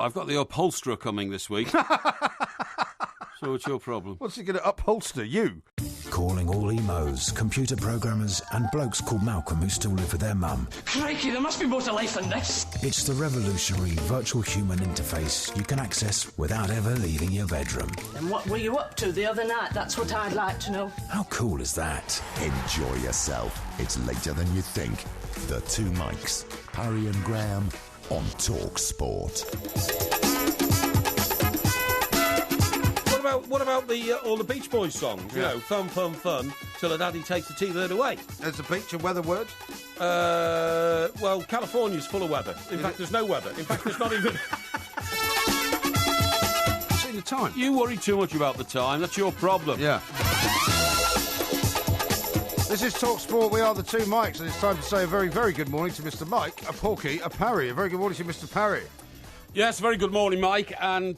I've got the upholsterer coming this week. So what's your problem? What's he going to upholster? You? Calling all emos, computer programmers and blokes called Malcolm who still live with their mum. Crikey, there must be more to life than this. It's the revolutionary virtual human interface you can access without ever leaving your bedroom. And what were you up to the other night? That's what I'd like to know. How cool is that? Enjoy yourself. It's later than you think. The Two Mikes, Parry and Graham on Talk Sport. What about all the Beach Boys songs? You know, fun, fun, fun, till a daddy takes the T-bird away. There's a beach and weather word? Well, California's full of weather. In fact, there's no weather. In fact, there's not even... Seen the time? You worry too much about the time. That's your problem. Yeah. This is Talk Sport. We are the Two Mikes, and it's time to say a very, very good morning to Mr. Mike, a Porky, a Parry. A very good morning to Mr. Parry. Yes, very good morning, Mike. And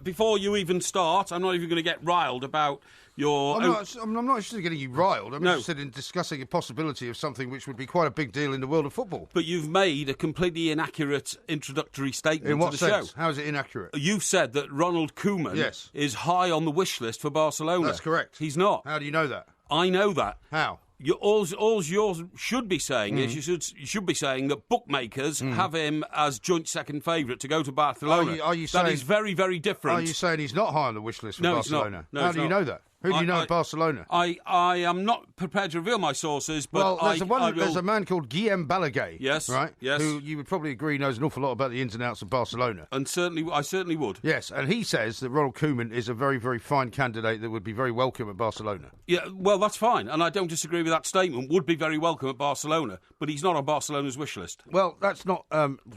before you even start, I'm not even going to get riled about your... I'm not interested in getting you riled. I'm interested in discussing a possibility of something which would be quite a big deal in the world of football. But you've made a completely inaccurate introductory statement in what to the sense? show. How is it inaccurate? You've said that Ronald Koeman is high on the wish list for Barcelona. That's correct. He's not. How do you know that? I know that. How? All yours should be saying is you should be saying that bookmakers have him as joint second favourite to go to Barcelona. Are you saying, that is very, very different. Are you saying he's not high on the wish list for Barcelona? He's not. No, how do you know that? Who do you know at Barcelona? I am not prepared to reveal my sources, but there's a man called Guillem Balaguer. Yes, right. Yes, who you would probably agree knows an awful lot about the ins and outs of Barcelona. And I certainly would. Yes, and he says that Ronald Koeman is a very, very fine candidate that would be very welcome at Barcelona. Yeah, well, that's fine, and I don't disagree with that statement. Would be very welcome at Barcelona, but he's not on Barcelona's wish list. Well, that's not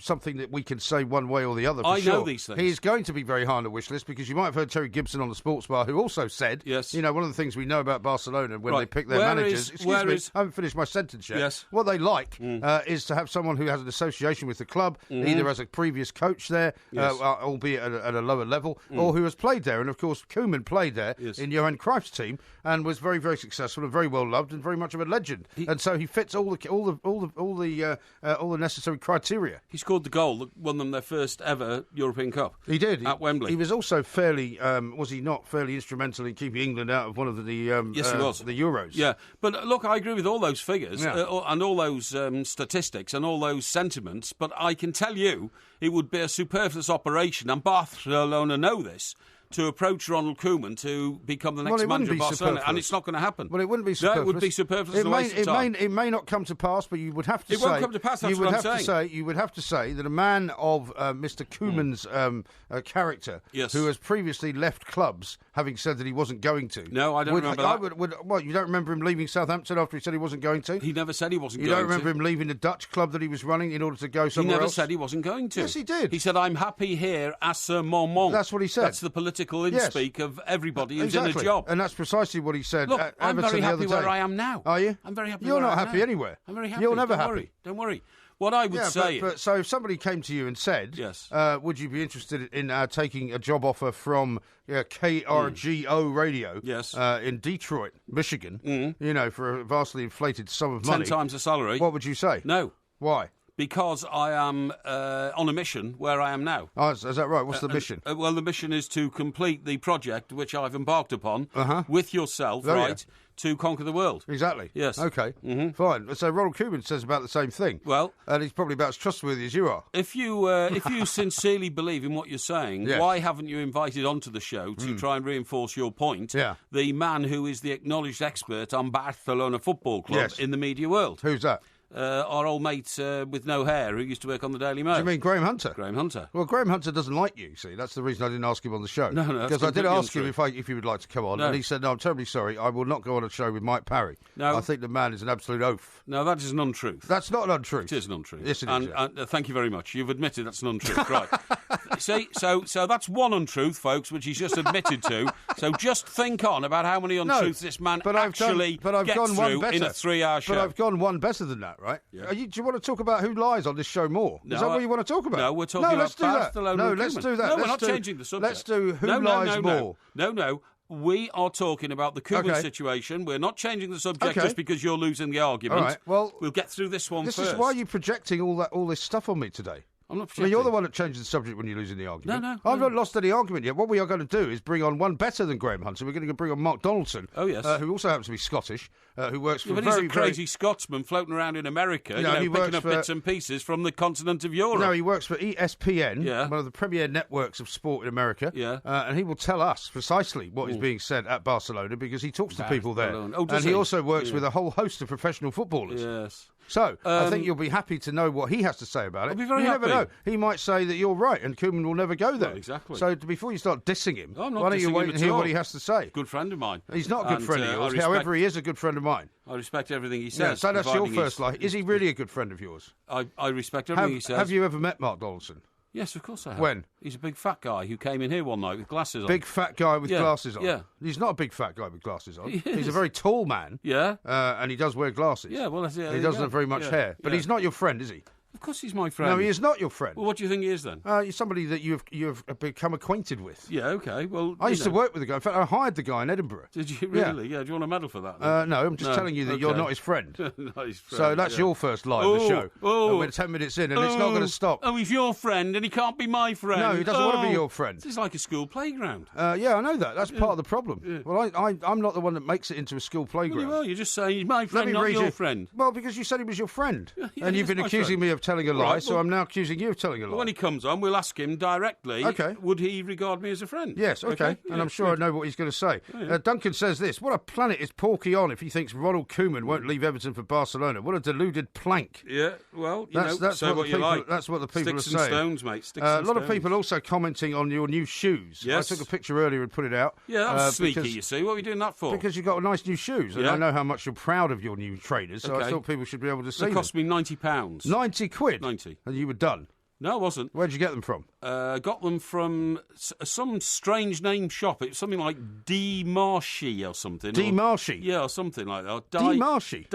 something that we can say one way or the other. I know these things. He's going to be very high on the wish list because you might have heard Terry Gibson on the Sports Bar, who also said, yes, you know, one of the things we know about Barcelona when they pick their managers. Excuse me, I haven't finished my sentence yet. Yes. What they like is to have someone who has an association with the club, either as a previous coach there, albeit at a lower level, or who has played there. And of course, Koeman played there in Johan Cruyff's team and was very, very successful and very well loved and very much of a legend. And so he fits all the necessary criteria. He scored the goal that won them their first ever European Cup. He did at Wembley. He was also fairly, was he not fairly instrumental in keeping England out of one of the yes, he was. The Euros. Yeah, but look, I agree with all those figures and all those statistics and all those sentiments, but I can tell you it would be a superfluous operation, and Barcelona know this, to approach Ronald Koeman to become the next manager of Barcelona, and it's not going to happen. Well, it wouldn't be superfluous. No, it would be superfluous. It may not come to pass, but you would have to say... It won't come to pass, that's what I'm saying. You would have to say that a man of Mr. Koeman's character, who has previously left clubs, having said that he wasn't going to... No, I don't remember that. What, you don't remember him leaving Southampton after he said he wasn't going to? He never said he wasn't going to. You don't remember him leaving the Dutch club that he was running in order to go somewhere else? He never said he wasn't going to. Yes, he did. He said, I'm happy here as a moment. That's what he said. That's the political in-speak of everybody who's in a job. And that's precisely what he said. Look, I'm very happy where I am now. Are you? I'm very happy You're where I am not happy now. anywhere. I'm very happy. You're never Don't happy. Worry. Don't worry. What I would say... So if somebody came to you and said, would you be interested in taking a job offer from KRGO Radio in Detroit, Michigan, you know, for a vastly inflated sum of money... 10 times the salary. What would you say? No. Why? Because I am on a mission where I am now. Oh, is that right? What's the mission? Well, the mission is to complete the project which I've embarked upon with yourself, to conquer the world. Exactly. Yes. Okay. Fine. So Ronald Koeman says about the same thing. Well, and he's probably about as trustworthy as you are. If you sincerely believe in what you're saying, why haven't you invited onto the show to try and reinforce your point? Yeah. The man who is the acknowledged expert on Barcelona Football Club in the media world. Who's that? Our old mate with no hair who used to work on the Daily Mail. Do you mean Graham Hunter? Graham Hunter. Well, Graham Hunter doesn't like you, see. That's the reason I didn't ask him on the show. No, because I did ask him if he would like to come on, no. and he said, no, I'm terribly sorry, I will not go on a show with Mike Parry. No. I think the man is an absolute oaf. No, that is an untruth. That's not an untruth. It is an untruth. Yes, it is. And thank you very much. You've admitted that's an untruth, right. See, so that's one untruth, folks, which he's just admitted to. So just think on about how many untruths this man gets through in a 3-hour show. But I've gone one better than that, right? Yeah. Do you want to talk about who lies on this show more? No, is that what you want to talk about? No, we're talking about Barcelona. No, let's do that. No, we're not changing the subject. Let's do who lies more. No. We are talking about the Cougar situation. We're not changing the subject just because you're losing the argument. All right. Well, we'll get through this one first. This is why you're projecting all this stuff on me today. I'm not I projecting. mean, you're the one that changes the subject when you're losing the argument. No. I've not lost any argument yet. What we are going to do is bring on one better than Graham Hunter. We're going to bring on Mark Donaldson. Oh, yes. Who also happens to be Scottish, who works for but he's a crazy Scotsman floating around in America, picking up bits and pieces from the continent of Europe. No, he works for ESPN, one of the premier networks of sport in America. Yeah. And he will tell us precisely what is being said at Barcelona because he talks to people there. Oh, and he also works with a whole host of professional footballers. Yes. So, I think you'll be happy to know what he has to say about it. I'll be very you happy. never know. He might say that you're right and Koeman will never go there. Well, exactly. So, before you start dissing him, I'm not why don't you dissing wait him and at hear all. what he has to say? Good friend of mine. He's not a good friend of yours. I However, he is a good friend of mine. I respect everything he says. Yeah, so that's your providing first lie. Is he really a good friend of yours? I respect everything he says. Have you ever met Mark Donaldson? Yes, of course I have. When? He's a big fat guy who came in here one night with glasses on. Big fat guy with glasses on? Yeah. He's not a big fat guy with glasses on. He He's is. a very tall man. Yeah. And he does wear glasses. Yeah, well, that's it. He doesn't have very much hair. But he's not your friend, is he? Of course he's my friend. No, he is not your friend. Well, what do you think he is then? He's somebody that you've become acquainted with. Yeah, okay. Well, I used to work with the guy. In fact, I hired the guy in Edinburgh. Did you really? Yeah. Do you want a medal for that? No, I'm just telling you that you're not his friend. Not his friend. So that's your first lie of the show. Oh, We're 10 minutes in, and it's not going to stop. Oh, he's your friend, and he can't be my friend. No, he doesn't want to be your friend. This is like a school playground. Yeah, I know that. That's part of the problem. Yeah. Well, I'm not the one that makes it into a school playground. Well, you're just saying he's my friend, not your friend. Well, because you said he was your friend. Yeah, and you've been accusing me of telling a lie, right, so I'm now accusing you of telling a lie. When he comes on, we'll ask him directly, okay, would he regard me as a friend? Yes, okay. And I'm sure I know what he's going to say. Yeah. Duncan says this: what a planet is Porky on if he thinks Ronald Koeman won't leave Everton for Barcelona? What a deluded plank. Yeah, well, that's say what you like. That's what the people Sticks are saying. And stones, mate. Sticks a and lot stones. of people also commenting on your new shoes. Yes. I took a picture earlier and put it out. Yeah, that was sneaky, you see. What are you doing that for? Because you've got nice new shoes, and I know how much you're proud of your new trainers, so I thought people should be able to see them. They cost me £90. 90 quid? 90. And you were done? No, I wasn't. Where'd you get them from? Got them from some strange name shop. It was something like D Marshy or something. D Marshy? Yeah, or something like that. D Marshy?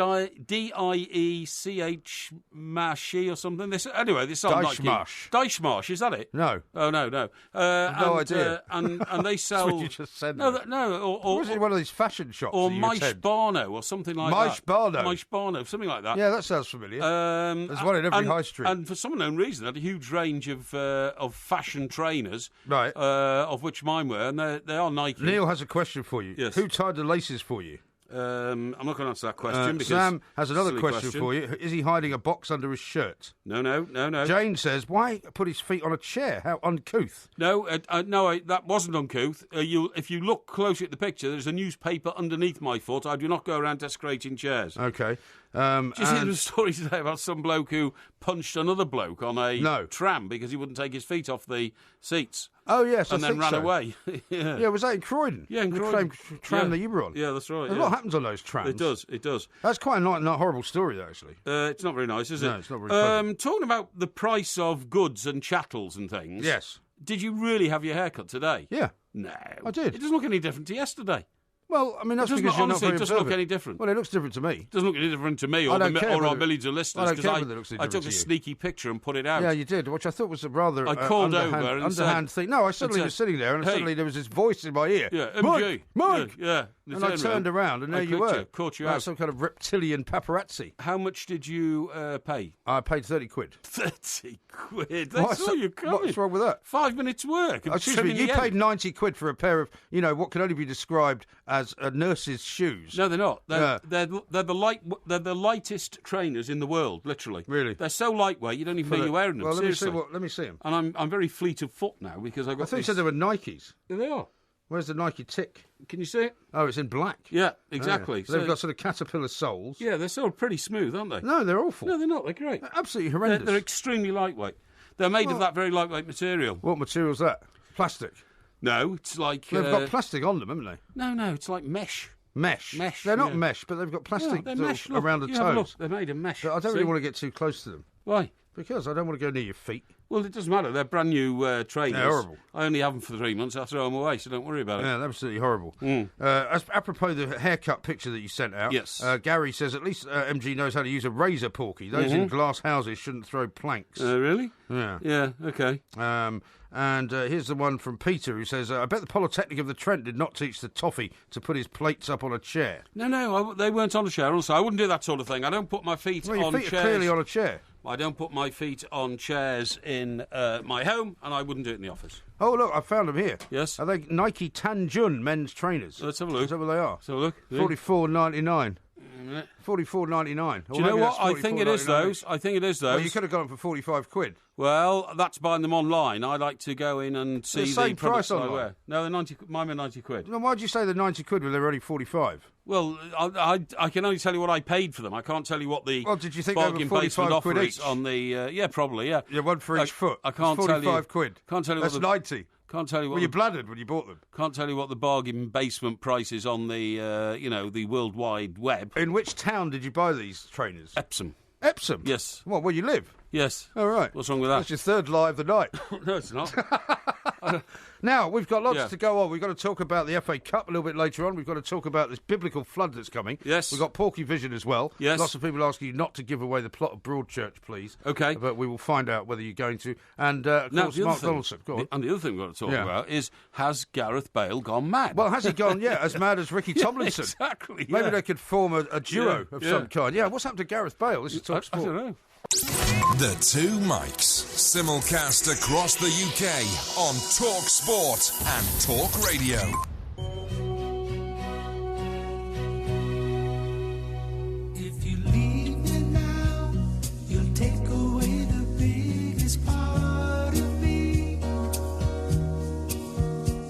D-I-E-C-H Marshy or something. Anyway, this sounds like Deichmarsh, is that it? No. Oh, no. No idea. And they sell... That's what you just said. No. Or was it one of these fashion shops? Or Maish Barno or something like that. Maish Barno, something like that. Yeah, that sounds familiar. There's one in every high street. And for some unknown reason, they had a huge range of fashion trainers, right? Of which mine were, and they are Nike. Neil has a question for you. Yes. Who tied the laces for you? I'm not going to answer that question because Sam has another question for you. Is he hiding a box under his shirt? No. Jane says, "Why put his feet on a chair? How uncouth!" No, that wasn't uncouth. If you look closely at the picture, there's a newspaper underneath my foot. I do not go around desecrating chairs. Okay. Did you see the story today about some bloke who punched another bloke on a tram because he wouldn't take his feet off the seats? Oh, yes, and then ran away. Yeah, was that in Croydon? Yeah, in Croydon. The tram that you were on? Yeah, that's right. A lot happens on those trams. It does. That's quite a not horrible story, though, actually. It's not very nice, is it? No, it's not very pleasant. Talking about the price of goods and chattels and things. Yes. Did you really have your hair cut today? Yeah. No. I did. It doesn't look any different to yesterday. Well, I mean, that's because you're not very it doesn't look any different. Well, it looks different to me. It doesn't look any different to me or our millions of listeners because I took a sneaky picture and put it out. Yeah, you did, which I thought was a rather I called underhand thing. No, I suddenly was sitting there and suddenly there was this voice in my ear. Yeah, MG. Mike! Yeah. And I turned around and there you were. Caught you out. Some kind of reptilian paparazzi. How much did you pay? I paid 30 quid. 30 quid? They saw you coming. What's wrong with that? 5 minutes work. Excuse me, you paid 90 quid for a pair of, what can only be described as a nurse's shoes. No, they're not. They're the lightest trainers in the world, literally. Really? They're so lightweight you don't even know you're wearing them. Well, seriously. let me see them. And I'm very fleet of foot now because I got. I thought you said they were Nikes. There they are. Where's the Nike tick? Can you see it? Oh, it's in black. Yeah, exactly. Oh, yeah. They've got sort of caterpillar soles. Yeah, they're sort of pretty smooth, aren't they? No, they're awful. No, they're not. They're great. They're absolutely horrendous. They're extremely lightweight. They're made of that very lightweight material. What material's that? Plastic? No, it's like... They've got plastic on them, haven't they? No, it's like mesh. Mesh? They're not mesh, but they've got plastic around the toes. They're made of mesh. But I don't really want to get too close to them. Why? Because I don't want to go near your feet. Well, it doesn't matter. They're brand new trainers. They're horrible. I only have them for 3 months. I throw them away, so don't worry about it. Yeah, they're absolutely horrible. Apropos the haircut picture that you sent out, yes. Gary says at least MG knows how to use a razor, Porky. Those in glass houses shouldn't throw planks. Really? Yeah. Yeah, okay. And here's the one from Peter who says, I bet the Polytechnic of the Trent did not teach the toffee to put his plates up on a chair. No, they weren't on a chair. Also, I wouldn't do that sort of thing. I don't put my feet on your feet chairs. are clearly on a chair. I don't put my feet on chairs in my home, and I wouldn't do it in the office. Oh, look, I found them here. Yes. Are they Nike Tanjun men's trainers? Let's have a look. Is that what they are? Let's have a look. $44.99. $44.99. Do you know what? I think it is those. I think it is those. Well, you could have got them for £45. Well, that's buying them online. I like to go in and see the same products price I online. wear. No, they're 90. Mine are 90 quid. Well, why'd you say they're £90 when they're only 45? Well, I can only tell you what I paid for them. I can't tell you what the did you think they were bargain 45 basement offer quid is each? on the. Yeah, probably. Yeah. Yeah, one for each foot. I can't It's tell you. £45. Can't tell you That's what the, 90. Can't tell you what. Well, you bladdered when you bought them. Can't tell you what the bargain basement price is on the the World Wide Web. In which town did you buy these trainers? Epsom. Epsom? Yes. What, where you live? Yes. All right. What's wrong with that? That's your third lie of the night. No, it's not. Now, we've got lots Yeah. to go on. We've got to talk about the FA Cup a little bit later on. We've got to talk about this biblical flood that's coming. Yes. We've got Porkyvision as well. Yes. Lots of people asking you not to give away the plot of Broadchurch, please. Okay. But we will find out whether you're going to. And, of Now, course, the other Mark thing- Donaldson. Go on. And the other thing we've got to talk Yeah. about is, has Gareth Bale gone mad? Well, has he gone, as mad as Ricky Tomlinson? Exactly. Maybe yeah. they could form a duo Yeah, of yeah. some kind. Yeah, what's happened to Gareth Bale? This is Talk I Sport. don't know. The Two Mics, simulcast across the UK on Talk Sport and Talk Radio. If you leave me now, you'll take away the biggest part of me.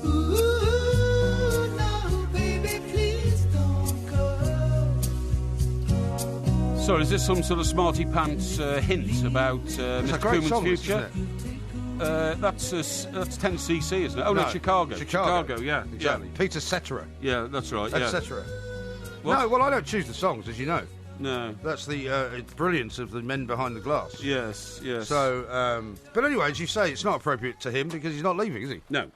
Ooh, no, baby, please don't go. Sorry, is this some sort of smarty pants hint about Mr. great Koeman's song, this, future? That's 10cc, isn't it? Oh, no, Chicago. Yeah. Exactly. Yeah, Peter Cetera, yeah, that's right. Yeah. etc. What? No, well, I don't choose the songs, as you know. No. That's the brilliance of the men behind the glass. Yes, yes. So, but anyway, as you say, it's not appropriate to him because he's not leaving, is he? No.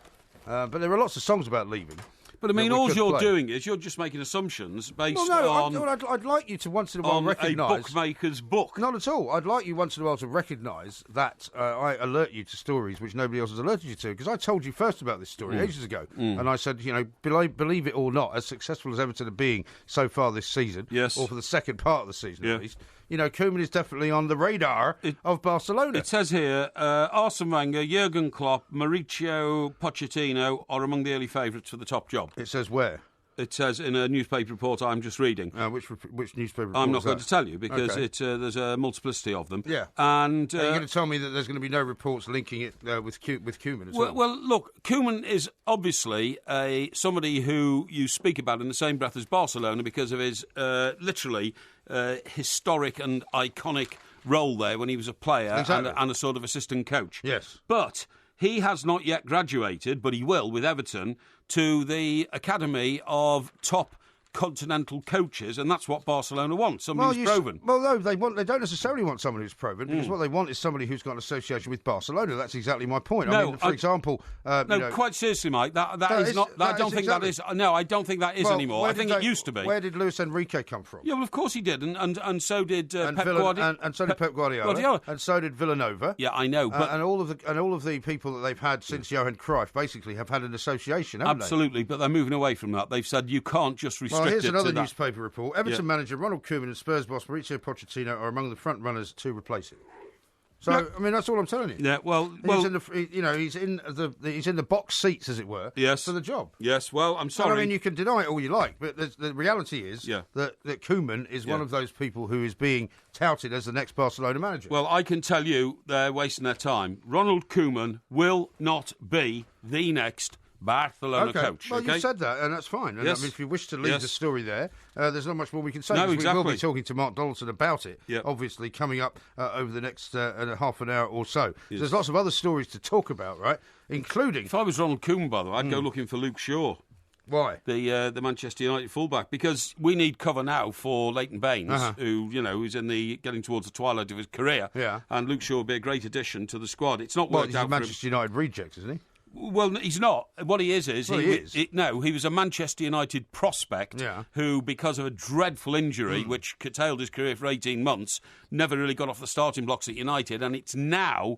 But there are lots of songs about leaving. But I mean, that we all could you're play. doing is you're just making assumptions based Well, no, on I'd like you to once in a while a recognise. bookmaker's book. Not at all. I'd like you once in a while to recognise that I alert you to stories which nobody else has alerted you to. Because I told you first about this story ages ago. And I said, believe it or not, as successful as Everton are being so far this season, Yes. or for the second part of the season Yeah. at least, Koeman is definitely on the radar of Barcelona. It says here, Arsene Wenger, Jurgen Klopp, Mauricio Pochettino are among the early favourites for the top job. It says where? It says in a newspaper report I'm just reading. Which newspaper report I'm not is going that? to tell you because Okay. there's a multiplicity of them. Yeah. And Are you going to tell me that there's going to be no reports linking it with Koeman as well? well, look, Koeman is obviously somebody who you speak about in the same breath as Barcelona because of his literally historic and iconic role there when he was a player Exactly. and a sort of assistant coach. Yes. But he has not yet graduated, but he will with Everton, to the academy of top continental coaches, and that's what Barcelona wants. Somebody who's proven. Well, no, they don't necessarily want someone who's proven because what they want is somebody who's got an association with Barcelona. That's exactly my point. No, I mean, for example, No, quite seriously, Mike. That is not. I don't think that is. No, I don't think that is anymore. I think it used to be. Where did Luis Enrique come from? Yeah, well, of course he did, and so did Pep Guardiola, Guardiola. and so did Pep Guardiola, and so did Villanova. Yeah, I know, but and all of the people that they've had since Johan Cruyff basically have had an association, haven't absolutely. But they're moving away from that. They've said you can't just they? restrict Well, here's it another to that. newspaper report. Everton manager Ronald Koeman and Spurs boss Mauricio Pochettino are among the front runners to replace him. So, I mean, that's all I'm telling you. Yeah, well, he's in the box seats, as it were, yes, for the job. Yes, well, I'm sorry. I mean, you can deny it all you like, but the reality is that Koeman is one Yeah. of those people who is being touted as the next Barcelona manager. Well, I can tell you they're wasting their time. Ronald Koeman will not be the next Barcelona coach. Well, okay? you said that, and that's fine. And Yes. I mean, if you wish to leave Yes. the story there, there's not much more we can say. No, 'cause exactly. We will be talking to Mark Donaldson about it, Yep. obviously, coming up over the next half an hour or so. So there's lots of other stories to talk about, right? Including... If I was Ronald Koeman, by the way, I'd go looking for Luke Shaw. Why? The Manchester United fullback, because we need cover now for Leighton Baines, who who's getting towards the twilight of his career. Yeah. And Luke Shaw would be a great addition to the squad. It's not Well, worked he's out a for him. Manchester United reject, isn't he? Well, he's not. What he is Well, he is. He was a Manchester United prospect who, because of a dreadful injury, which curtailed his career for 18 months, never really got off the starting blocks at United, and it's now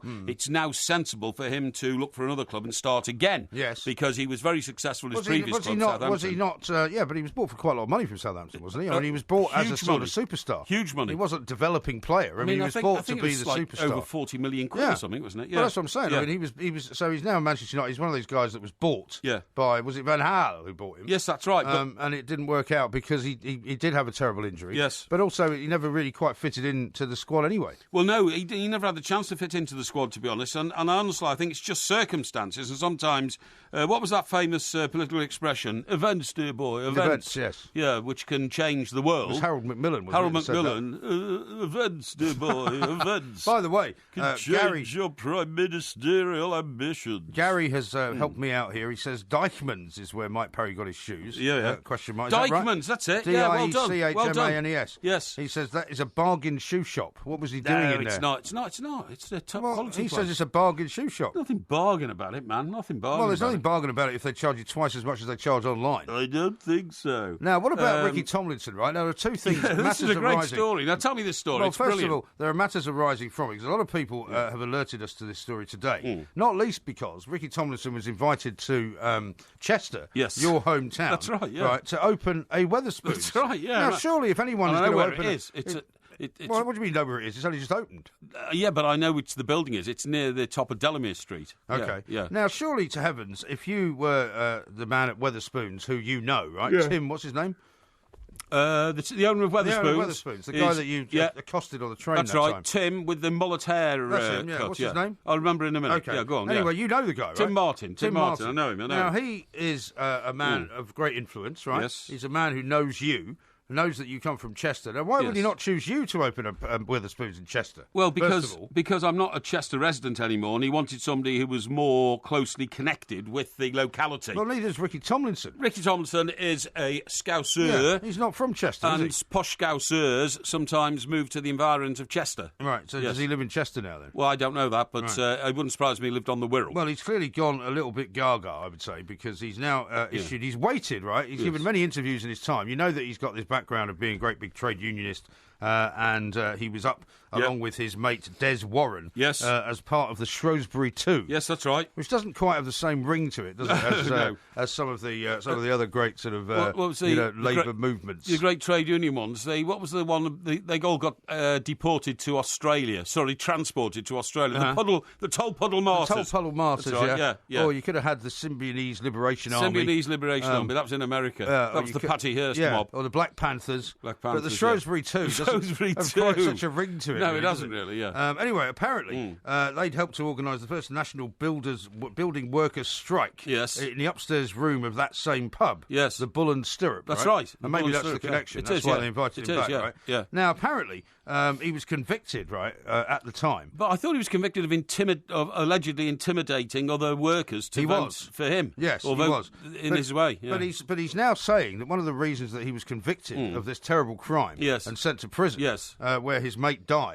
sensible for him to look for another club and start again. Yes. Because he was very successful at his previous club, Southampton. Was he not? But he was bought for quite a lot of money from Southampton, wasn't he? I mean, he was bought as a sort of superstar. Huge money. He wasn't a developing player. I mean, he was bought to be the superstar. Over 40 million quid or something, wasn't it? Yeah. Well, that's what I'm saying. I mean, he was. So he's now in Manchester United. He's one of those guys that was bought by, was it Van Gaal who bought him? Yes, that's right. And it didn't work out because he did have a terrible injury. Yes. But also, he never really quite fitted into the squad anyway. Well, no, he never had the chance to fit into the squad, to be honest. And honestly, I think it's just circumstances. And sometimes, what was that famous political expression? Events, dear boy. Events, yes. Yeah, which can change the world. It was Harold Macmillan, wasn't Harold it? Macmillan. Events, dear boy. Events. By the way, can change your prime ministerial ambitions. Gary has helped me out here. He says Deichmann's is where Mike Parry got his shoes. Yeah. Question mark. Deichmann's, that's it. Yeah, well done. Deichmannes. Yes. He says that is a bargain shoe shop. What was he doing in there? No, it's not. It's a top quality He place. says it's a bargain shoe shop. Nothing bargain about it, man. Nothing bargain. Well, there's about nothing bargain about it if they charge you twice as much as they charge online. I don't think so. Now, what about Ricky Tomlinson, right? Now, there are two things. This is a great story. Now, tell me this story. Well, it's first brilliant. of all, there are matters arising from it, because a lot of people have alerted us to this story today, not least because Ricky Tomlinson was invited to Chester, your hometown. That's right, yeah. To open a Wetherspoons. That's right, yeah. Now, right. surely if anyone is going to open it is. Well, what do you mean know where it is? It's only just opened. Yeah, but I know which the building is. It's near the top of Delamere Street. Okay. Yeah. Now, surely to heavens, if you were the man at Wetherspoons, who you know, right? Yeah. Tim, what's his name? The owner of Wetherspoons. The owner of Wetherspoons, the guy that you accosted on the train. That's that right, time. Tim with the mullet hair. That's him, yeah. Cut, What's his name? I'll remember in a minute. Okay. Yeah, go on. Anyway, you know the guy, right? Tim Martin. Tim Martin. I know him. Now, he is a man of great influence, right? Yes. He's a man who knows you. Knows that you come from Chester. Now, why would he not choose you to open a Wetherspoons in Chester? Well, because I'm not a Chester resident anymore, and he wanted somebody who was more closely connected with the locality. Well, neither is Ricky Tomlinson. Ricky Tomlinson is a Scouser. Yeah, he's not from Chester, and is he? posh Scousers sometimes move to the environs of Chester. Right, so does he live in Chester now, then? Well, I don't know that, but it wouldn't surprise me he lived on the Wirral. Well, he's clearly gone a little bit gaga, I would say, because he's now issued... He's waited, right? He's given many interviews in his time. You know that he's got this background of being a great big trade unionist, and he was up along with his mate Des Warren as part of the Shrewsbury 2. Yes, that's right. Which doesn't quite have the same ring to it, does it, as some of the other great sort of labour movements. The great trade union ones. What was the one? They all got deported to Australia. Sorry, transported to Australia. The Toll Puddle Martyrs. The Toll Puddle Martyrs, right, yeah. Or you could have had the Symbionese Liberation Army. Symbionese Liberation Army. That was in America. That was the Patty Hearst mob. Or the Black Panthers. But the Shrewsbury 2 doesn't have quite such a ring to it. No, it doesn't really, yeah. Anyway, apparently, they'd helped to organise the first national building workers strike in the upstairs room of that same pub. Yes. The Bull and Stirrup. That's right. And maybe that's the connection. That's why they invited him back, right? Yeah. Now, apparently, he was convicted, right, at the time. But I thought he was convicted of allegedly intimidating other workers to vote for him. Yes, or he vote was. in his way. Yeah. But he's now saying that one of the reasons that he was convicted of this terrible crime and sent to prison, where his mate died,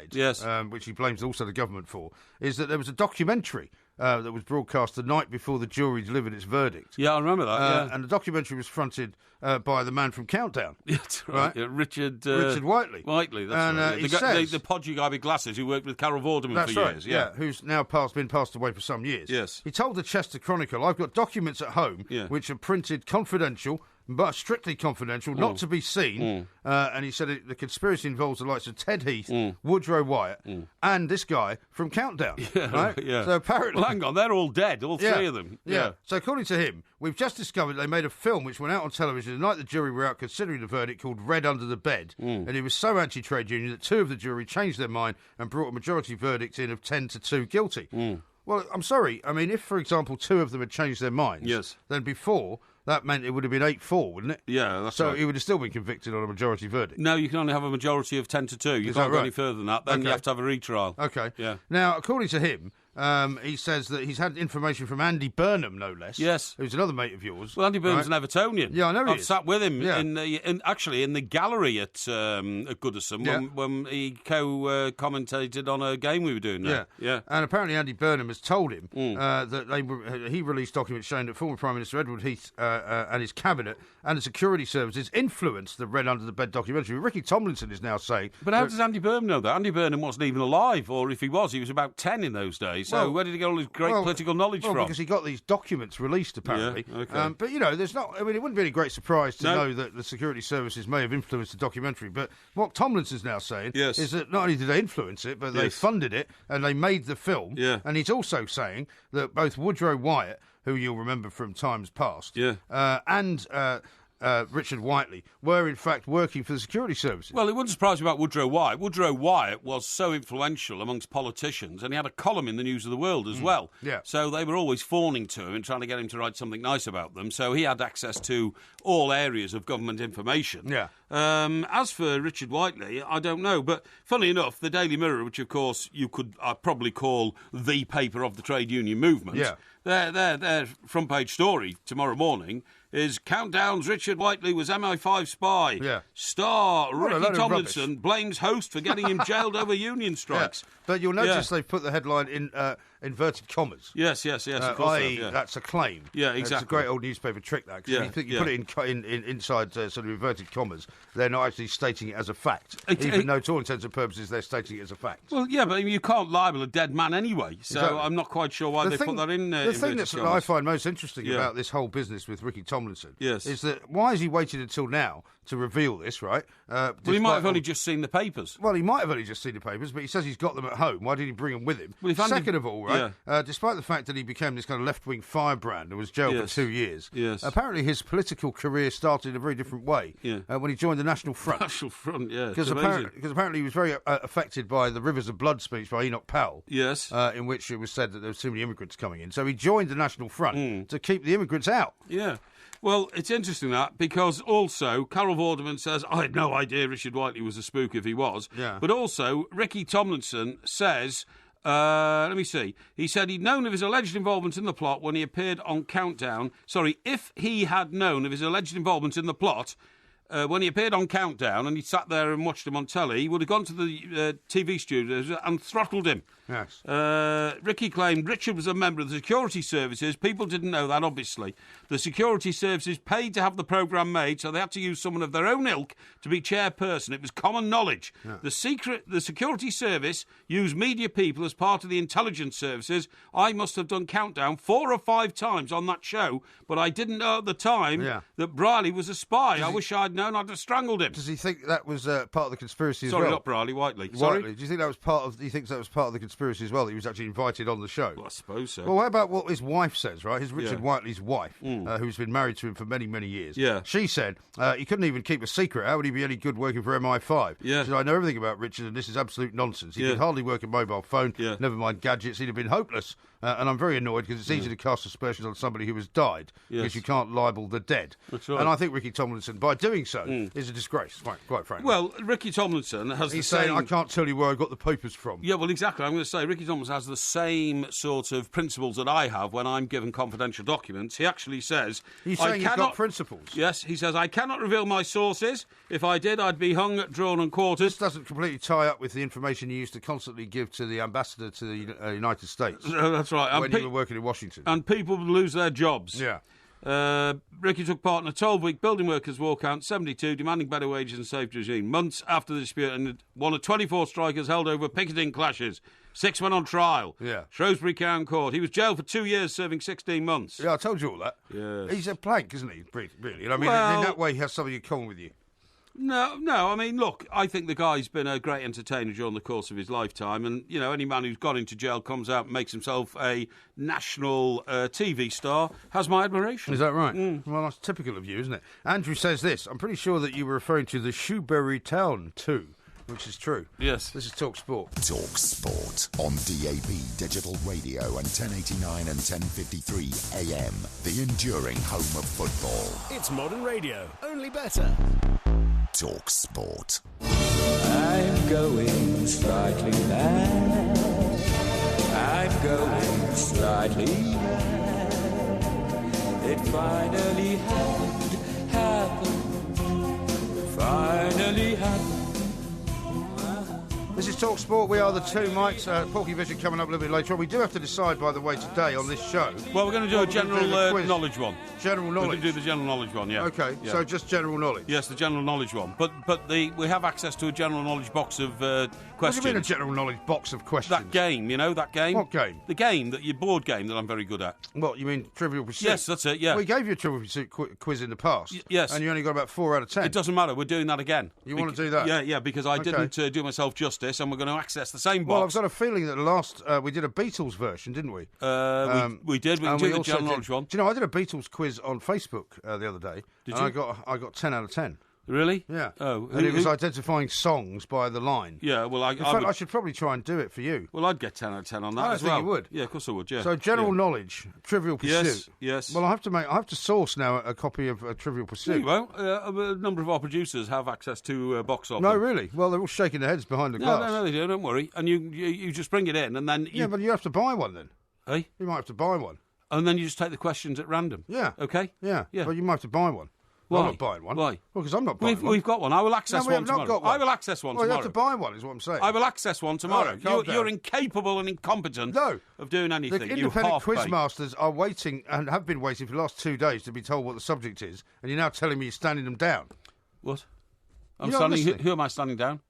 which he blames also the government for, is that there was a documentary that was broadcast the night before the jury delivered its verdict. Yeah, I remember that. And the documentary was fronted by the man from Countdown. That's right. Yeah, Richard Whiteley. Whiteley, that's right. The podgy guy with glasses who worked with Carol Vorderman for years. Yeah, who's now been passed away for some years. Yes. He told the Chester Chronicle, "I've got documents at home which are printed confidential, but strictly confidential, not to be seen." And he said the conspiracy involves the likes of Ted Heath, Woodrow Wyatt, and this guy from Countdown. Right? Yeah. So apparently... Well, hang on, they're all dead, all three of them. Yeah. So according to him, we've just discovered they made a film which went out on television the night the jury were out considering the verdict called Red Under the Bed. And it was so anti-trade union that two of the jury changed their mind and brought a majority verdict in of 10-2 guilty. Well, I'm sorry. I mean, if, for example, two of them had changed their minds, then before... that meant it would have been 8-4, wouldn't it? Yeah, that's right. So he would have still been convicted on a majority verdict. No, you can only have a majority of 10-2. You can't go any further than that. Then you have to have a retrial. Okay. Yeah. Now, according to him, He says that he's had information from Andy Burnham, no less. Yes. Who's another mate of yours. Well, Andy Burnham's an Evertonian. Yeah, I know he I've is. sat with him Yeah. in the gallery at Goodison when he co-commentated on a game we were doing there. Yeah. And apparently Andy Burnham has told him that he released documents showing that former Prime Minister Edward Heath and his cabinet and the security services influenced the Red Under the Bed documentary. Ricky Tomlinson is now saying... But how does Andy Burnham know that? Andy Burnham wasn't even alive, or if he was about 10 in those days. So where did he get all his great political knowledge from? Because he got these documents released, apparently. Yeah, okay. But, there's not... I mean, it wouldn't be any great surprise to know that the security services may have influenced the documentary. But what Tomlinson's now saying is that not only did they influence it, but they funded it and they made the film. Yeah. And he's also saying that both Woodrow Wyatt, who you'll remember from times past, and Richard Whiteley were in fact working for the security services. Well, it wouldn't surprise me about Woodrow Wyatt. Woodrow Wyatt was so influential amongst politicians, and he had a column in the News of the World as well. Yeah. So they were always fawning to him and trying to get him to write something nice about them. So he had access to all areas of government information. Yeah. As for Richard Whiteley, I don't know. But funny enough, the Daily Mirror, which of course you could probably call the paper of the trade union movement, their front page story tomorrow morning is Countdown's Richard Whiteley was MI5 spy. Yeah. Star What a load Ricky of Tomlinson rubbish. blames host for getting him jailed over union strikes. But you'll notice they've put the headline in inverted commas. Yes, of course. That's a claim. Yeah, exactly. It's a great old newspaper trick, that. Because you put it in inside sort of inverted commas, they're not actually stating it as a fact. Even though, to all intents and purposes, they're stating it as a fact. Well, yeah, but you can't libel a dead man anyway, so Exactly. I'm not quite sure why they put that in there. The thing that I find most interesting about this whole business with Ricky Tomlinson is that why has he waited until now to reveal this, right? Well, he might have only just seen the papers. Well, he might have only just seen the papers, but he says he's got them at home. Why did he bring them with him? Well, Second of all, right, despite the fact that he became this kind of left-wing firebrand and was jailed for 2 years, apparently his political career started in a very different way when he joined the National Front. National Front, Because apparently he was very affected by the Rivers of Blood speech by Enoch Powell. Yes. In which it was said that there were too many immigrants coming in. So he joined the National Front to keep the immigrants out. Yeah. Well, it's interesting that, because also Carol Vorderman says, I had no idea Richard Whiteley was a spook if he was. Yeah. But also, Ricky Tomlinson says, let me see, he said he'd known of his alleged involvement in the plot when he appeared on Countdown. Sorry, if he had known of his alleged involvement in the plot when he appeared on Countdown and he sat there and watched him on telly, he would have gone to the TV studios and throttled him. Yes. Ricky claimed Richard was a member of the security services. People didn't know that, obviously. The security services paid to have the programme made, so they had to use someone of their own ilk to be chairperson. It was common knowledge. Yeah. The security service used media people as part of the intelligence services. I must have done Countdown 4 or 5 times on that show, but I didn't know at the time that Briley was a spy. I wish I'd known. I'd have strangled him. Does he think that was part of the conspiracy as well? Sorry, not Briley, Whiteley. Sorry? Whiteley. Do you think that was part of? He thinks that was part of the conspiracy as well? That he was actually invited on the show. Well, I suppose so. Well, how about what his wife says? Right, his Richard Whiteley's wife, who's been married to him for many, many years. Yeah. She said he couldn't even keep a secret. How would he be any good working for MI5? Yeah. She said, I know everything about Richard, and this is absolute nonsense. He could hardly work a mobile phone. Yeah. Never mind gadgets. He'd have been hopeless. And I'm very annoyed because it's easy to cast aspersions on somebody who has died because you can't libel the dead. That's right. And I think Ricky Tomlinson, by doing so, is a disgrace, quite frankly. Well, Ricky Tomlinson has He's saying, I can't tell you where I got the papers from. Yeah, well, exactly. I'm going to say Ricky Tomlinson has the same sort of principles that I have when I'm given confidential documents. He actually says... He's saying he's got principles? Yes, he says, I cannot reveal my sources. If I did, I'd be hung, drawn and quartered. This doesn't completely tie up with the information you used to constantly give to the ambassador to the United States. That's right. When you were working in Washington. And people would lose their jobs. Yeah. Ricky took part in a 12-week building workers' walkout, 72, demanding better wages and safe regime. Months after the dispute, and one of 24 strikers held over picketing clashes. 6 went on trial. Yeah. Shrewsbury Crown Court. He was jailed for 2 years, serving 16 months. Yeah, I told you all that. Yes. He's a plank, isn't he? Really. And I mean, in that way, he has something in common with you. No. I mean, look, I think the guy's been a great entertainer during the course of his lifetime. And, you know, any man who's got into jail, comes out and makes himself a national TV star, has my admiration. Is that right? Well, that's typical of you, isn't it? Andrew says this. I'm pretty sure that you were referring to the Shoebury Town 2, which is true. Yes. This is Talk Sport. Talk Sport on DAB Digital Radio and 1089 and 1053 AM. The enduring home of football. It's modern radio, only better. Talk Sport. I'm going slightly mad. I'm going slightly mad. It finally finally happened. This is Talk Sport. We are the two Mikes. Porkyvision coming up a little bit later on. We do have to decide, by the way, today on this show. Well, we're going to do a general knowledge one. General knowledge. We're going to do the general knowledge one, yeah. Okay, yeah. So just general knowledge. Yes, the general knowledge one. But we have access to a general knowledge box of questions. What do you mean a general knowledge box of questions? That game, you know, that game. What game? The game, your board game that I'm very good at. What, you mean Trivial Pursuit? Yes, that's it, yeah. We gave you a Trivial Pursuit quiz in the past. Yes. And you only got about 4 out of 10. It doesn't matter, we're doing that again. You want to do that? Yeah, because I didn't do myself justice, and we're going to access the same box. Well, I've got a feeling that the last we did a Beatles version, didn't we? We did. We can do the general knowledge one. Do you know, I did a Beatles quiz on Facebook the other day. Did you? I got 10 out of 10. Really? Yeah. Oh, and it was identifying songs by the line. Yeah, well, I should probably try and do it for you. Well, I'd get 10 out of 10 on that as well. I think you would. Yeah, of course I would, yeah. So, general knowledge, Trivial Pursuit. Yes. Well, I have to source now a copy of Trivial Pursuit. Well, a number of our producers have access to a box of them. No, really? Well, they're all shaking their heads behind the glass. No, they do, don't worry. And you just bring it in, and then Yeah, but you have to buy one then. Eh? You might have to buy one. And then you just take the questions at random. Yeah. Okay? Yeah. But you might have to buy one. Why? I'm not buying one. Why? Well, because I'm not buying one. We've got one. I will access one tomorrow. Not got one. I will access one tomorrow. You have to buy one, is what I'm saying. I will access one tomorrow. Right, You're incapable and incompetent of doing anything. The independent quizmasters are waiting and have been waiting for the last 2 days to be told what the subject is, and you're now telling me you're standing them down. What? Who am I standing down?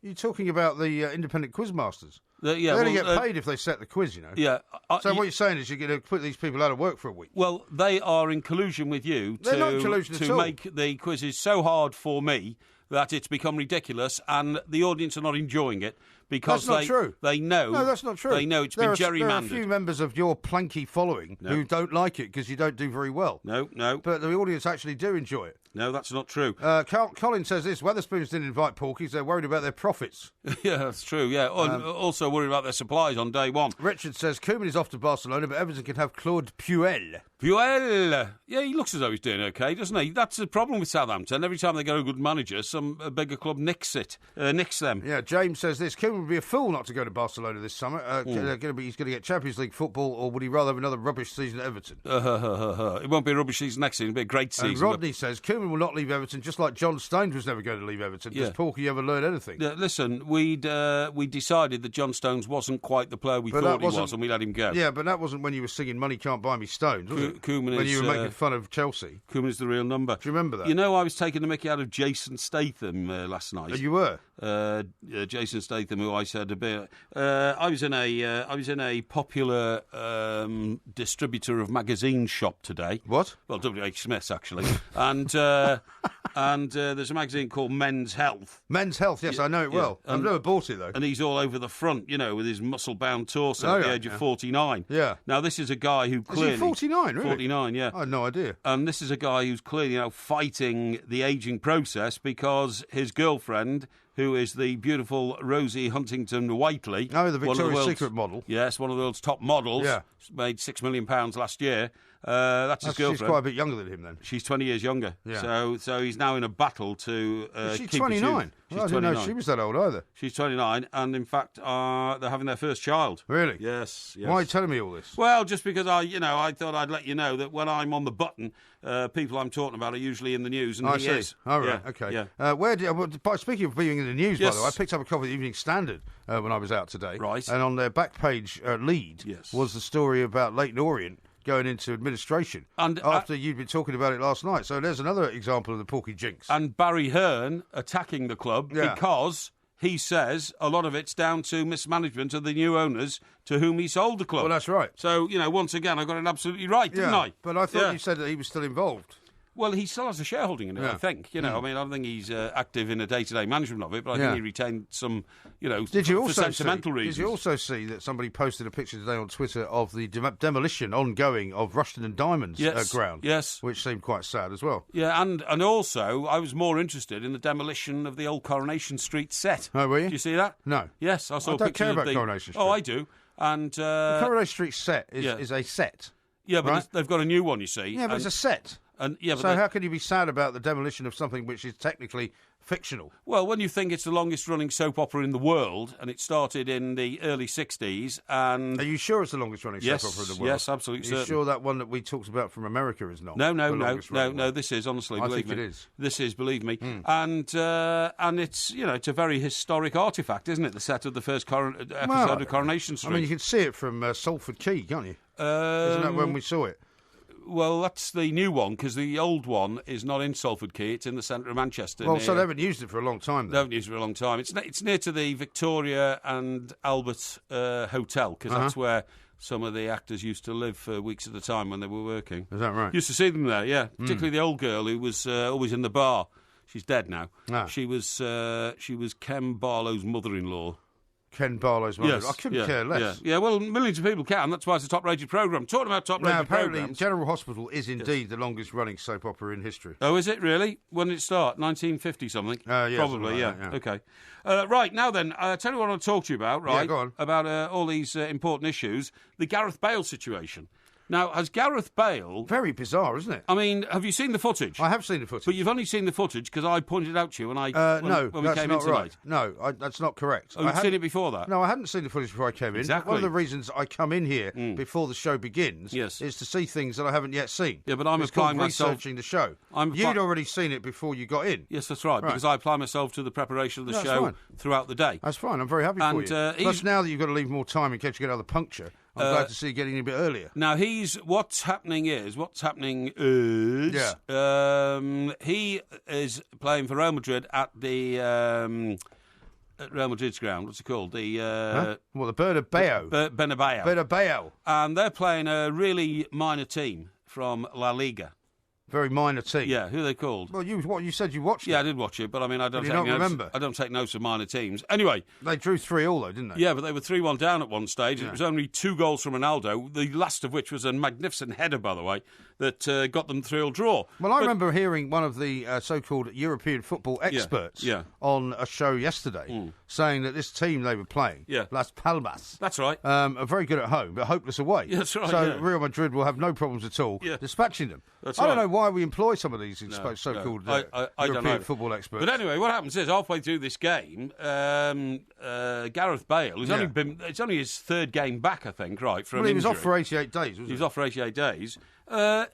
You're talking about the independent quizmasters. They only get paid if they set the quiz, you know. Yeah. So what you're saying is you're going to put these people out of work for a week. Well, they are in collusion with you to make the quizzes so hard for me that it's become ridiculous, and the audience are not enjoying it because that's not true. They know. No, that's not true. They know it's been gerrymandered. There are a few members of your planky following who don't like it because you don't do very well. No. But the audience actually do enjoy it. No, that's not true. Colin says this: Wetherspoons didn't invite Porkies. They're worried about their profits. Yeah, that's true. Yeah, also worried about their supplies on day one. Richard says Koeman is off to Barcelona, but Everton can have Claude Puel. Puel! Yeah, he looks as though he's doing okay, doesn't he? That's the problem with Southampton. Every time they get a good manager, some bigger club nicks them. Yeah, James says this: Koeman would be a fool not to go to Barcelona this summer. He's going to get Champions League football, or would he rather have another rubbish season at Everton? It won't be a rubbish season next season. It'll be a great season. And Rodney says Koeman will not leave Everton, just like John Stones was never going to leave Everton. Does Porky ever learn anything? Yeah, listen, we decided that John Stones wasn't quite the player we thought he was, and we let him go. Yeah, but that wasn't when you were singing "Money Can't Buy Me Stones," was it? Koeman when you were making fun of Chelsea. Koeman is the real number. Do you remember that? You know, I was taking the mickey out of Jason Statham last night. You were. Jason Statham, who I said a bit. I was in a popular distributor of magazine shop today. What? Well, W.H. Smith's actually, and there's a magazine called Men's Health. Men's Health, yes, I know it well. I've never bought it though. And he's all over the front, you know, with his muscle-bound torso at the age of 49. Yeah. Now this is a guy who clearly 49, really? 49, yeah. I had no idea. And this is a guy who's clearly, fighting the aging process because his girlfriend, who is the beautiful Rosie Huntington Whiteley. Oh, the Victoria's Secret model. Yes, one of the world's top models. Yeah. Made £6 million last year. That's his girlfriend. She's quite a bit younger than him then. She's 20 years younger. Yeah. So he's now in a battle to she's keep 29. She's I didn't know she was that old either. She's 29, and in fact, they're having their first child. Really? Yes. Why are you telling me all this? Well, just because I thought I'd let you know that when I'm on the button, people I'm talking about are usually in the news, and I he see. is. All right. Yeah. Okay. Yeah. Speaking of being in the news, by the way, I picked up a copy of the Evening Standard when I was out today. Right. And on their back page lead was the story about Leyton Orient going into administration after you'd been talking about it last night. So there's another example of the Porky jinx. And Barry Hearn attacking the club because he says a lot of it's down to mismanagement of the new owners to whom he sold the club. Well, that's right. So, once again, I got it absolutely right, didn't I? But I thought you said that he was still involved. Well, he still has a shareholding in it, I think. I mean, I don't think he's active in the day-to-day management of it, but I think he retained some, for sentimental reasons. Did you also see that somebody posted a picture today on Twitter of the demolition ongoing of Rushton and Diamond's ground? Yes. Which seemed quite sad as well. Yeah, and also, I was more interested in the demolition of the old Coronation Street set. Oh, were you? Did you see that? No. Yes, I saw I a don't picture care of about Coronation Street. Oh, I do. And the Coronation Street set is a set. Yeah, but right? they've got a new one, you see. Yeah, but it's a set. And so how can you be sad about the demolition of something which is technically fictional? Well, when you think it's the longest-running soap opera in the world, and it started in the early 60s, and... Are you sure it's the longest-running soap opera in the world? Yes, absolutely certain. Are you sure that one that we talked about from America is not? No, this is, honestly, believe me. I think it is. This is, believe me. And it's, it's a very historic artefact, isn't it, the set of the first episode of Coronation Street? I mean, you can see it from Salford Quay, can't you? Isn't that when we saw it? Well, that's the new one, because the old one is not in Salford Quay. It's in the centre of Manchester. Well, so they haven't used it for a long time, then. They haven't used it for a long time. It's near to the Victoria and Albert Hotel, because that's where some of the actors used to live for weeks at a time when they were working. Is that right? Used to see them there, yeah. Particularly the old girl who was always in the bar. She's dead now. Ah. She was Ken Barlow's mother-in-law. Ken Barlow's mother. Yes, I couldn't care less. Yeah, well, millions of people can. That's why it's a top-rated programme. Talking about top-rated apparently, programmes... General Hospital is indeed the longest-running soap opera in history. Oh, is it really? When did it start? 1950-something? Yeah. Probably, like that, Okay. Right, now then, tell you what I want to talk to you about, right? Yeah, go on. About all these important issues. The Gareth Bale situation. Now, has Gareth Bale... Very bizarre, isn't it? I mean, have you seen the footage? I have seen the footage. But you've only seen the footage because I pointed it out to you when we came in tonight. Right. No, that's not correct. Oh, you've seen it before that? No, I hadn't seen the footage before I came in. Exactly. One of the reasons I come in here before the show begins is to see things that I haven't yet seen. Yeah, but I'm applying myself... researching the show. You'd already seen it before you got in. Yes, that's right, because I apply myself to the preparation of the show through the day. That's fine. I'm very happy for you. Plus, now that you've got to leave more time in case you get another puncture, I'm glad to see you getting in a bit earlier. Now, what's happening is he is playing for Real Madrid at the at Real Madrid's ground. What's it called? The the Bernabeu. Bernabeu. And they're playing a really minor team from La Liga. Very minor team. Yeah, who are they called? Well, you said you watched it. Yeah, I did watch it, but I mean, I don't remember. I don't take notes of minor teams. Anyway. They drew 3-3 though, didn't they? Yeah, but they were 3-1 down at one stage. Yeah. It was only 2 goals from Ronaldo, the last of which was a magnificent header, by the way, that got them 3-3 draw. Well, I remember hearing one of the so-called European football experts on a show yesterday saying that this team they were playing, Las Palmas... That's right. Are very good at home, but hopeless away. Yeah, that's right, So Real Madrid will have no problems at all dispatching them. I don't know why we employ some of these so-called European football experts. But anyway, what happens is halfway through this game, Gareth Bale, it's only his third game back, I think, right? From he was off for 88 days, wasn't he? He was off for 88 days.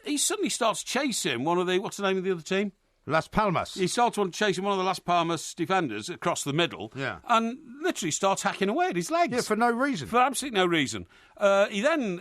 He suddenly starts chasing one of the... What's the name of the other team? Las Palmas. He starts chasing one of the Las Palmas defenders across the middle and literally starts hacking away at his legs. Yeah, for no reason. For absolutely no reason. He then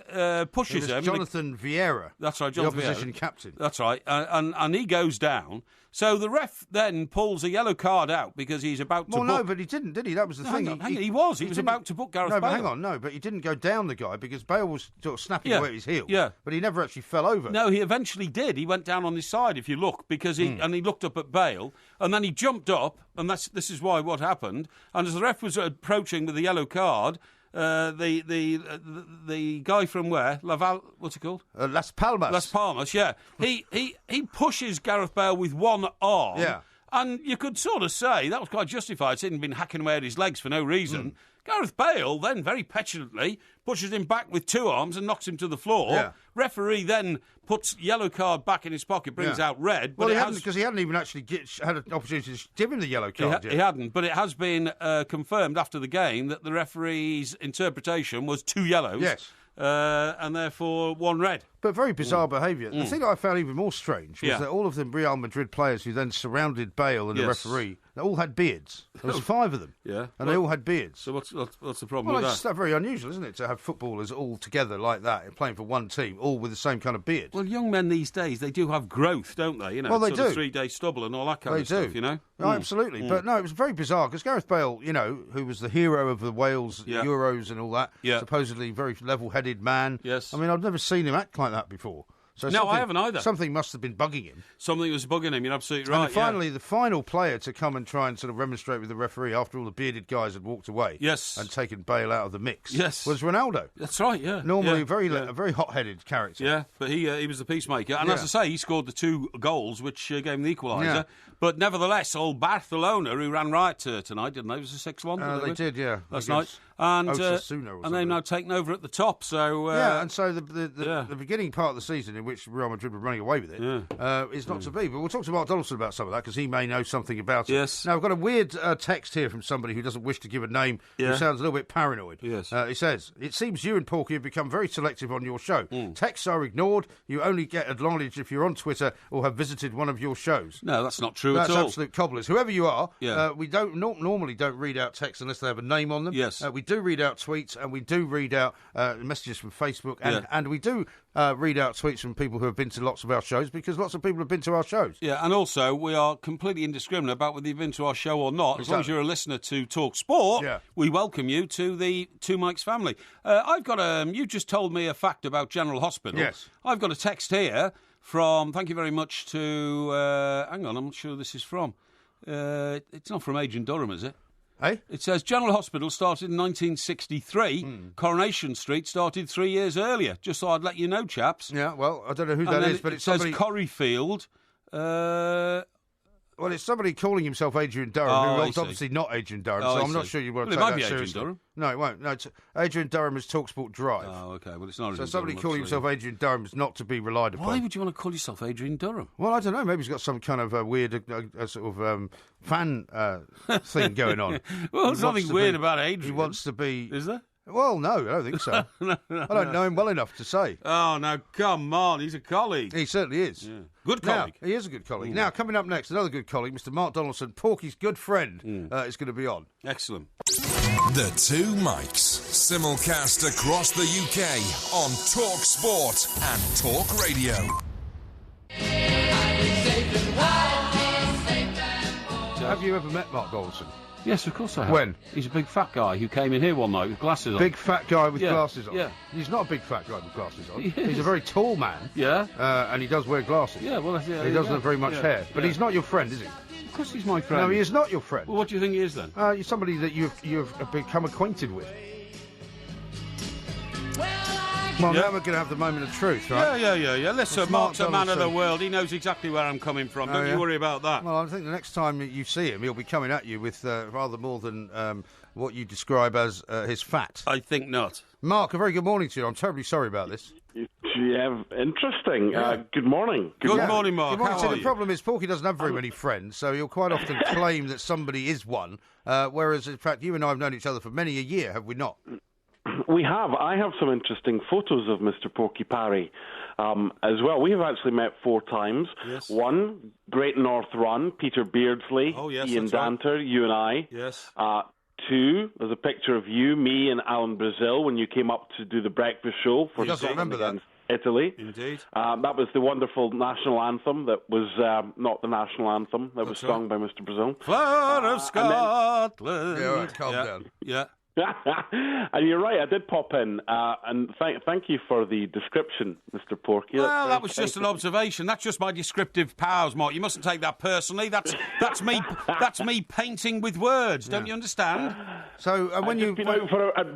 pushes him. Jonathan Vieira. That's right, Jonathan the opposition captain. That's right. And he goes down. So the ref then pulls a yellow card out because he's about to book... no, but he didn't, did he? That was the thing. He was about to book Gareth Bale. No, but hang on, but he didn't go down the guy because Bale was sort of snapping away at his heel. Yeah. But he never actually fell over. No, he eventually did. He went down on his side, if you look, because he looked up at Bale, and then he jumped up, and this is what happened. And as the ref was approaching with the yellow card... the guy from where? What's it called? Las Palmas. Las Palmas, yeah. He pushes Gareth Bale with one arm. Yeah. And you could sort of say that was quite justified, seeing him been hacking away at his legs for no reason. Gareth Bale then very petulantly pushes him back with 2 arms and knocks him to the floor. Yeah. Referee then puts yellow card back in his pocket, brings out red. Well, because he hadn't even actually had an opportunity to give him the yellow card yet. He hadn't, but it has been confirmed after the game that the referee's interpretation was 2 yellows. Yes. And therefore 1 red. But very bizarre behaviour. The thing that I found even more strange was that all of the Real Madrid players who then surrounded Bale and the referee, they all had beards. There was 5 of them. Yeah. And they all had beards. So what's the problem with that? It's very unusual, isn't it, to have footballers all together like that, playing for one team, all with the same kind of beard. Well, young men these days, they do have growth, don't they? You know, well, they do. 3-day stubble and all that kind of stuff, you know? Oh, absolutely. But no, it was very bizarre, because Gareth Bale, who was the hero of the Wales Euros and all that, supposedly very level-headed man. Yes. I mean, I've never seen him act like that before. So no, I haven't either. Something must have been bugging him. Something was bugging him, you're absolutely right. And finally, the final player to come and try and sort of remonstrate with the referee after all the bearded guys had walked away and taken Bale out of the mix was Ronaldo. That's right, yeah. Normally a very hot-headed character. Yeah, but he was the peacemaker. And as I say, he scored the 2 goals, which gave him the equaliser. Yeah. But nevertheless, old Barcelona, who ran riot tonight, didn't they? It was a 6-1. They did, yeah. Last night. and Osasuna and they've now taken over at the top. So and so the beginning part of the season in which Real Madrid were running away with it is not to be. But we'll talk to Mark Donaldson about some of that because he may know something about it. Yes. Now, I've got a weird text here from somebody who doesn't wish to give a name, who sounds a little bit paranoid. Yes. He says, "It seems you and Porky have become very selective on your show. Texts are ignored. You only get acknowledged if you're on Twitter or have visited one of your shows." No, that's not true That's at all. absolute cobblers. Whoever you are, Yeah. we normally don't read out texts unless they have a name on them. Yes. We do read out tweets and we do read out messages from Facebook and we do read out tweets from people who have been to lots of our shows because lots of people have been to our shows. Yeah, and also we are completely indiscriminate about whether you've been to our show or not. As long as you're a listener to Talk Sport, we welcome you to the Two Mikes family. I've got you just told me a fact about General Hospital. Yes. I've got a text here from, thank you very much to, hang on, I'm not sure who this is from. It's not from Agent Durham, is it? Hey? It says General Hospital started in 1963. Coronation Street started 3 years earlier. Just thought I'd let you know, chaps. Yeah, well, I don't know who that is, but it it's says somebody... Corryfield. Well, it's somebody calling himself Adrian Durham, who's obviously not Adrian Durham, so I'm not sure you want to take that seriously. It might be Adrian Durham. No, it won't. No, it's Adrian Durham is TalkSport Drive. Oh, OK. Well, it's not. So somebody calling himself Adrian Durham is not to be relied upon. Why would you want to call yourself Adrian Durham? Well, I don't know. Maybe he's got some kind of weird sort of fan thing going on. Well, there's nothing weird about Adrian. He wants to be... Is there? Well, no, I don't think so. I don't know him well enough to say. Oh, now, come on. He's a colleague. He certainly is. Yeah. Good colleague. Now, he is a good colleague. Now, coming up next, another good colleague, Mr. Mark Donaldson, Porky's good friend, is going to be on. Excellent. The Two Mikes, simulcast across the UK on Talk Sport and Talk Radio. Have you ever met Mark Donaldson? Yes, of course I have. When? He's a big fat guy who came in here one night with glasses on. Big fat guy with glasses on? Yeah. He's not a big fat guy with glasses on. He He's a very tall man. Yeah. And he does wear glasses. Yeah, well, he doesn't have very much hair. But he's not your friend, is he? Of course he's my friend. No, he is not your friend. Well, what do you think he is then? You're somebody that you've become acquainted with. Well, now we're going to have the moment of truth, right? Yeah. Listen, Mark's a man of the world. He knows exactly where I'm coming from. Don't you worry about that. Well, I think the next time you see him, he'll be coming at you with rather more than what you describe as his fat. I think not. Mark, a very good morning to you. I'm terribly sorry about this. Yeah, interesting. Good morning. Good morning, Mark. Good morning. How are the you? problem is Porky doesn't have very many friends, so he'll quite often claim that somebody is one, whereas, in fact, you and I have known each other for many a year, have we not? We have. I have some interesting photos of Mr. Porky Parry as well. We have actually met 4 times. Yes. 1, Great North Run, Peter Beardsley, Ian Danter, you and I. Yes. 2, there's a picture of you, me, and Alan Brazil when you came up to do the breakfast show for Scotland against Italy. Indeed. That was the wonderful national anthem that was not the national anthem that was sung by Mr. Brazil. Flood of Scotland. Yeah, all right, calm down. Yeah. And you're right, I did pop in, and thank you for the description, Mr. Porky. Well, that was just an observation. That's just my descriptive powers, Mark. You mustn't take that personally. That's me. That's me painting with words. Don't you understand? So when I've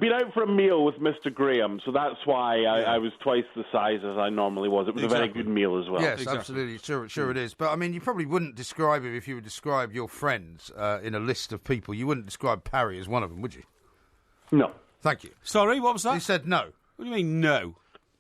been out for a meal with Mr. Graham, so that's why I was twice the size as I normally was. It was a very good meal as well. Yes, absolutely. Sure it is. But I mean, you probably wouldn't describe him if you would describe your friends in a list of people. You wouldn't describe Parry as one of them, would you? No. Thank you. Sorry, what was that? He said no. What do you mean, no?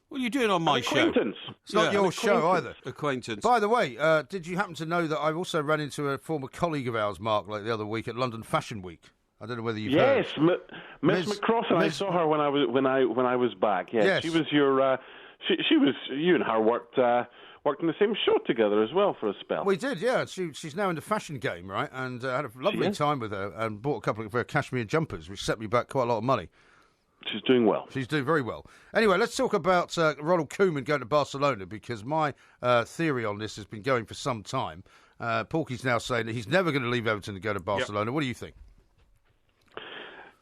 What are you doing on my show? Acquaintance. It's not your show either. Acquaintance. By the way, did you happen to know that I also ran into a former colleague of ours, Mark, like the other week at London Fashion Week? I don't know whether you've heard. Yes, Miss McCrossan. I saw her when I was back. Yes. She was your. She was. You and her worked in the same show together as well for a spell. We did, yeah. She's now in the fashion game, right? And had a lovely time with her and bought a couple of her cashmere jumpers, which set me back quite a lot of money. She's doing well. She's doing very well. Anyway, let's talk about Ronald Koeman going to Barcelona, because my theory on this has been going for some time. Porky's now saying that he's never going to leave Everton to go to Barcelona. Yep. What do you think?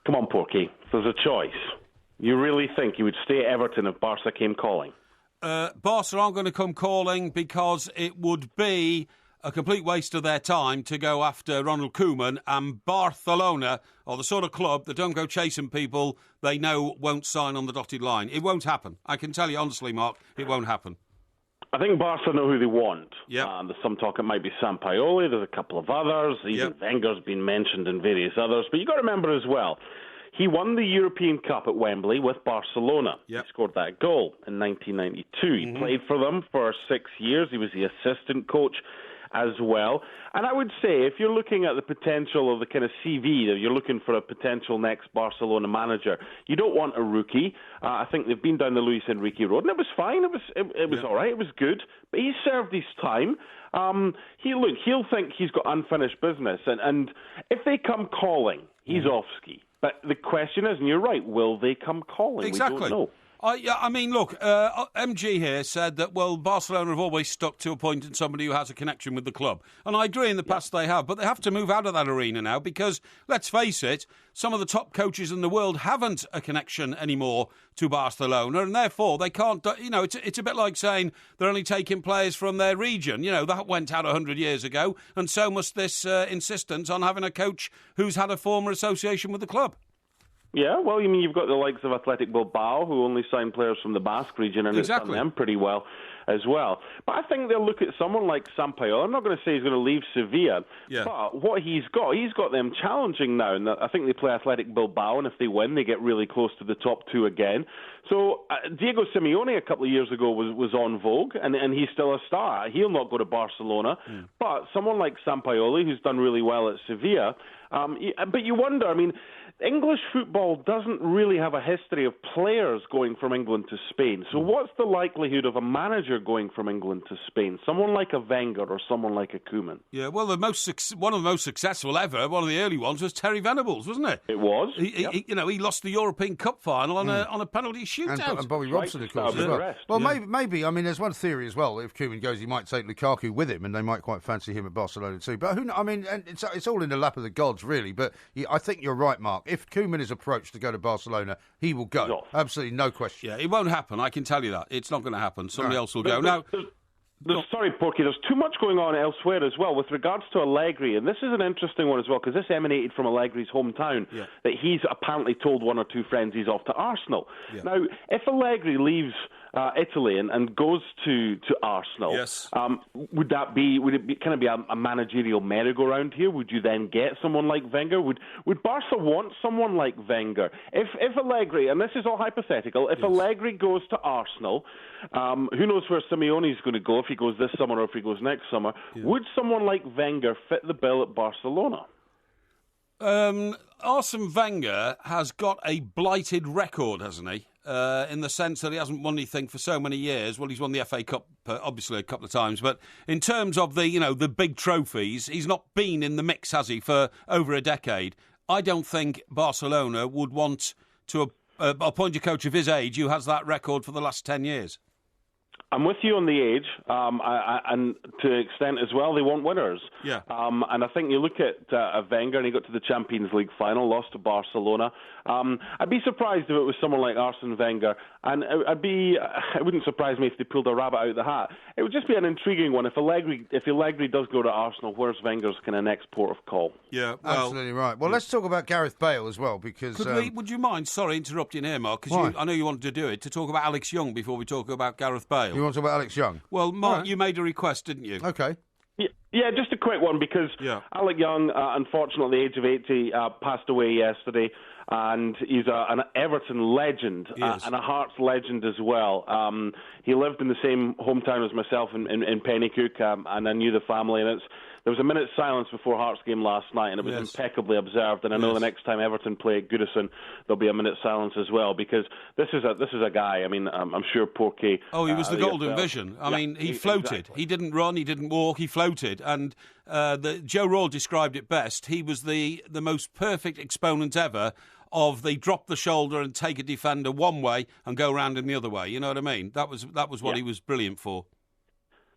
Come on, Porky. There's a choice. You really think you would stay at Everton if Barca came calling? Barca aren't going to come calling because it would be a complete waste of their time to go after Ronald Koeman, and Barcelona are the sort of club that don't go chasing people they know won't sign on the dotted line. It won't happen. I can tell you honestly, Mark, it won't happen. I think Barca know who they want. Yeah. There's some talk it might be Sampaoli. There's a couple of others. Even Wenger's been mentioned and various others. But you've got to remember as well, He won the European Cup at Wembley with Barcelona. Yep. He scored that goal in 1992. He played for them for 6 years. He was the assistant coach as well. And I would say, if you're looking at the potential of the kind of CV, that you're looking for a potential next Barcelona manager, you don't want a rookie. I think they've been down the Luis Enrique road, and it was fine. It was all right. It was good. But he served his time. He'll think he's got unfinished business. And if they come calling, he's off ski. But the question is, and you're right, will they come calling? Exactly. We don't know. I mean, look, MG here said that, well, Barcelona have always stuck to appointing somebody who has a connection with the club. And I agree in the past they have, but they have to move out of that arena now because, let's face it, some of the top coaches in the world haven't a connection anymore to Barcelona, and therefore they can't, it's a bit like saying they're only taking players from their region. That went out 100 years ago, and so must this insistence on having a coach who's had a former association with the club. Yeah, well, you've got the likes of Athletic Bilbao, who only sign players from the Basque region, and it's done them pretty well as well. But I think they'll look at someone like Sampaio. I'm not going to say he's going to leave Sevilla, but what he's got them challenging now. And I think they play Athletic Bilbao, and if they win, they get really close to the top two again. So Diego Simeone a couple of years ago was on vogue, and he's still a star. He'll not go to Barcelona. But someone like Sampaoli, who's done really well at Sevilla, but you wonder, English football doesn't really have a history of players going from England to Spain. So what's the likelihood of a manager going from England to Spain? Someone like a Wenger or someone like a Koeman? Yeah, well, one of the most successful ever, one of the early ones, was Terry Venables, wasn't it? It was. He lost the European Cup final on a penalty shootout. And Bobby Robson, of course, as well. Well, maybe. There's one theory as well. If Koeman goes, he might take Lukaku with him, and they might quite fancy him at Barcelona too. But it's all in the lap of the gods, really. But I think you're right, Mark. If Koeman is approached to go to Barcelona, he will go. Absolutely, no question. Yeah, it won't happen. I can tell you that. It's not going to happen. Somebody else will go. Now, sorry, Porky, there's too much going on elsewhere as well with regards to Allegri, and this is an interesting one as well, because this emanated from Allegri's hometown, that he's apparently told one or two friends he's off to Arsenal. Yeah. Now, if Allegri leaves Italy and goes to Arsenal, would it kind of be a managerial merry-go-round here? Would you then get someone like Wenger? Would Barca want someone like Wenger? If Allegri, and this is all hypothetical, if Allegri goes to Arsenal, who knows where Simeone's going to go, if he goes this summer or if he goes next summer, would someone like Wenger fit the bill at Barcelona? Arsene Wenger has got a blighted record, hasn't he? In the sense that he hasn't won anything for so many years. Well, he's won the FA Cup, obviously, a couple of times. But in terms of the big trophies, he's not been in the mix, has he, for over a decade. I don't think Barcelona would want to appoint a coach of his age who has that record for the last 10 years. I'm with you on the age, and to an extent as well, they want winners. Yeah. And I think you look at Wenger, and he got to the Champions League final, lost to Barcelona. I'd be surprised if it was someone like Arsene Wenger, and it wouldn't surprise me if they pulled a rabbit out of the hat. It would just be an intriguing one. If Allegri does go to Arsenal, where's Wenger's kind of next port of call? Yeah, absolutely right. Well, let's talk about Gareth Bale as well, because... Would you mind, sorry, interrupting here, Mark, because I know you wanted to do it, to talk about Alex Young before we talk about Gareth Bale. You want to talk about Alex Young? Well, Mark, you made a request, didn't you? Okay. Yeah, just a quick one, because Alex Young, unfortunately, at the age of 80, passed away yesterday, and he's an Everton legend and a Hearts legend as well. He lived in the same hometown as myself in Pennycook, and I knew the family, and there was a minute's silence before Hearts game last night, and it was impeccably observed. And I know the next time Everton play at Goodison, there'll be a minute's silence as well, because this is a guy. I'm sure Porky. Oh, he was the golden vision. He floated. Exactly. He didn't run. He didn't walk. He floated. And Joe Royle described it best. He was the most perfect exponent ever of they drop the shoulder and take a defender one way and go round in the other way. You know what I mean? That was what he was brilliant for.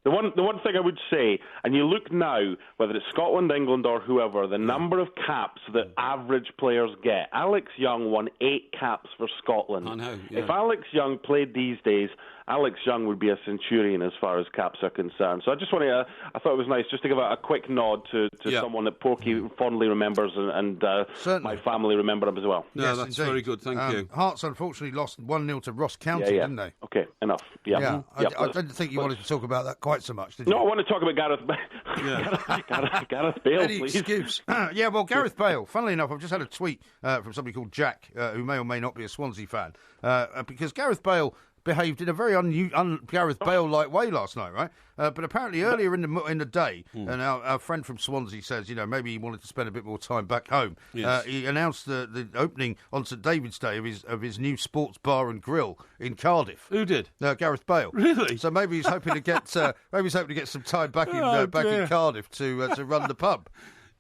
The one thing I would say, and you look now, whether it's Scotland, England or whoever, the number of caps that average players get. Alex Young won 8 caps for Scotland. I know, yeah. If Alex Young played these days, Alex Young would be a centurion as far as caps are concerned. So I just wanted I thought it was nice just to give a quick nod to someone that Porky fondly remembers and my family remember him as well. No, yes, that's indeed. Very good, thank you. Hearts unfortunately lost 1-0 to Ross County, didn't they? Okay, enough. Yeah. I didn't think you wanted to talk about that quite so much, did you? No, I want to talk about Gareth Bale. Gareth Bale, Any please. excuse. Well, Gareth Bale, funnily enough, I've just had a tweet from somebody called Jack, who may or may not be a Swansea fan, because Gareth Bale behaved in a very Gareth Bale-like way last night, right? But apparently earlier in the day, and our friend from Swansea says, maybe he wanted to spend a bit more time back home. Yes. He announced the opening on St David's Day of his new sports bar and grill in Cardiff. Who did? Gareth Bale. Really? So maybe he's hoping to get some time back in Cardiff to run the pub.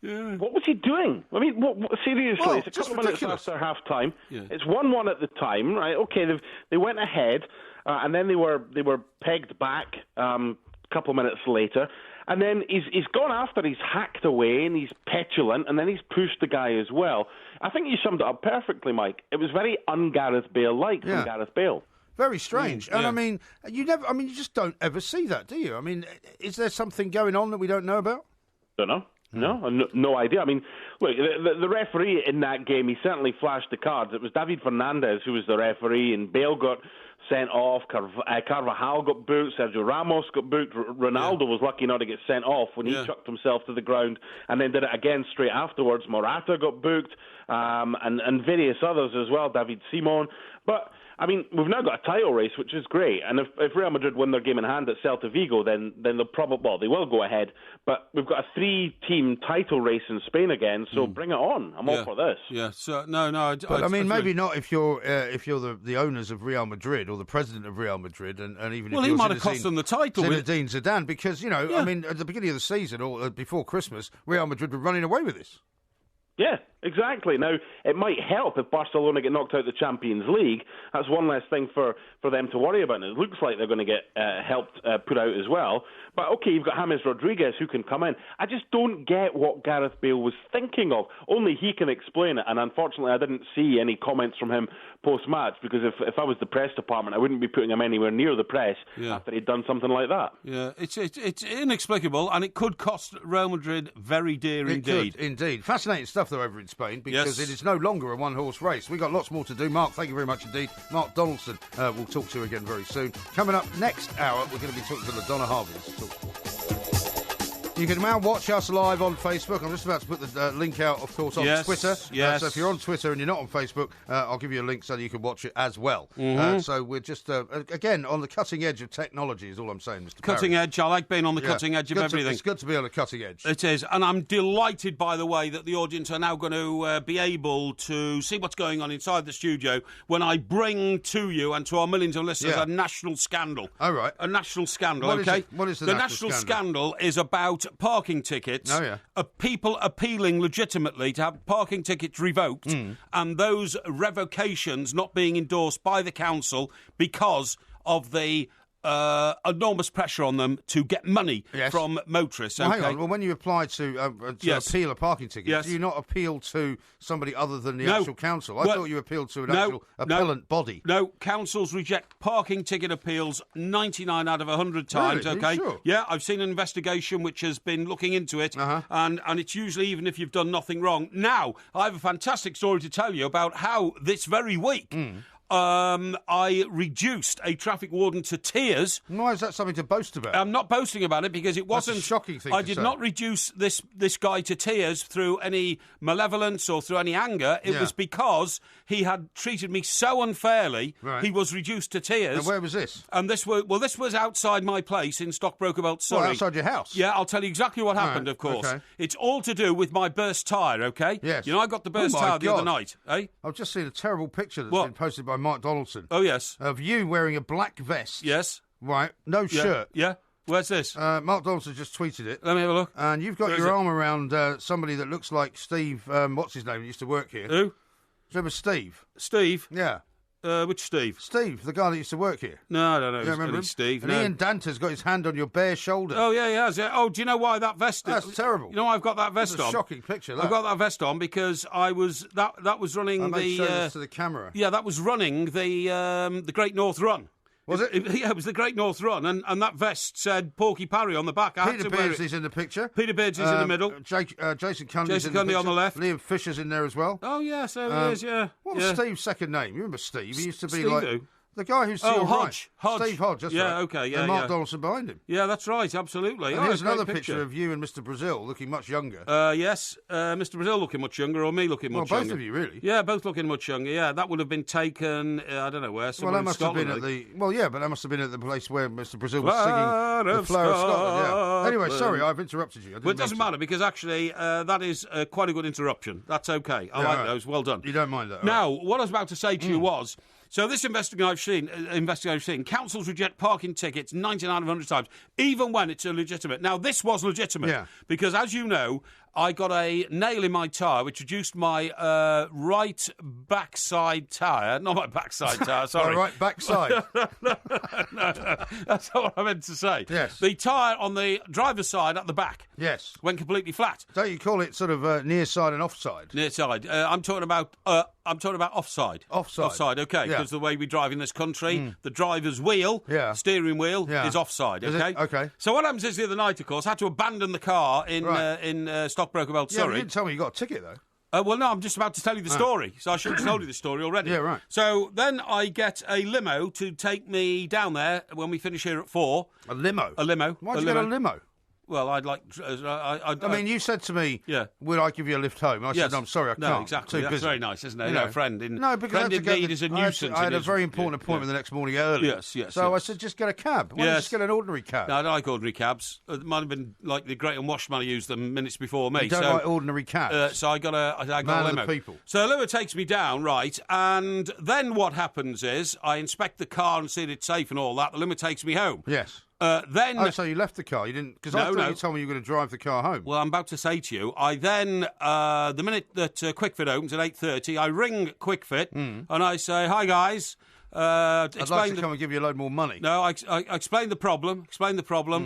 Yeah. What was he doing? I mean, seriously, it's a couple minutes after half-time. Yeah. It's 1-1 at the time, right? Okay, they went ahead, and then they were pegged back a couple of minutes later. And then he's gone after, he's hacked away, and he's petulant, and then he's pushed the guy as well. I think you summed it up perfectly, Mike. It was very un-Gareth Bale-like from Gareth Bale. Very strange. And I mean, you just don't ever see that, do you? I mean, is there something going on that we don't know about? Don't know. No idea. I mean, look, the referee in that game, he certainly flashed the cards. It was David Fernandez who was the referee, and Bale got sent off. Carvajal got booked. Sergio Ramos got booked. Ronaldo was lucky not to get sent off when he chucked himself to the ground and then did it again straight afterwards. Morata got booked, and various others as well, David Simon. But I mean, we've now got a title race, which is great. And if Real Madrid win their game in hand at Celta Vigo, then they'll they will go ahead. But we've got a 3-team title race in Spain again, so bring it on. I'm all for this. Yeah. So but I mean, maybe not if you're the owners of Real Madrid or the president of Real Madrid, and even if he might have cost them the title. Zinedine Zidane, because I mean, at the beginning of the season or before Christmas, Real Madrid were running away with this. Yeah, exactly. Now, it might help if Barcelona get knocked out of the Champions League. That's one less thing for them to worry about. And it looks like they're going to get helped put out as well. But, okay, you've got James Rodriguez who can come in. I just don't get what Gareth Bale was thinking of. Only he can explain it. And unfortunately, I didn't see any comments from him post-match, because if I was the press department, I wouldn't be putting him anywhere near the press after he'd done something like that. Yeah, it's inexplicable, and it could cost Real Madrid very dear indeed. Could, indeed. Fascinating stuff, though, over in Spain, because it is no longer a one-horse race. We've got lots more to do. Mark, thank you very much indeed. Mark Donaldson, we'll talk to you again very soon. Coming up next hour, we're going to be talking to LaDonna Harvey. You can now watch us live on Facebook. I'm just about to put the link out, of course, on Twitter. Yes. So if you're on Twitter and you're not on Facebook, I'll give you a link so that you can watch it as well. So we're just, again, on the cutting edge of technology is all I'm saying, Mr. Cutting Parry. edge. I like being on the cutting edge of everything. It's good to be on the cutting edge. It is. And I'm delighted, by the way, that the audience are now going to be able to see what's going on inside the studio when I bring to you and to our millions of listeners a national scandal. Oh, right. A national scandal, What okay? Is it? What is the national scandal is about parking tickets. People appealing legitimately to have parking tickets revoked, and those revocations not being endorsed by the council because of the enormous pressure on them to get money from motorists. Well, hang on. Well, when you apply to appeal a parking ticket, do you not appeal to somebody other than the actual council? I thought you appealed to an actual appellant body. No, councils reject parking ticket appeals 99 out of 100 times, really? okay? Sure? Yeah, I've seen an investigation which has been looking into it, and it's usually even if you've done nothing wrong. Now, I have a fantastic story to tell you about how this very week I reduced a traffic warden to tears. Why is that something to boast about? I'm not boasting about it because it wasn't... That's a shocking thing I did not reduce this guy to tears through any malevolence or through any anger. It was because he had treated me so unfairly, he was reduced to tears. And where was this? And this was outside my place in Stockbroker Belt, Surrey. Well, outside your house? Yeah, I'll tell you exactly what happened, of course. Okay. It's all to do with my burst tyre, okay? Yes. You know, I got the burst tyre the other night, eh? I've just seen a terrible picture that's been posted by Mark Donaldson. Oh, yes. Of you wearing a black vest. Yes. Right, no shirt. Yeah. Where's this? Mark Donaldson just tweeted it. Let me have a look. And you've got your arm around somebody that looks like Steve, what's his name, he used to work here. Who? Do you remember Steve? Steve? Yeah. Which Steve? Steve, the guy that used to work here. No, I don't know. You don't remember him? Steve. And Ian Danter's got his hand on your bare shoulder. Oh, yeah, he has. Yeah. Oh, do you know why that vest is? That's terrible. You know why I've got that vest That's on? a shocking picture, that. I've got that vest on because I was... That was running I might show this to the camera. Yeah, that was running the Great North Run. Was it? Yeah, it was the Great North Run, and that vest said Porky Parry on the back. Peter Beardsley's in the picture. Peter Beardsley's in the middle. Jason Cundy's in the Cundy on the left. Liam Fisher's in there as well. Oh, yeah, so he is, yeah. What was Steve's second name? You remember Steve? He used to be Steve like... who? The guy who's Hodge. Steve Hodge, that's right. Okay, yeah, and Mark Donaldson behind him. Yeah, that's right, absolutely. And here's another picture of you and Mr. Brazil looking much younger. Yes, Mr. Brazil looking much younger, or me looking much younger. Both of you, really. Yeah, both looking much younger, yeah. That would have been taken, I don't know where, somewhere in Scotland. Have been at the... but that must have been at the place where Mr. Brazil was singing The Flower of Scotland. Yeah. Anyway, sorry, I've interrupted you. Well, it doesn't matter, because actually, that is quite a good interruption. That's okay. I like those. Well done. You don't mind that? Now, what I was about to say to you was... So this investigation I've seen, councils reject parking tickets 99 of 100 times, even when it's illegitimate. Now, this was legitimate, because, as you know, I got a nail in my tyre, which reduced my right backside tyre. Not my backside tyre, sorry. Right backside. No, that's not what I meant to say. Yes. The tyre on the driver's side at the back. Yes. Went completely flat. Don't you call it sort of near side and offside? Near side. I'm talking about offside. Offside. Offside, okay, because the way we drive in this country, the driver's wheel, steering wheel, is offside, okay? Okay. So what happens is the other night, of course, I had to abandon the car in Stockbroker Belt, Surrey. You didn't tell me you got a ticket, though. Well, no, I'm just about to tell you the story, so I should have told you the story already. Yeah, right. So then I get a limo to take me down there when we finish here at 4. A limo? A limo. Why'd you get a limo? Well, I'd like... I mean, you said to me, would I give you a lift home? I said, no, I'm sorry, I can't. No, exactly. That's very nice, isn't it? A friend in need is a nuisance. I had a very important appointment the next morning early. Yes. So I said, just get a cab. Why don't you just get an ordinary cab? No, I don't like ordinary cabs. It might have been like the Great and Washman who used them minutes before me. You don't like ordinary cabs? So I got a limo. Of the people. So the limo takes me down, right, and then what happens is I inspect the car and see that it's safe and all that. The limo takes me home. Yes. So you left the car? You didn't? Because I thought you told me you were going to drive the car home. Well, I'm about to say to you, I then, the minute that QuickFit opens at 8:30, I ring QuickFit and I say, "Hi guys, I'd like to come and give you a load more money." No, I explained the problem.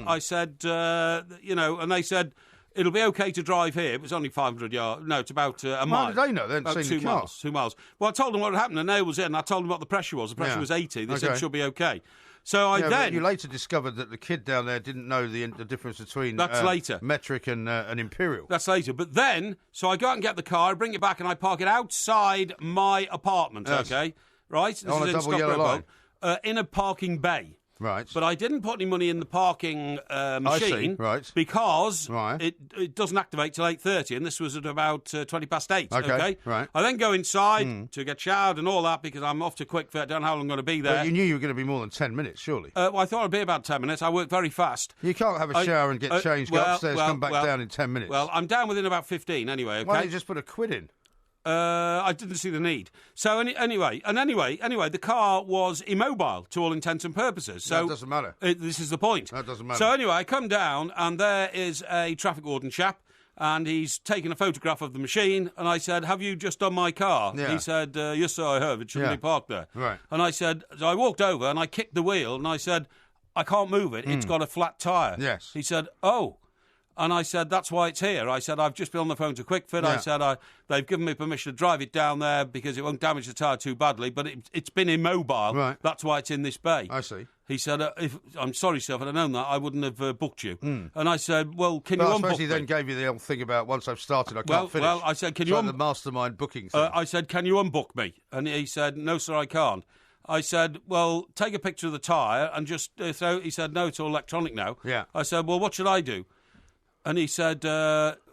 I said, and they said, it'll be okay to drive here. It was only 500 yards. No, it's about a mile. How did they know? They hadn't seen the car. 2 miles. Well, I told them what had happened. The nail was in. I told them what the pressure was. The pressure was 80. They said it should be okay. So you later discovered that the kid down there didn't know the difference between later. metric and imperial. That's later. But then, so I go out and get the car, I bring it back, and I park it outside my apartment. Yes. Okay, right. This on is a double yellow line, in a parking bay. Right. But I didn't put any money in the parking machine because it doesn't activate till 8:30, and this was at about 20 past 8. Okay. Right. I then go inside to get showered and all that because I'm off to QuickFit. I don't know how long I'm going to be there. But you knew you were going to be more than 10 minutes, surely. Well, I thought it'd be about 10 minutes. I work very fast. You can't have a shower and get changed, go upstairs, come back down in 10 minutes. Well, I'm down within about 15 anyway, okay? Why don't you just put a quid in? I didn't see the need. So anyway, the car was immobile to all intents and purposes. So that doesn't matter. This is the point. That doesn't matter. So anyway, I come down and there is a traffic warden chap, and he's taken a photograph of the machine. And I said, "Have you just done my car?" Yeah. He said, "Yes, sir, I have. It shouldn't be parked there." Right. And I said, so I walked over and I kicked the wheel and I said, "I can't move it. It's got a flat tyre." Yes. He said, "Oh." And I said, "That's why it's here." I said, "I've just been on the phone to QuickFit." Yeah. I said, they've given me permission to drive it down there because it won't damage the tyre too badly, but it's been immobile. Right. That's why it's in this bay. I see. He said, "I'm sorry, sir, if I'd have known that, I wouldn't have booked you." And I said, "Well, can you unbook me?" I suppose he then gave you the old thing about once I've started, I can't finish. Well, I said, "Can you the mastermind booking thing?" I said, "Can you unbook me?" And he said, "No, sir, I can't." I said, "Well, take a picture of the tyre and just throw." He said, "No, it's all electronic now." Yeah. I said, "Well, what should I do?" And he said,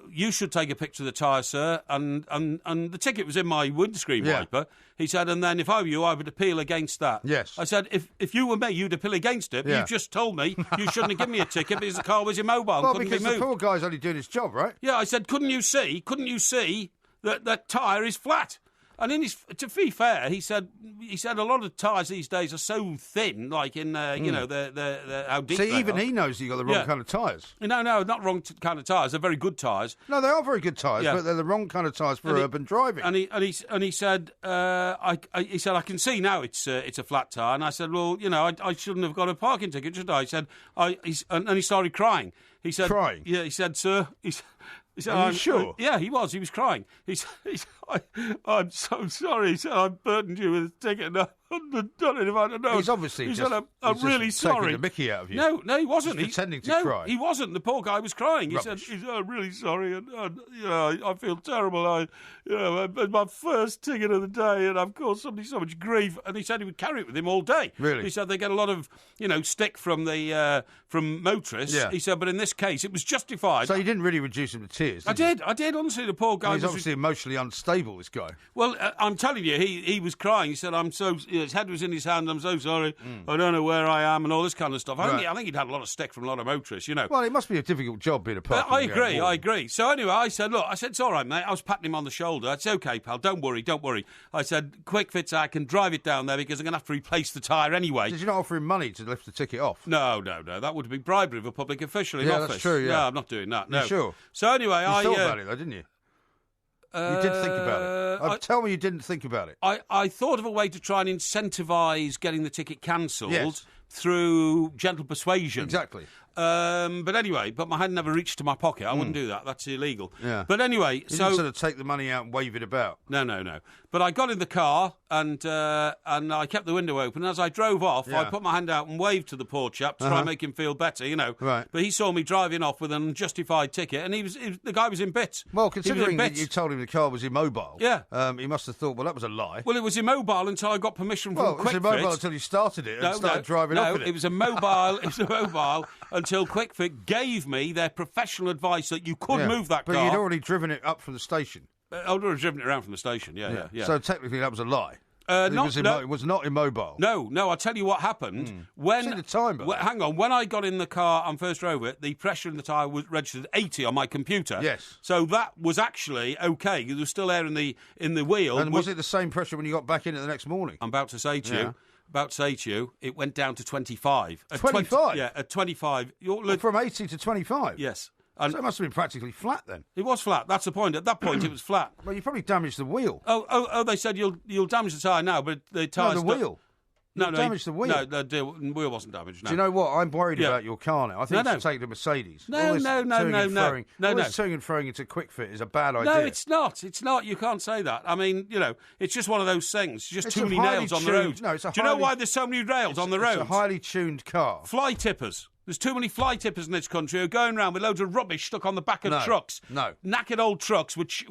"You should take a picture of the tyre, sir." And the ticket was in my windscreen wiper. He said, "And then if I were you, I would appeal against that." Yes. I said, if you were me, you'd appeal against it. But you just told me you shouldn't have given me a ticket because the car was immobile and couldn't be moved. Well, because the poor guy's only doing his job, right? Yeah, I said, couldn't you see that that tyre is flat? And to be fair, he said a lot of tyres these days are so thin, like in the how deep. See, even he knows you got the wrong kind of tyres. No, not wrong kind of tyres. They're very good tyres. No, they are very good tyres, but they're the wrong kind of tyres for urban driving. And he said, I can see now it's a flat tyre. And I said, well, I shouldn't have got a parking ticket, should I? He said, and he started crying. He said, crying? Yeah, he said, sir. He said, Are you sure? Yeah, he was. He was crying. I I'm so sorry. He said, I've burdened you with a ticket and I wouldn't have done it if I'd have known. He's obviously he said, I'm really sorry. Taking the mickey out of you. No, he wasn't. He's pretending to cry. He wasn't. The poor guy was crying. Rubbish. He said, I'm really sorry, and I feel terrible. It's my first ticket of the day, and I've caused somebody so much grief. And he said he would carry it with him all day. Really? He said they get a lot of stick from the from motorists. Yeah. He said, but in this case, it was justified. So you didn't really reduce him to tears, I did. Honestly, the poor guy he's obviously emotionally unstable, this guy. Well, I'm telling you, he was crying. He said, his head was in his hand, I'm so sorry, I don't know where I am, and all this kind of stuff. I think he'd had a lot of stick from a lot of motorists, Well, it must be a difficult job being a parking. I agree. So anyway, I said, it's all right, mate. I was patting him on the shoulder. It's okay, pal, don't worry. I said, quick fits, I can drive it down there because I'm going to have to replace the tyre anyway. Did you not offer him money to lift the ticket off? No. That would have been bribery of a public official in office. That's true, yeah. No, I'm not doing that, no. You sure? So anyway, you thought about it, though, didn't you? You did think about it. Tell me you didn't think about it. I thought of a way to try and incentivise getting the ticket cancelled through gentle persuasion. Exactly. But anyway, my hand never reached to my pocket. I wouldn't do that. That's illegal. Yeah. But anyway, you didn't sort of take the money out and wave it about. No. But I got in the car and I kept the window open. And as I drove off, I put my hand out and waved to the poor chap to try and make him feel better, Right. But he saw me driving off with an unjustified ticket, and the guy was in bits. Well, considering that you told him the car was immobile, he must have thought, well, that was a lie. Well, it was immobile until I got permission from QuickFit. It was immobile until you started it and started driving off with it. It was immobile. It was immobile until QuickFit gave me their professional advice that you could move that car. But you'd already driven it up from the station. I'd already driven it around from the station, yeah. So technically that was a lie. It was not immobile. No, I'll tell you what happened. When the time, hang on, when I got in the car and first drove it, the pressure in the tyre was registered 80 on my computer. Yes. So that was actually okay. There was still air in the wheel. And was it the same pressure when you got back in it the next morning? I'm about to say to you, it went down to 25. 25? At 25. From 80 to 25? Yes. So it must have been practically flat then. It was flat. That's the point. At that point, it was flat. Well, you probably damaged the wheel. Oh! They said you'll damage the tyre now, but the tyre. No, the wheel. No, damaged the wheel. No, the wheel wasn't damaged. No. Do you know what? I'm worried about your car now. I think you should take the Mercedes. No. This toing and throwing into QuickFit is a bad idea. No, it's not. It's not. You can't say that. I mean, it's just one of those things. Just too many nails on the road. No, Do you know why there's so many rails on the road? It's a highly tuned car. Fly tippers. There's too many fly tippers in this country who are going around with loads of rubbish stuck on the back of trucks. No. Knackered old trucks which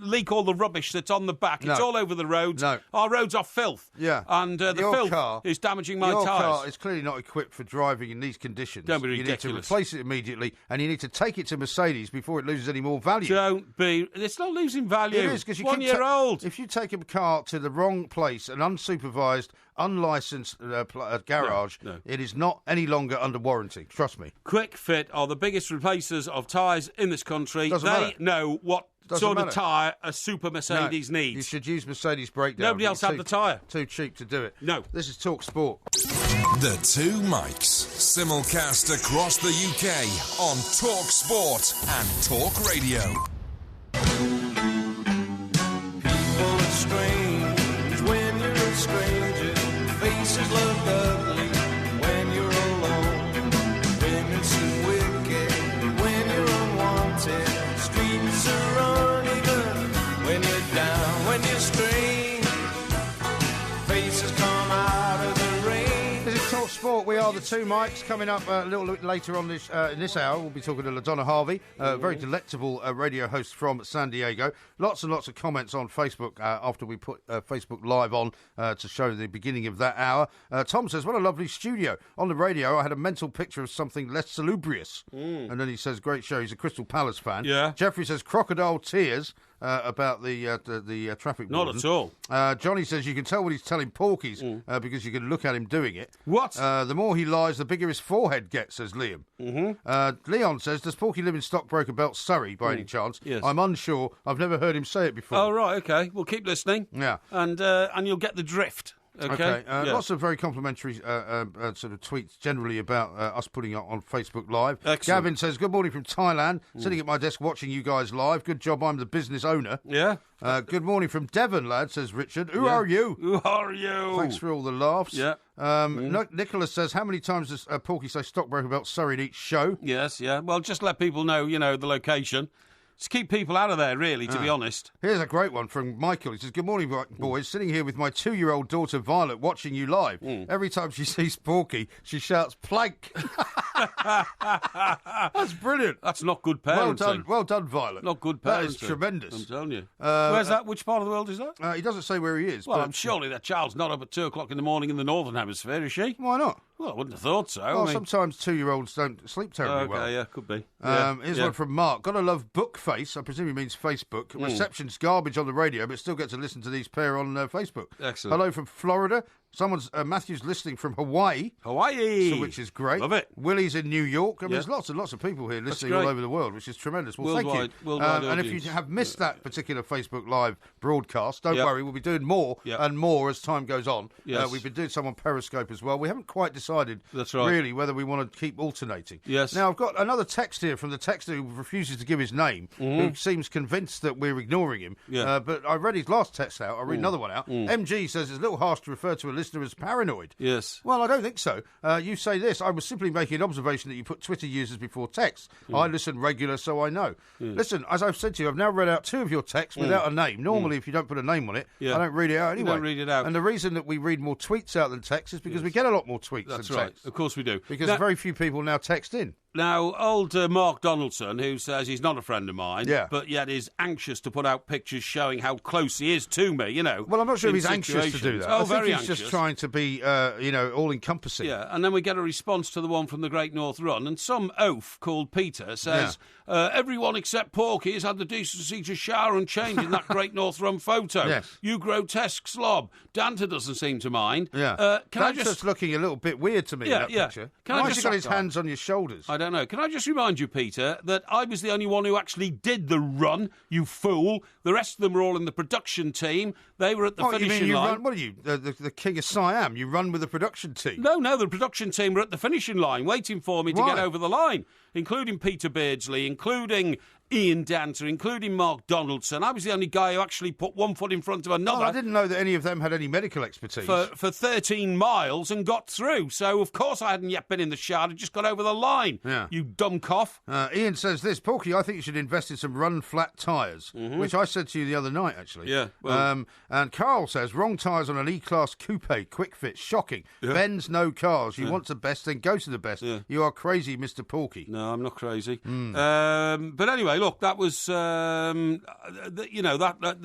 leak all the rubbish that's on the back. It's all over the roads. No. Our roads are filth. Yeah. And the filth is damaging my tyres. Your car is clearly not equipped for driving in these conditions. Don't be ridiculous. You need to replace it immediately, and you need to take it to Mercedes before it loses any more value. Don't be. It's not losing value. It is, because you 1 year old. If you take a car to the wrong place, an unsupervised, unlicensed garage, it is not any longer under warranty. Trust me. QuickFit are the biggest replacers of tyres in this country. Doesn't they matter. know what sort of tyre a super Mercedes needs. You should use Mercedes breakdown. Nobody else had the tyre. Too cheap to do it. No. This is Talk Sport. The Two Mics. Simulcast across the UK on Talk Sport and Talk Radio. People are strange when you're a stranger. Faces look ugly when you're alone. Women seem wicked when you're unwanted. Streets are uneven when you're down, when you're strange. Faces come out of the rain. This is Talk Sport. We are the Two Mics. Coming up a little bit later on this in this hour, we'll be talking to LaDonna Harvey, a very delectable radio host from San Diego. Lots and lots of comments on Facebook after we put Facebook Live on to show the beginning of that hour. Tom says, what a lovely studio. On the radio, I had a mental picture of something less salubrious. And then he says, great show. He's a Crystal Palace fan. Yeah. Jeffrey says, crocodile tears. About the traffic warden. Not at all. Johnny says you can tell when he's telling porkies because you can look at him doing it. What? The more he lies, the bigger his forehead gets, says Liam. Leon says, does Porky live in Stockbroker Belt, Surrey, by any chance? Yes. I'm unsure. I've never heard him say it before. Oh, right, OK. We'll keep listening. Yeah. And you'll get the drift. Okay. Lots of very complimentary sort of tweets generally about us putting it on Facebook Live. Excellent. Gavin says, good morning from Thailand. Sitting at my desk watching you guys live. Good job, I'm the business owner. Yeah. Good morning from Devon, lad, says Richard. Who are you? Who are you? Thanks for all the laughs. Yeah. Nicholas says, how many times does Porky say Stockbroker Belt Surrey in each show? Yes, yeah. Well, just let people know, the location. To keep people out of there, really, to be honest. Here's a great one from Michael. He says, "Good morning, boys. Sitting here with my 2-year-old daughter, Violet, watching you live. Every time she sees Porky, she shouts, plank." That's brilliant. That's not good parenting. Well done, Violet. Not good parenting. That is tremendous. I'm telling you. Where's that? Which part of the world is that? He doesn't say where he is. Well, surely that child's not up at 2 o'clock in the morning in the Northern Hemisphere, is she? Why not? Well, I wouldn't have thought so. Well, sometimes 2-year-olds don't sleep terribly well. Okay, yeah, could be. Here's one from Mark. "Gotta love Bookface." I presume he means Facebook. "Reception's garbage on the radio, but still get to listen to these pair on Facebook." Excellent. "Hello from Florida." Matthew's listening from Hawaii. Which is great. Love it. Willie's in New York. I mean, there's lots and lots of people here listening all over the world, which is tremendous. Well, thank you. And if you have missed that particular Facebook Live broadcast, don't worry, we'll be doing more and more as time goes on. Yes. We've been doing some on Periscope as well. We haven't quite decided really whether we want to keep alternating. Yes. Now, I've got another text here from the texter who refuses to give his name, who seems convinced that we're ignoring him. But I read his last text out. I'll read another one out. MG says it's a little harsh to refer to a listener as paranoid. Yes. Well, I don't think so. You say this. I was simply making an observation that you put Twitter users before text. I listen regular, so I know. Listen, as I've said to you, I've now read out 2 of your texts without a name. Normally, if you don't put a name on it, I don't read it out anyway. You don't read it out. And the reason that we read more tweets out than texts is because we get a lot more tweets That's than right. texts. Of course we do. Because very few people now text in. Now, old Mark Donaldson, who says he's not a friend of mine, but yet is anxious to put out pictures showing how close he is to me, you know. Well, I'm not sure if he's anxious to do that. Oh, I very think he's anxious. just trying to be, all-encompassing. Yeah, and then we get a response to the one from the Great North Run, and some oaf called Peter says, everyone except Porky has had the decency to shower and change in that Great North Run photo. Yes. You grotesque slob. Danta doesn't seem to mind. Yeah. Danta's just looking a little bit weird to me in that picture. Why has he got his hands on your shoulders? I don't know. Can I just remind you, Peter, that I was the only one who actually did the run, you fool. The rest of them were all in the production team. They were at the finishing line. What are you, the king of Siam? You run with the production team? No, the production team were at the finishing line waiting for me to get over the line, including Peter Beardsley, including Ian Danter, including Mark Donaldson. I was the only guy who actually put one foot in front of another. I didn't know that any of them had any medical expertise. For 13 miles and got through. So, of course, I hadn't yet been in the shower. I just got over the line. Yeah. You dumb cough. Ian says this, Porky, I think you should invest in some run-flat tyres, which I said to you the other night, actually. Yeah. Well, and Carl says, wrong tyres on an E-Class coupe, quick fit, shocking. Benz, no cars. You want the best, then go to the best. Yeah. You are crazy, Mr. Porky. No, I'm not crazy. But anyway, look, that was, the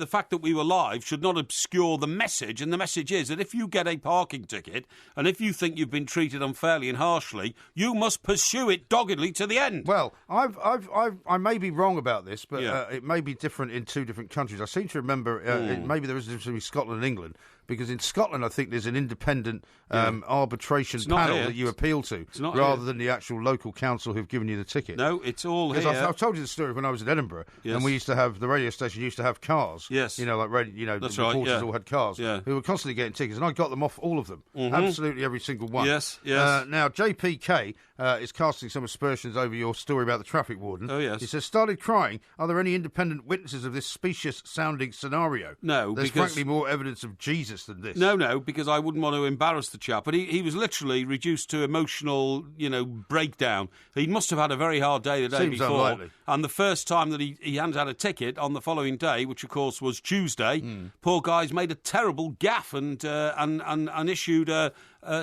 fact that we were live should not obscure the message, and the message is that if you get a parking ticket, and if you think you've been treated unfairly and harshly, you must pursue it doggedly to the end. Well, I may be wrong about this, but it may be different in 2 different countries. I seem to remember maybe there is a difference between Scotland and England, because in Scotland I think there's an independent arbitration panel that you appeal to, rather than the actual local council who've given you the ticket. No, it's all here. I've told you the story when I was in Edinburgh, and we used to have, the radio station used to have cars. Yes. The reporters all had cars, who were constantly getting tickets, and I got them off all of them. Absolutely every single one. Yes. Now, JPK is casting some aspersions over your story about the traffic warden. Oh, yes. He says, started crying. Are there any independent witnesses of this specious-sounding scenario? No, There's frankly more evidence of Jesus than this. No, because I wouldn't want to embarrass the chap. But he was literally reduced to emotional, breakdown. He must have had a very hard day the day Seems before. unlikely. And the first time that he hadn't had a ticket on the following day, which of course was Tuesday, poor guy's made a terrible gaffe and issued a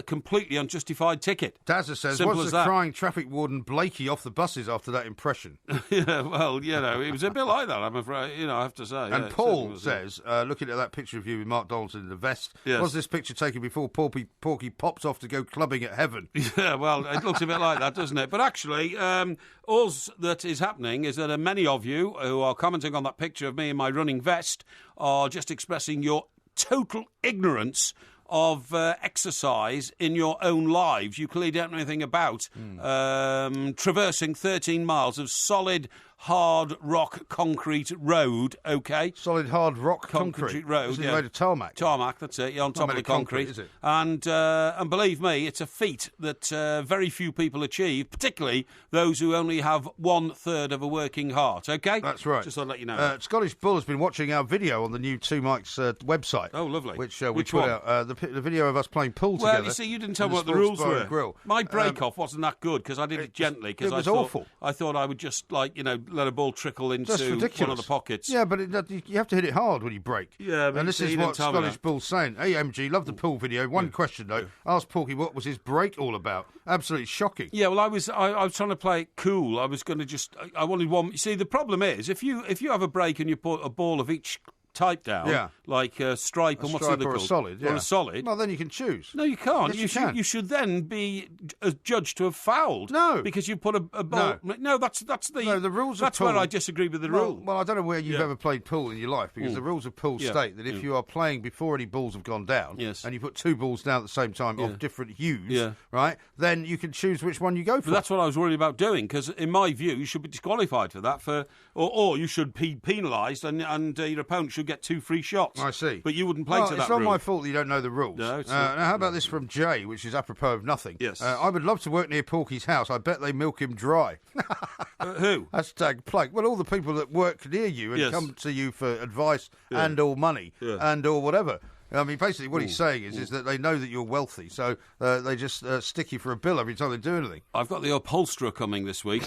completely unjustified ticket. Dazza says, Simple was as the that. crying traffic warden Blakey off the buses after that impression? Yeah, well, it was a bit like that, I'm afraid, I have to say. And Paul says, looking at that picture of you with Mark Donaldson in the vest, was this picture taken before Porky pops off to go clubbing at heaven? Yeah, well, it looks a bit like that, doesn't it? But actually, all that is happening is that many of you who are commenting on that picture of me in my running vest are just expressing your total ignorance of exercise in your own lives. You clearly don't know anything about traversing 13 miles of solid, hard rock concrete road, okay? Solid, hard rock concrete road, Isn't it made of tarmac? Tarmac, that's it, on top of the concrete. Is it? And believe me, it's a feat that very few people achieve, particularly those who only have 1/3 of a working heart, okay? That's right. Just to let you know. Scottish Bull has been watching our video on the new Two Mics website. Oh, lovely. Which we Which put one? out. The video of us playing pool together. Well, you see, you didn't tell me what the Sports rules Bar and were. Grill. My break-off wasn't that good because I did it gently. It was awful. I thought I would just, let a ball trickle into one of the pockets. Yeah, but you have to hit it hard when you break. Yeah, but and this is what Scottish Bull's saying. Hey, MG, love the pool video. One question, though. Ask Porky what was his break all about. Absolutely shocking. Yeah, well, I was trying to play it cool. I was going to I wanted one... You see, the problem is, if you have a break and you put a ball of each type down, like a stripe and what's the other called? Or a solid, or a solid. Well, then you can choose. No, you can't. Yes, you should then be judged to have fouled. No, because you put a ball. No, that's the rules. That's where I disagree with the rule. Well, I don't know where you've ever played pool in your life, because the rules of pool state that if you are playing before any balls have gone down, and you put two balls down at the same time of different hues, right? Then you can choose which one you go for. But that's what I was worried about doing, because in my view, you should be disqualified for that, or you should be penalised, and your opponent should get 2 free shots. I see. But you wouldn't play to that It's not rule. my fault that you don't know the rules. No, it's not. Now, how about this from Jay, which is apropos of nothing? Yes. I would love to work near Porky's house. I bet they milk him dry. Who? Hashtag plug. Well, all the people that work near you and come to you for advice and or money and or whatever. I mean, basically what he's saying is that they know that you're wealthy, so they just stick you for a bill every time they do anything. I've got the upholsterer coming this week.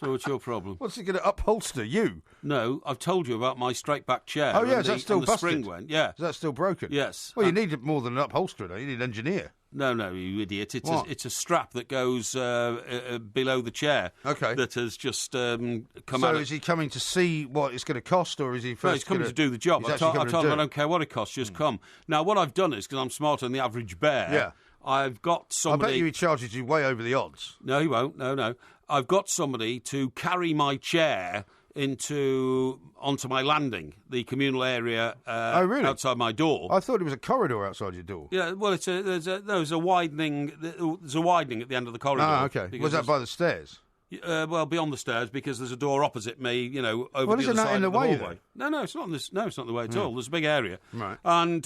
So what's your problem? What's he going to upholster you? No, I've told you about my straight-back chair. Oh, yeah, is that still busted? Spring went, yeah. Is that still broken? Yes. Well, you need it more than an upholsterer, though. You need an engineer. No, you idiot. It's a strap that goes below the chair. Okay. That has just come out. So is he coming to see what it's going to cost, or is he first No, he's coming to do the job. I told him I don't care what it costs, just come. Now, what I've done is, because I'm smarter than the average bear, I've got somebody... I bet you he charges you way over the odds. No, he won't. No. I've got somebody to carry my chair onto my landing, the communal area outside my door. I thought it was a corridor outside your door. Yeah, well, there's a widening. There's a widening at the end of the corridor. Ah, okay. Was that by the stairs? Well, beyond the stairs, because there's a door opposite me. Over the other isn't that side in the of the way, hallway. No, it's not. It's not in the way at all. There's a big area, right? And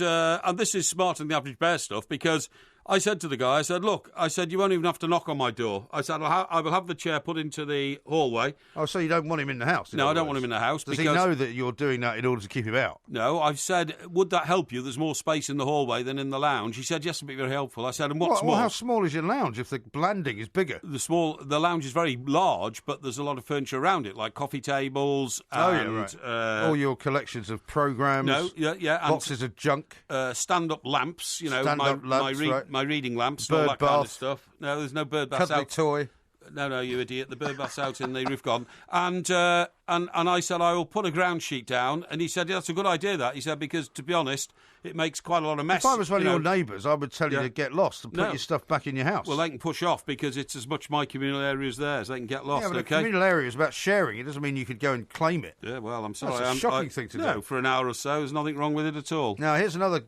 this is smarter than the average bear stuff, because I said to the guy, look, you won't even have to knock on my door. I said, I will have the chair put into the hallway. Oh, so you don't want him in the house? No, I don't want him in the house. Does he know that you're doing that in order to keep him out? No, I've said, would that help you? There's more space in the hallway than in the lounge. He said, yes, it'd be very helpful. I said, and what's more? Well, how small is your lounge if the landing is bigger? The lounge is very large, but there's a lot of furniture around it, like coffee tables and... all your collections of programmes. Boxes of junk. Stand-up lamps, my reading lamps. Bird all that bath. Kind of stuff. No, there's no bird bath Cuddly out. toy. No, you idiot. The bird bath's out in the roof garden. And I said, I will put a ground sheet down. And he said, yeah, that's a good idea, that. He said, because, to be honest, it makes quite a lot of mess. If I was one of your neighbours, I would tell you to get lost and put your stuff back in your house. Well, they can push off, because it's as much my communal area as theirs. They can get lost, yeah, but the communal area is about sharing. It doesn't mean you could go and claim it. Yeah, well, I'm sorry. That's a shocking thing to do. No, for an hour or so, there's nothing wrong with it at all. Now, here's another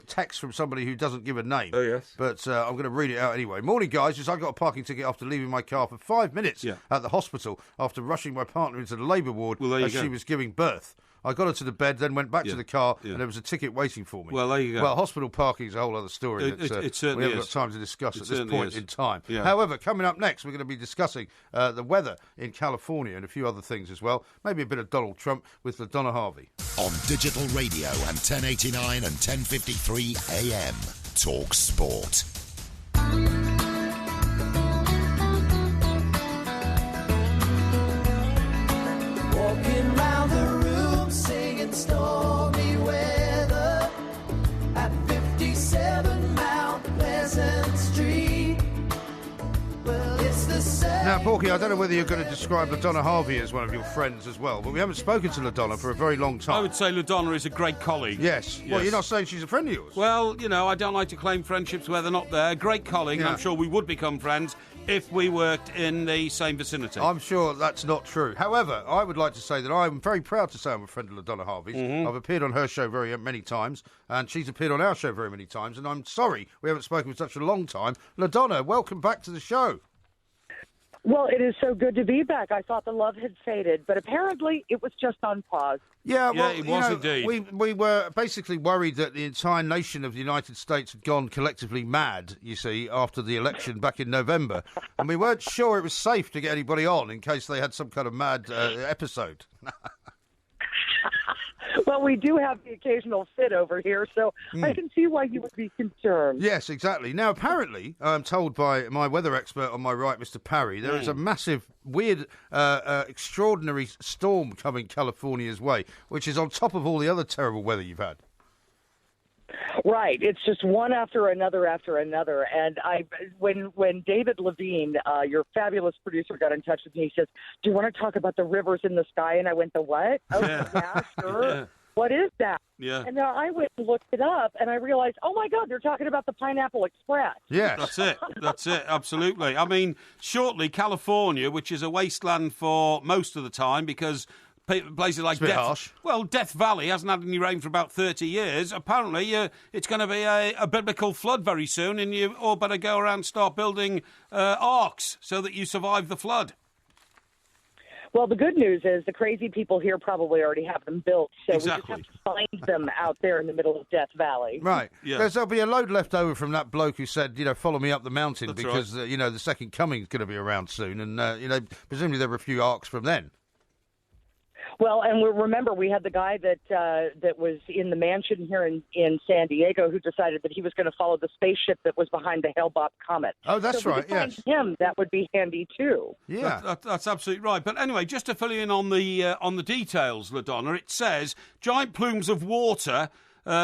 text from somebody who doesn't give a name. Oh, yes. But I'm going to read it out anyway. Morning, guys. I got a parking ticket after leaving my car for 5 minutes at the hospital after rushing my partner into the labour ward as she was giving birth. I got her to the bed, then went back to the car, and there was a ticket waiting for me. Well, there you go. Well, hospital parking is a whole other story it certainly we haven't got time to discuss at this point in time. Yeah. However, coming up next, we're going to be discussing the weather in California and a few other things as well. Maybe a bit of Donald Trump with LaDonna Harvey. On digital radio and 1089 and 1053 AM. Talk Sport. Walking round the room singing stormy weather at 57 Mount Pleasant Street. Well, it's the same. Now, Porky, I don't know whether you're going to describe LaDonna Harvey as one of your friends as well, but we haven't spoken to LaDonna for a very long time. I would say LaDonna is a great colleague. Yes. Well, you're not saying she's a friend of yours? Well, I don't like to claim friendships where they're not there. Great colleague, and I'm sure we would become friends if we worked in the same vicinity. I'm sure that's not true. However, I would like to say that I'm very proud to say I'm a friend of LaDonna Harvey's. Mm-hmm. I've appeared on her show very many times, and she's appeared on our show very many times, and I'm sorry we haven't spoken for such a long time. LaDonna, welcome back to the show. Well, it is so good to be back. I thought the love had faded, but apparently it was just on pause. Yeah, well, it was indeed. We were basically worried that the entire nation of the United States had gone collectively mad, you see, after the election back in November. And we weren't sure it was safe to get anybody on in case they had some kind of mad episode. Well, Well, we do have the occasional fit over here, so I can see why you would be concerned. Yes, exactly. Now, apparently, I'm told by my weather expert on my right, Mr. Parry, there is a massive, weird, extraordinary storm coming California's way, which is on top of all the other terrible weather you've had. Right. It's just one after another after another. And when David Levine, your fabulous producer, got in touch with me, he says, "Do you want to talk about the rivers in the sky?" And I went, "The what?" "Oh, yeah, sure." Yeah. "What is that?" Yeah. And then I went and looked it up, and I realized, oh, my God, they're talking about the Pineapple Express. Yes. That's it, absolutely. I mean, shortly, California, which is a wasteland for most of the time because places like Death Valley hasn't had any rain for about 30 years. Apparently, it's going to be a biblical flood very soon, and you all better go around and start building arks so that you survive the flood. Well, the good news is the crazy people here probably already have them built, so we just have to find them out there in the middle of Death Valley. Right. Yeah. There'll be a load left over from that bloke who said, follow me up the mountain. That's because, right. The second coming is going to be around soon, and, presumably there were a few arcs from then. Well, and remember, we had the guy that was in the mansion here in San Diego who decided that he was going to follow the spaceship that was behind the Hale-Bopp comet. Oh, that's right, yes. Him, that would be handy, too. Yeah. That's absolutely right. But anyway, just to fill you in on the details, LaDonna, it says, giant plumes of water,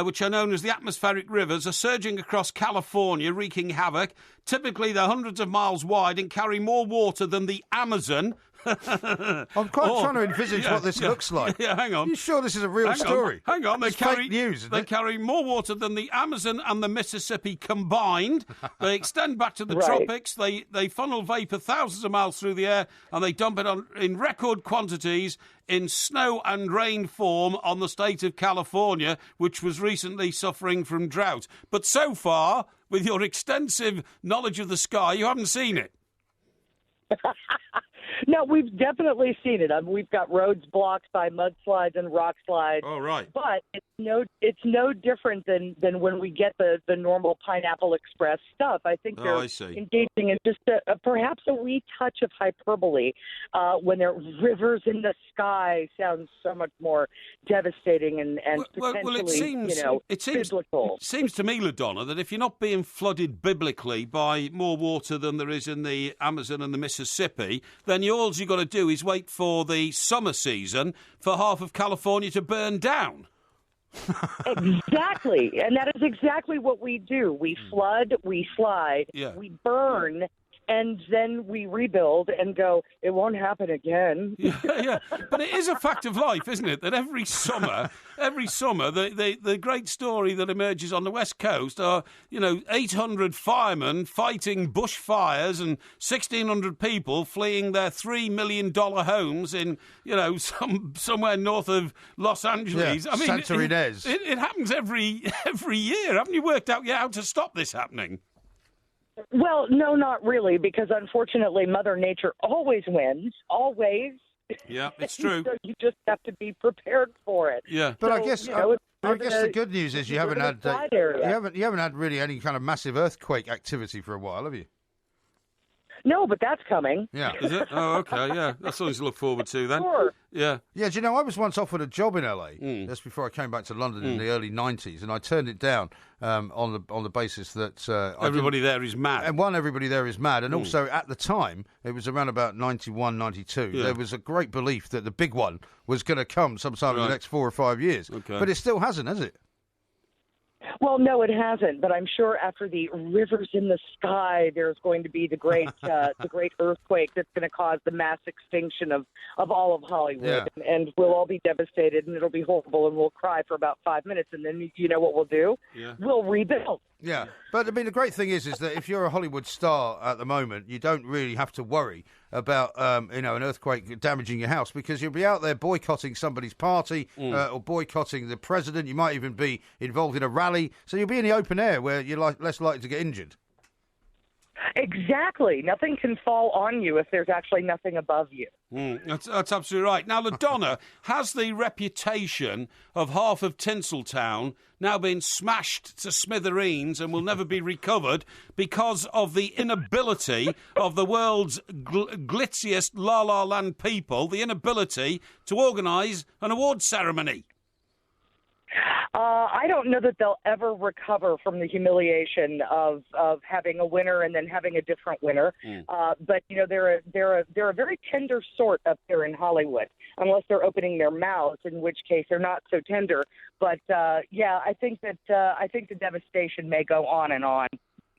which are known as the atmospheric rivers, are surging across California, wreaking havoc. Typically, they're hundreds of miles wide and carry more water than the Amazon. I'm quite trying to envisage what this looks like. Yeah, hang on. Are you sure this is a real story? Hang on. It's fake news, isn't it? They carry more water than the Amazon and the Mississippi combined. They extend back to the tropics. They funnel vapour thousands of miles through the air, and they dump it in record quantities in snow and rain form on the state of California, which was recently suffering from drought. But so far, with your extensive knowledge of the sky, you haven't seen it. No, we've definitely seen it. We've got roads blocked by mudslides and rock slides. Oh, right. But it's no different than when we get the normal Pineapple Express stuff. I think they're engaging in just perhaps a wee touch of hyperbole when their rivers in the sky sounds so much more devastating and potentially, it seems biblical. It seems to me, LaDonna, that if you're not being flooded biblically by more water than there is in the Amazon and the Mississippi, then all you've got to do is wait for the summer season for half of California to burn down. Exactly. And that is exactly what we do. We flood, we slide, we burn, and then we rebuild and go, it won't happen again. Yeah. But it is a fact of life, isn't it, that every summer, the great story that emerges on the West Coast are, 800 firemen fighting bushfires and 1,600 people fleeing their $3 million homes in, somewhere north of Los Angeles. Yeah, I mean, Santa Ynez. It happens every year. Haven't you worked out yet how to stop this happening? Well, no, not really, because unfortunately Mother Nature always wins, always. Yeah, it's true. So you just have to be prepared for it. Yeah, but I guess the good news is you haven't had really any kind of massive earthquake activity for a while, have you? No, but that's coming. Yeah. Is it? Oh, okay, yeah. That's something to look forward to then. Sure. Yeah. Yeah, do you know, I was once offered a job in LA, that's before I came back to London in the early 90s, and I turned it down on the basis that... everybody there is mad. And everybody there is mad, and also at the time, it was around about 91, 92, there was a great belief that the big one was going to come sometime in the next 4 or 5 years. Okay. But it still hasn't, has it? Well, no, it hasn't. But I'm sure after the rivers in the sky, there's going to be the great earthquake that's going to cause the mass extinction of all of Hollywood. Yeah. And we'll all be devastated, and it'll be horrible, and we'll cry for about 5 minutes. And then you know what we'll do? Yeah. We'll rebuild. Yeah, but I mean, the great thing is that if you're a Hollywood star at the moment, you don't really have to worry about an earthquake damaging your house, because you'll be out there boycotting somebody's party or boycotting the president. You might even be involved in a rally, so you'll be in the open air where you're less likely to get injured. Exactly. Nothing can fall on you if there's actually nothing above you. That's absolutely right. Now, LaDonna, has the reputation of half of Tinseltown now been smashed to smithereens and will never be recovered because of the inability of the world's glitziest La La Land people, the inability to organise an awards ceremony? I don't know that they'll ever recover from the humiliation of having a winner and then having a different winner. But they're a very tender sort up there in Hollywood, unless they're opening their mouths, in which case they're not so tender. But I think the devastation may go on and on.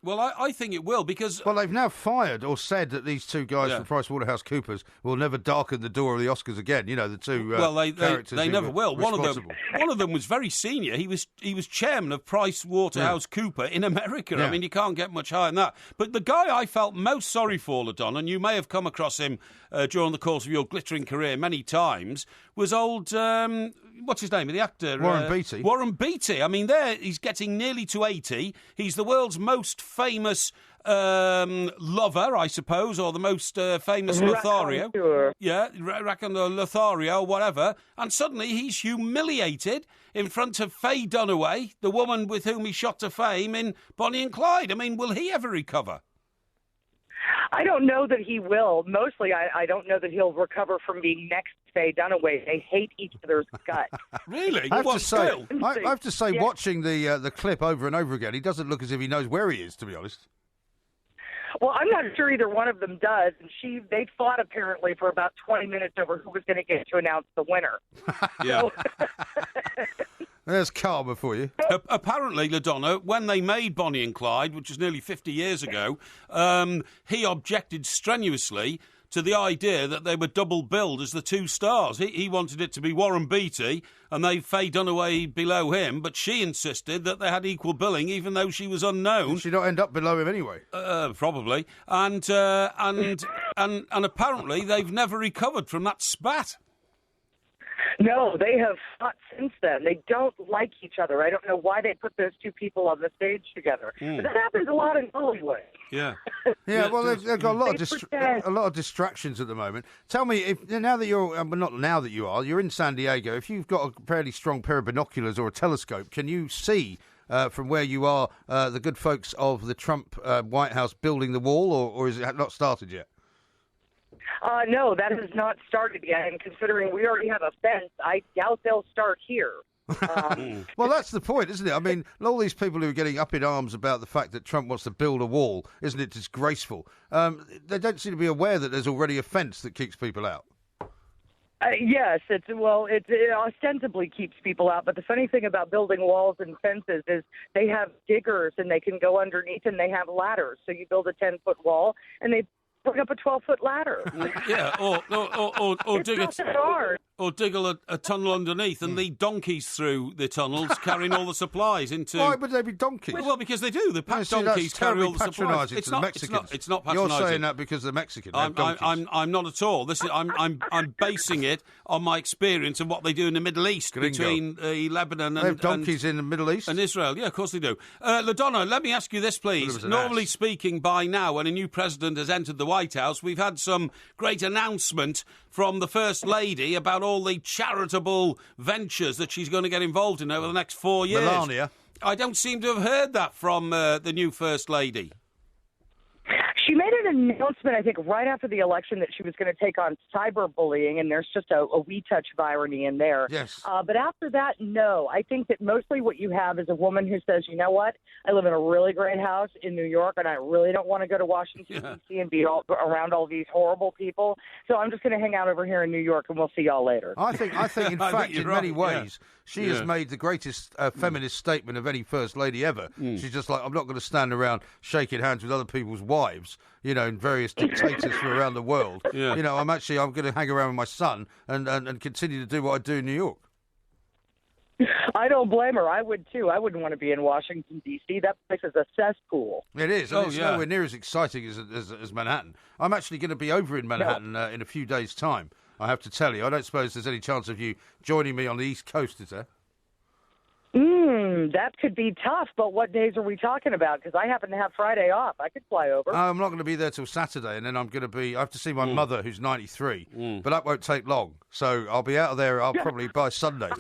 Well, I think it will, because... Well, they've now fired or said that these two guys from PricewaterhouseCoopers will never darken the door of the Oscars again. The two characters. They never will. One of them was very senior. He was chairman of PricewaterhouseCoopers in America. Yeah. I mean, you can't get much higher than that. But the guy I felt most sorry for, LaDonna, and you may have come across him during the course of your glittering career many times, was old... what's his name? The actor? Warren Beatty. Warren Beatty. I mean, he's getting nearly to 80. He's the world's most famous lover, I suppose, or the most famous Lothario. Yeah, Lothario, whatever. And suddenly he's humiliated in front of Faye Dunaway, the woman with whom he shot to fame in Bonnie and Clyde. I mean, will he ever recover? I don't know that he will. Mostly, I don't know that he'll recover from being next to Faye Dunaway. They hate each other's guts. Really? I have to say, watching the clip over and over again, he doesn't look as if he knows where he is, to be honest. Well, I'm not sure either one of them does. And they fought apparently for about 20 minutes over who was going to get to announce the winner. Yeah. There's karma for you. Apparently, LaDonna, when they made Bonnie and Clyde, which was nearly 50 years ago, he objected strenuously to the idea that they were double billed as the two stars. He wanted it to be Warren Beatty and they Faye Dunaway below him, but she insisted that they had equal billing, even though she was unknown. Did she not end up below him anyway? Probably. And apparently they've never recovered from that spat. No, they have fought since then. They don't like each other. I don't know why they put those two people on the stage together. But that happens a lot in Hollywood. Yeah. Well, they've got a lot of distractions at the moment. Tell me, if now that you're, but not now that you're in San Diego, if you've got a fairly strong pair of binoculars or a telescope, can you see from where you are the good folks of the Trump White House building the wall, or is it not started yet? No, that has not started yet, and considering we already have a fence, I doubt they'll start here. Well, that's the point, isn't it? I mean, all these people who are getting up in arms about the fact that Trump wants to build a wall, isn't it disgraceful? They don't seem to be aware that there's already a fence that keeps people out. Yes, it ostensibly keeps people out, but the funny thing about building walls and fences is they have diggers and they can go underneath and they have ladders. So you build a 10-foot wall and they put up a 12-foot ladder. Yeah, or dig a tunnel underneath and lead donkeys through the tunnels, carrying all the supplies into... Why would they be donkeys? Well, because they do. The donkeys carry all the supplies. It's not Mexicans. It's not patronising. You're saying that because they're Mexican. I'm not at all. I'm basing it on my experience of what they do in the Middle East between Lebanon and... They have donkeys in the Middle East? And Israel. Yeah, of course they do. LaDonna, let me ask you this, please. Normally speaking, by now, when a new president has entered the White House, we've had some great announcement from the First Lady about all the charitable ventures that she's going to get involved in over the next 4 years. Melania. I don't seem to have heard that from the new First Lady. She made an announcement, I think, right after the election that she was going to take on cyberbullying, and there's just a wee touch of irony in there. Yes. But after that, no. I think that mostly what you have is a woman who says, you know what, I live in a really great house in New York, and I really don't want to go to Washington, D.C. and be around all these horrible people, so I'm just going to hang out over here in New York, and we'll see y'all later. I think in fact, in many ways, she has made the greatest feminist statement of any First Lady ever. She's just like, I'm not going to stand around shaking hands with other people's wives, in various dictators from around the world. Yeah. I'm going to hang around with my son and continue to do what I do in New York. I don't blame her. I would, too. I wouldn't want to be in Washington, D.C. That place is a cesspool. It is. It's nowhere near as exciting as Manhattan. I'm actually going to be over in Manhattan in a few days' time, I have to tell you. I don't suppose there's any chance of you joining me on the East Coast, is there? That could be tough, but what days are we talking about? Because I happen to have Friday off. I could fly over. I'm not going to be there till Saturday, and then I have to see my mother, who's 93, but that won't take long. So I'll be out of there probably by Sunday.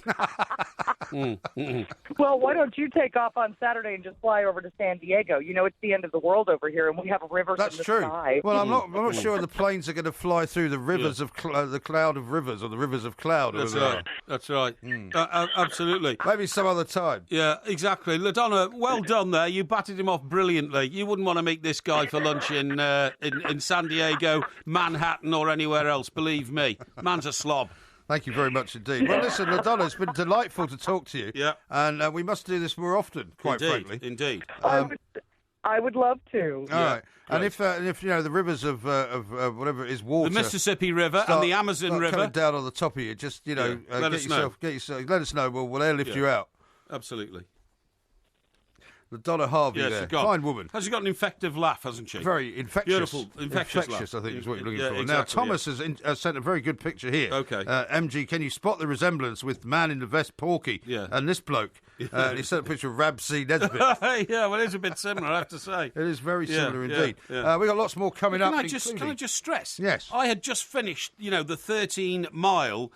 Well, why don't you take off on Saturday and just fly over to San Diego? You know, it's the end of the world over here, and we have rivers in the sky. Well, I'm not sure the planes are going to fly through the rivers of the cloud of rivers, or the rivers of cloud. That's right. Absolutely. Maybe some other time. Yeah, exactly. LaDonna, well done there. You batted him off brilliantly. You wouldn't want to meet this guy for lunch in San Diego, Manhattan, or anywhere else. Believe me, man's a slob. Thank you very much indeed. Well, listen, LaDonna, it's been delightful to talk to you. Yeah. And we must do this more often, frankly. Indeed. I would love to. All right. And if you know, the rivers of whatever it is, water, the Mississippi River and the Amazon River coming down on the top of you, just let us know. We'll airlift you out. Absolutely. LaDonna Harvey there. Fine woman. Has she got an infective laugh, hasn't she? Very infectious. Beautiful. Infectious laugh. I think is what you're looking for. Exactly, now, Thomas has sent a very good picture here. Okay. MG, can you spot the resemblance with the man in the vest, Porky, and this bloke? And he sent a picture of Rab C. Nesbitt. Yeah, well, it's a bit similar, I have to say. It is very similar indeed. We've got lots more coming up. Can I just stress? Yes. I had just finished, the 13-mile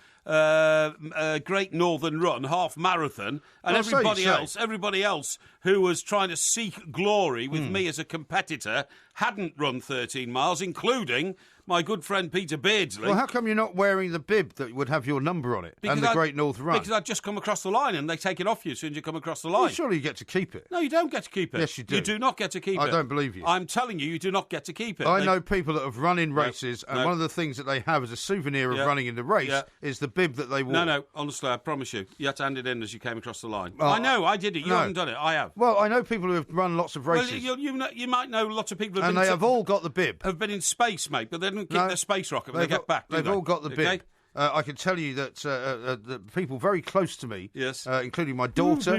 Great Northern Run half marathon, and everybody else who was trying to seek glory with me as a competitor hadn't run 13 miles, including my good friend Peter Beardsley. Well, how come you're not wearing the bib that would have your number on it and the Great North Run? Because I'd just come across the line and they take it off you as soon as you come across the line. Well, surely you get to keep it. No, you don't get to keep it. Yes, you do. You do not get to keep it. I don't believe you. I'm telling you, you do not get to keep it. I know people that have run in races, and one of the things that they have as a souvenir of running in the race is the bib that they wore. No, honestly, I promise you. You had to hand it in as you came across the line. I know, I did it. You haven't done it. I have. Well, I know people who have run lots of races. Well, you might know lots of people who have have all got the bib. Have been in space, mate, but they didn't keep their space rocket when they get back. They've all got the bib. I can tell you that the people very close to me, including my daughter,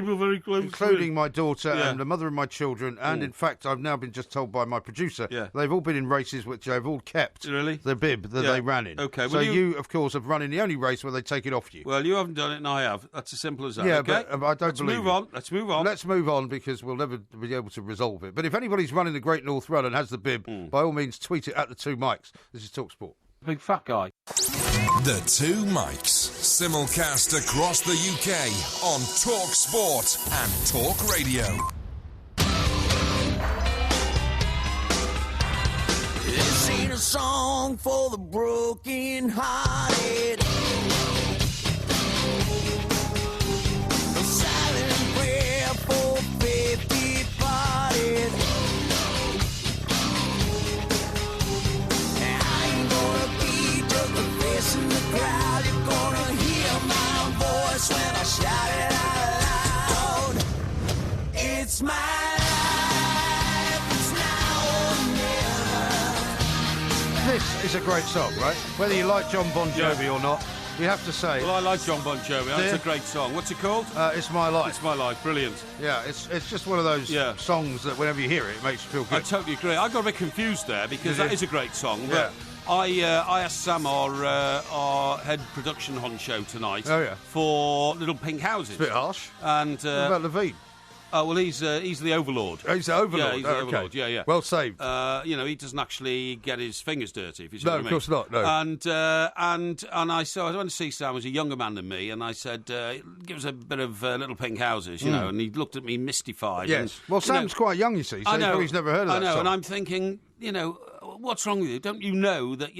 and the mother of my children, and in fact, I've now been just told by my producer, they've all been in races which they've all kept the bib that they ran in. Okay, so you, of course, have run in the only race where they take it off you. Well, you haven't done it, and I have. That's as simple as that. Yeah, okay? but I don't believe it. Let's move on. Let's move on because we'll never be able to resolve it. But if anybody's running the Great North Run and has the bib, by all means, tweet it at the Two Mics. This is TalkSport. Big fat guy. The Two Mics, simulcast across the UK on Talk Sport and Talk Radio. This ain't a song for the broken hearted. A silent prayer for faith departed. In the crowd, you're gonna hear my voice when I shout it out loud. It's my life, it's now or never. This is a great song, right? Whether you like John Bon Jovi or not, you have to say. Well, I like John Bon Jovi. That's a great song. What's it called? It's My Life. It's My Life. Brilliant. Yeah, it's just one of those songs that whenever you hear it, it makes you feel good. I totally agree. I got a bit confused there because that is a great song. But I asked Sam, our head production honcho tonight, for Little Pink Houses. It's a bit harsh. And what about Levine? Oh, well, he's the overlord. Oh, he's the overlord? Yeah, he's the overlord. Yeah. Well saved. He doesn't actually get his fingers dirty, if you see what I mean. No, of course not, no. And I went to see Sam, who was a younger man than me, and I said, give us a bit of Little Pink Houses, you know, and he looked at me mystified. Yes. And, well, Sam's quite young, you see, so he's never heard of that song. And I'm thinking, what's wrong with you? Don't you know that,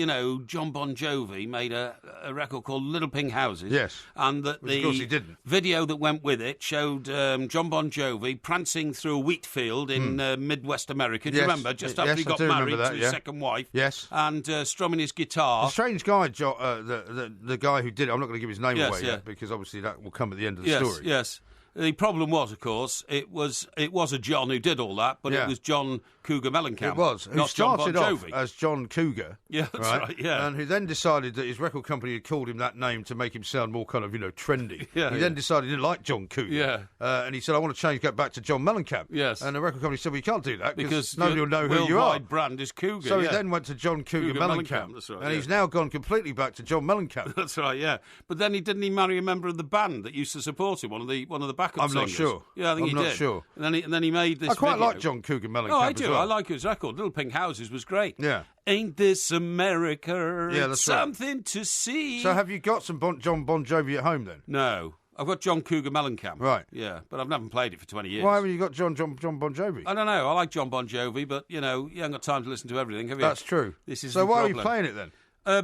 John Bon Jovi made a record called Little Pink Houses? Yes. And that of course he didn't. Video that went with it showed John Bon Jovi prancing through a wheat field in Midwest America. Do you remember? Just after he got married to his second wife. Yes. And strumming his guitar. A strange guy, the guy who did it. I'm not going to give his name away yet because obviously that will come at the end of the story. Yes. The problem was, of course, it was a John who did all that, but it was John Cougar Mellencamp. It was. Who not started John Bon Jovi. off as John Cougar. Yeah, that's right. Yeah. And who then decided that his record company had called him that name to make him sound more kind of, trendy. He then decided he didn't like John Cougar. Yeah. And he said, I want to get back to John Mellencamp. Yes. And the record company said, well, you can't do that because nobody will know who you are. Worldwide brand is Cougar. So he then went to John Cougar Mellencamp. That's right. And he's now gone completely back to John Mellencamp. That's right, yeah. But then didn't he marry a member of the band that used to support him, one of the backup singers? I'm not sure. Yeah, I think he did. I'm not sure. And then he made this I quite video. like John Cougar Mellencamp. Oh, I do. Well. I like his record. Little Pink Houses was great. Yeah. Ain't this America? Yeah, that's something to see. So have you got some John Bon Jovi at home then? No. I've got John Cougar Mellencamp. Right. Yeah, but I've never played it for 20 years. Why haven't you got John Bon Jovi? I don't know. I like John Bon Jovi, but, you haven't got time to listen to everything, have you? That's true. This is so why are you playing it then?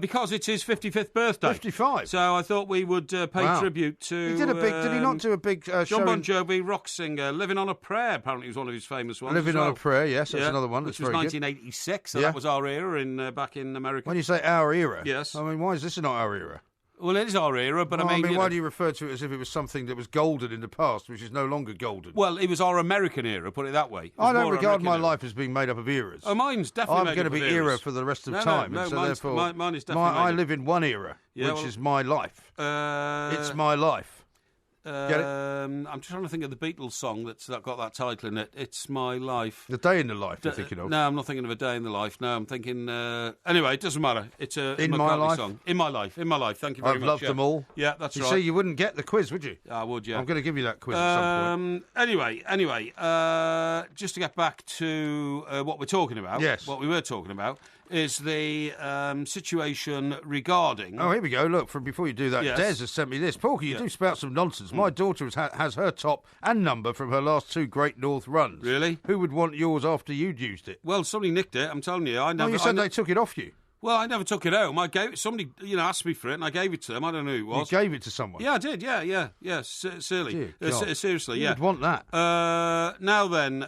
Because it's his 55th birthday. 55. So I thought we would pay tribute to... He did a big... did he not do a big show? John Bon Jovi, rock singer, Living on a Prayer, apparently was one of his famous ones. Living on a Prayer, yes, that's another one. Which was 1986, so that was our era back in America. When you say our era... Yes. I mean, why is this not our era? Well, it is our era, but I mean... why do you refer to it as if it was something that was golden in the past, which is no longer golden? Well, it was our American era, put it that way. I don't regard my life as being made up of eras. Oh, mine's definitely I'm going to be era for the rest of time. No, so therefore, mine is definitely I live in one era, which is my life. It's my life. Get it? I'm just trying to think of the Beatles song that got that title in it. It's My Life. The Day in the Life, you're thinking of? No, I'm not thinking of A Day in the Life. No, I'm thinking... anyway, it doesn't matter. It's a In McCartney My Life? song. In My Life. In My Life. Thank you very much. I've loved them all. Yeah, that's right. You see, you wouldn't get the quiz, would you? I would, yeah. I'm going to give you that quiz at some point. Anyway, just to get back to what we're talking about. Yes. What we were talking about is the situation regarding... Oh, here we go. Look, before you do that, Yes. Des has sent me this. Porky, you do spout some nonsense. My daughter has her top and number from her last 2 Great North runs. Really? Who would want yours after you'd used it? Well, somebody nicked it, I'm telling you. You said they took it off you. Well, I never took it home. I gave somebody, asked me for it, and I gave it to them. I don't know who it was. You gave it to someone? Yeah, I did. Yeah. Seriously, seriously, yeah. You'd want that. Now then,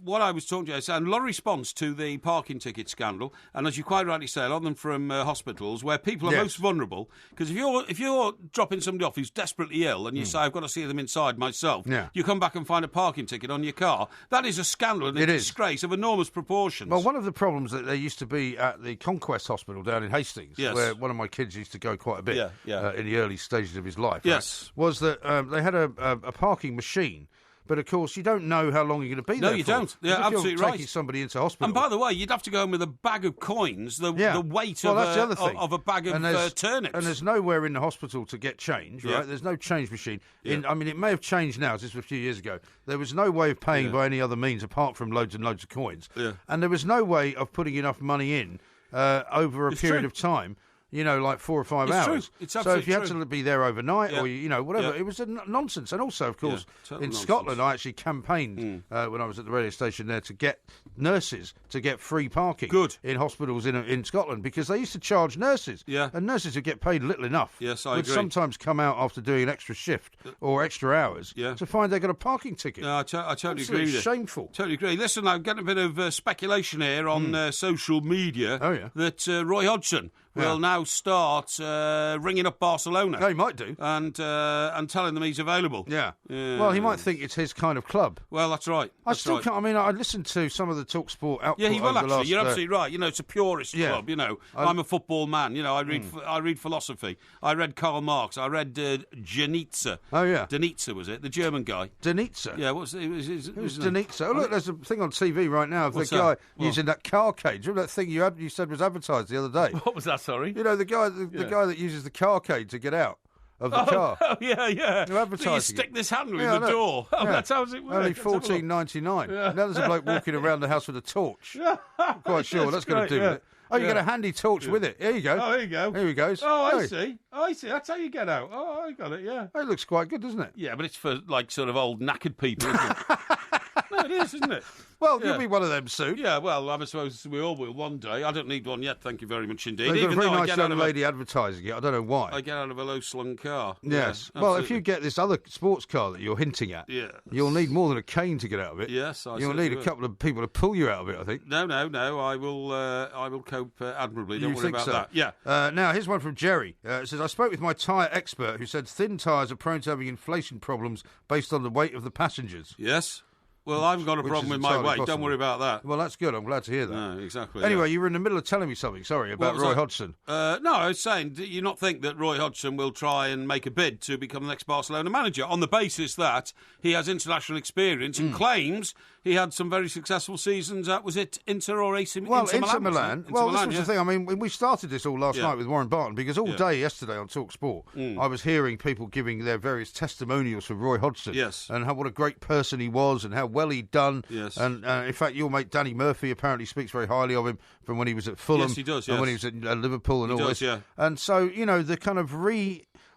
what I was talking to you, and a lot of response to the parking ticket scandal, and as you quite rightly say, a lot of them from hospitals where people are most vulnerable. Because if you're dropping somebody off who's desperately ill, and you say I've got to see them inside myself, you come back and find a parking ticket on your car. That is a scandal and a disgrace of enormous proportions. Well, one of the problems that there used to be at the Conquest Hospital down in Hastings, where one of my kids used to go quite a bit in the early stages of his life, was that they had a parking machine. But, of course, you don't know how long you're going to be there. No, you don't. Yeah, absolutely you're taking somebody into hospital. And, by the way, you'd have to go in with a bag of coins, the weight of a bag of turnips. And there's nowhere in the hospital to get change, right? There's no change machine. I mean, it may have changed now. This was a few years ago. There was no way of paying by any other means apart from loads and loads of coins. Yeah. And there was no way of putting enough money in over a period of time. Like 4 or 5 hours. True. It's so if you had to be there overnight or, whatever, it was nonsense. And also, of course, in Scotland, I actually campaigned when I was at the radio station there to get nurses to get free parking in hospitals in Scotland because they used to charge nurses. Yeah. And nurses who get paid little enough would sometimes come out after doing an extra shift or extra hours to find they got a parking ticket. No, I totally agree with you. Shameful. Totally agree. Listen, I'm getting a bit of speculation here on social media that Roy Hodgson will now start ringing up Barcelona. No, he might do. And telling them he's available. Yeah. Well, he might think it's his kind of club. Well, that's right. I still can't. I mean, I listened to some of the TalkSport output. Yeah, he will actually. You're absolutely right. It's a purist Yeah. club. I'm a football man. I read philosophy. I read Karl Marx. I read Janitza. Oh yeah, Danitza was it? The German guy. Danitza. Yeah. Who's Danitza? Oh look, there's a thing on TV right now of the guy using that car cage. Remember that thing you said was advertised the other day? What was that? Sorry. The guy that uses the car cage to get out of the car. Oh yeah. They're advertising. You stick this handle in the door. Oh, that's how it works. Only $14.99. Now there's a bloke walking around the house with a torch. I'm quite sure what that's going to do with it. Oh, you got a handy torch with it. Here you go. Oh, here you go. Here he goes. Oh, I see. That's how you get out. Oh, I got it, yeah. It looks quite good, doesn't it? Yeah, but it's for, sort of old knackered people, isn't it? No, it is, isn't it? Well, you'll be one of them soon. Yeah, well, I suppose we all will one day. I don't need one yet, thank you very much indeed. They've got a very nice young lady advertising it. I don't know why. I get out of a low-slung car. Yes. Well, if you get this other sports car that you're hinting at, you'll need more than a cane to get out of it. Yes, You'll need a couple of people to pull you out of it, I think. No. I will cope admirably. Don't worry about that. Yeah. Now, here's one from Jerry. It says, I spoke with my tyre expert who said thin tyres are prone to having inflation problems based on the weight of the passengers. Yes. Well, I haven't got a problem with my weight. Possible. Don't worry about that. Well, that's good. I'm glad to hear that. No, exactly. Anyway, you were in the middle of telling me something, about Roy Hodgson. No, I was saying, do you not think that Roy Hodgson will try and make a bid to become the next Barcelona manager on the basis that he has international experience and claims he had some very successful seasons at, was it Inter or AC Milan? Well, Inter Milan. Well, this was the thing. I mean, we started this all last night with Warren Barton because all day yesterday on TalkSport, I was hearing people giving their various testimonials for Roy Hodgson. Yes. And what a great person he was and how well he'd done. Yes. And in fact, your mate Danny Murphy apparently speaks very highly of him from when he was at Fulham. Yes, he does, and when he was at Liverpool and all this. Yeah. And so, the kind of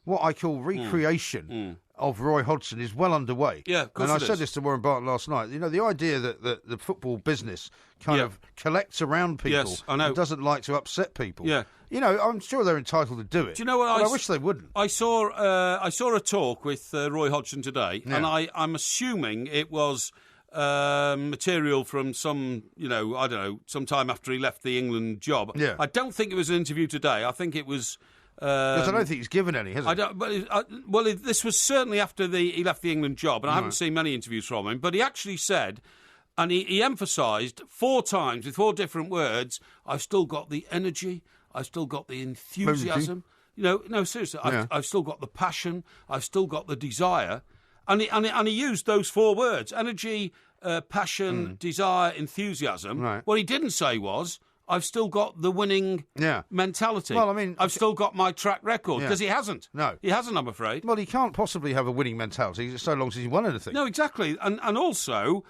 what I call recreation of Roy Hodgson is well underway. Yeah, of course. And I said this to Warren Barton last night. You know, the idea that the football business kind of collects around people and doesn't like to upset people. Yeah. You know, I'm sure they're entitled to do it. Do you know what? I wish they wouldn't. I saw a talk with Roy Hodgson today, and I'm assuming it was material from some, I don't know, some time after he left the England job. Yeah. I don't think it was an interview today. I think it was. Because I don't think he's given any, has he? I don't. But this was certainly after he left the England job, and I haven't seen many interviews from him. But he actually said. And he emphasised 4 times with 4 different words, I've still got the energy, I've still got the enthusiasm. No, seriously, I've still got the passion, I've still got the desire. And he used those 4 words, energy, passion, desire, enthusiasm. Right. What he didn't say was, I've still got the winning mentality. Well, I mean, I've still got my track record, because he hasn't. No. He hasn't, I'm afraid. Well, he can't possibly have a winning mentality so long as he's won anything. No, exactly. And also...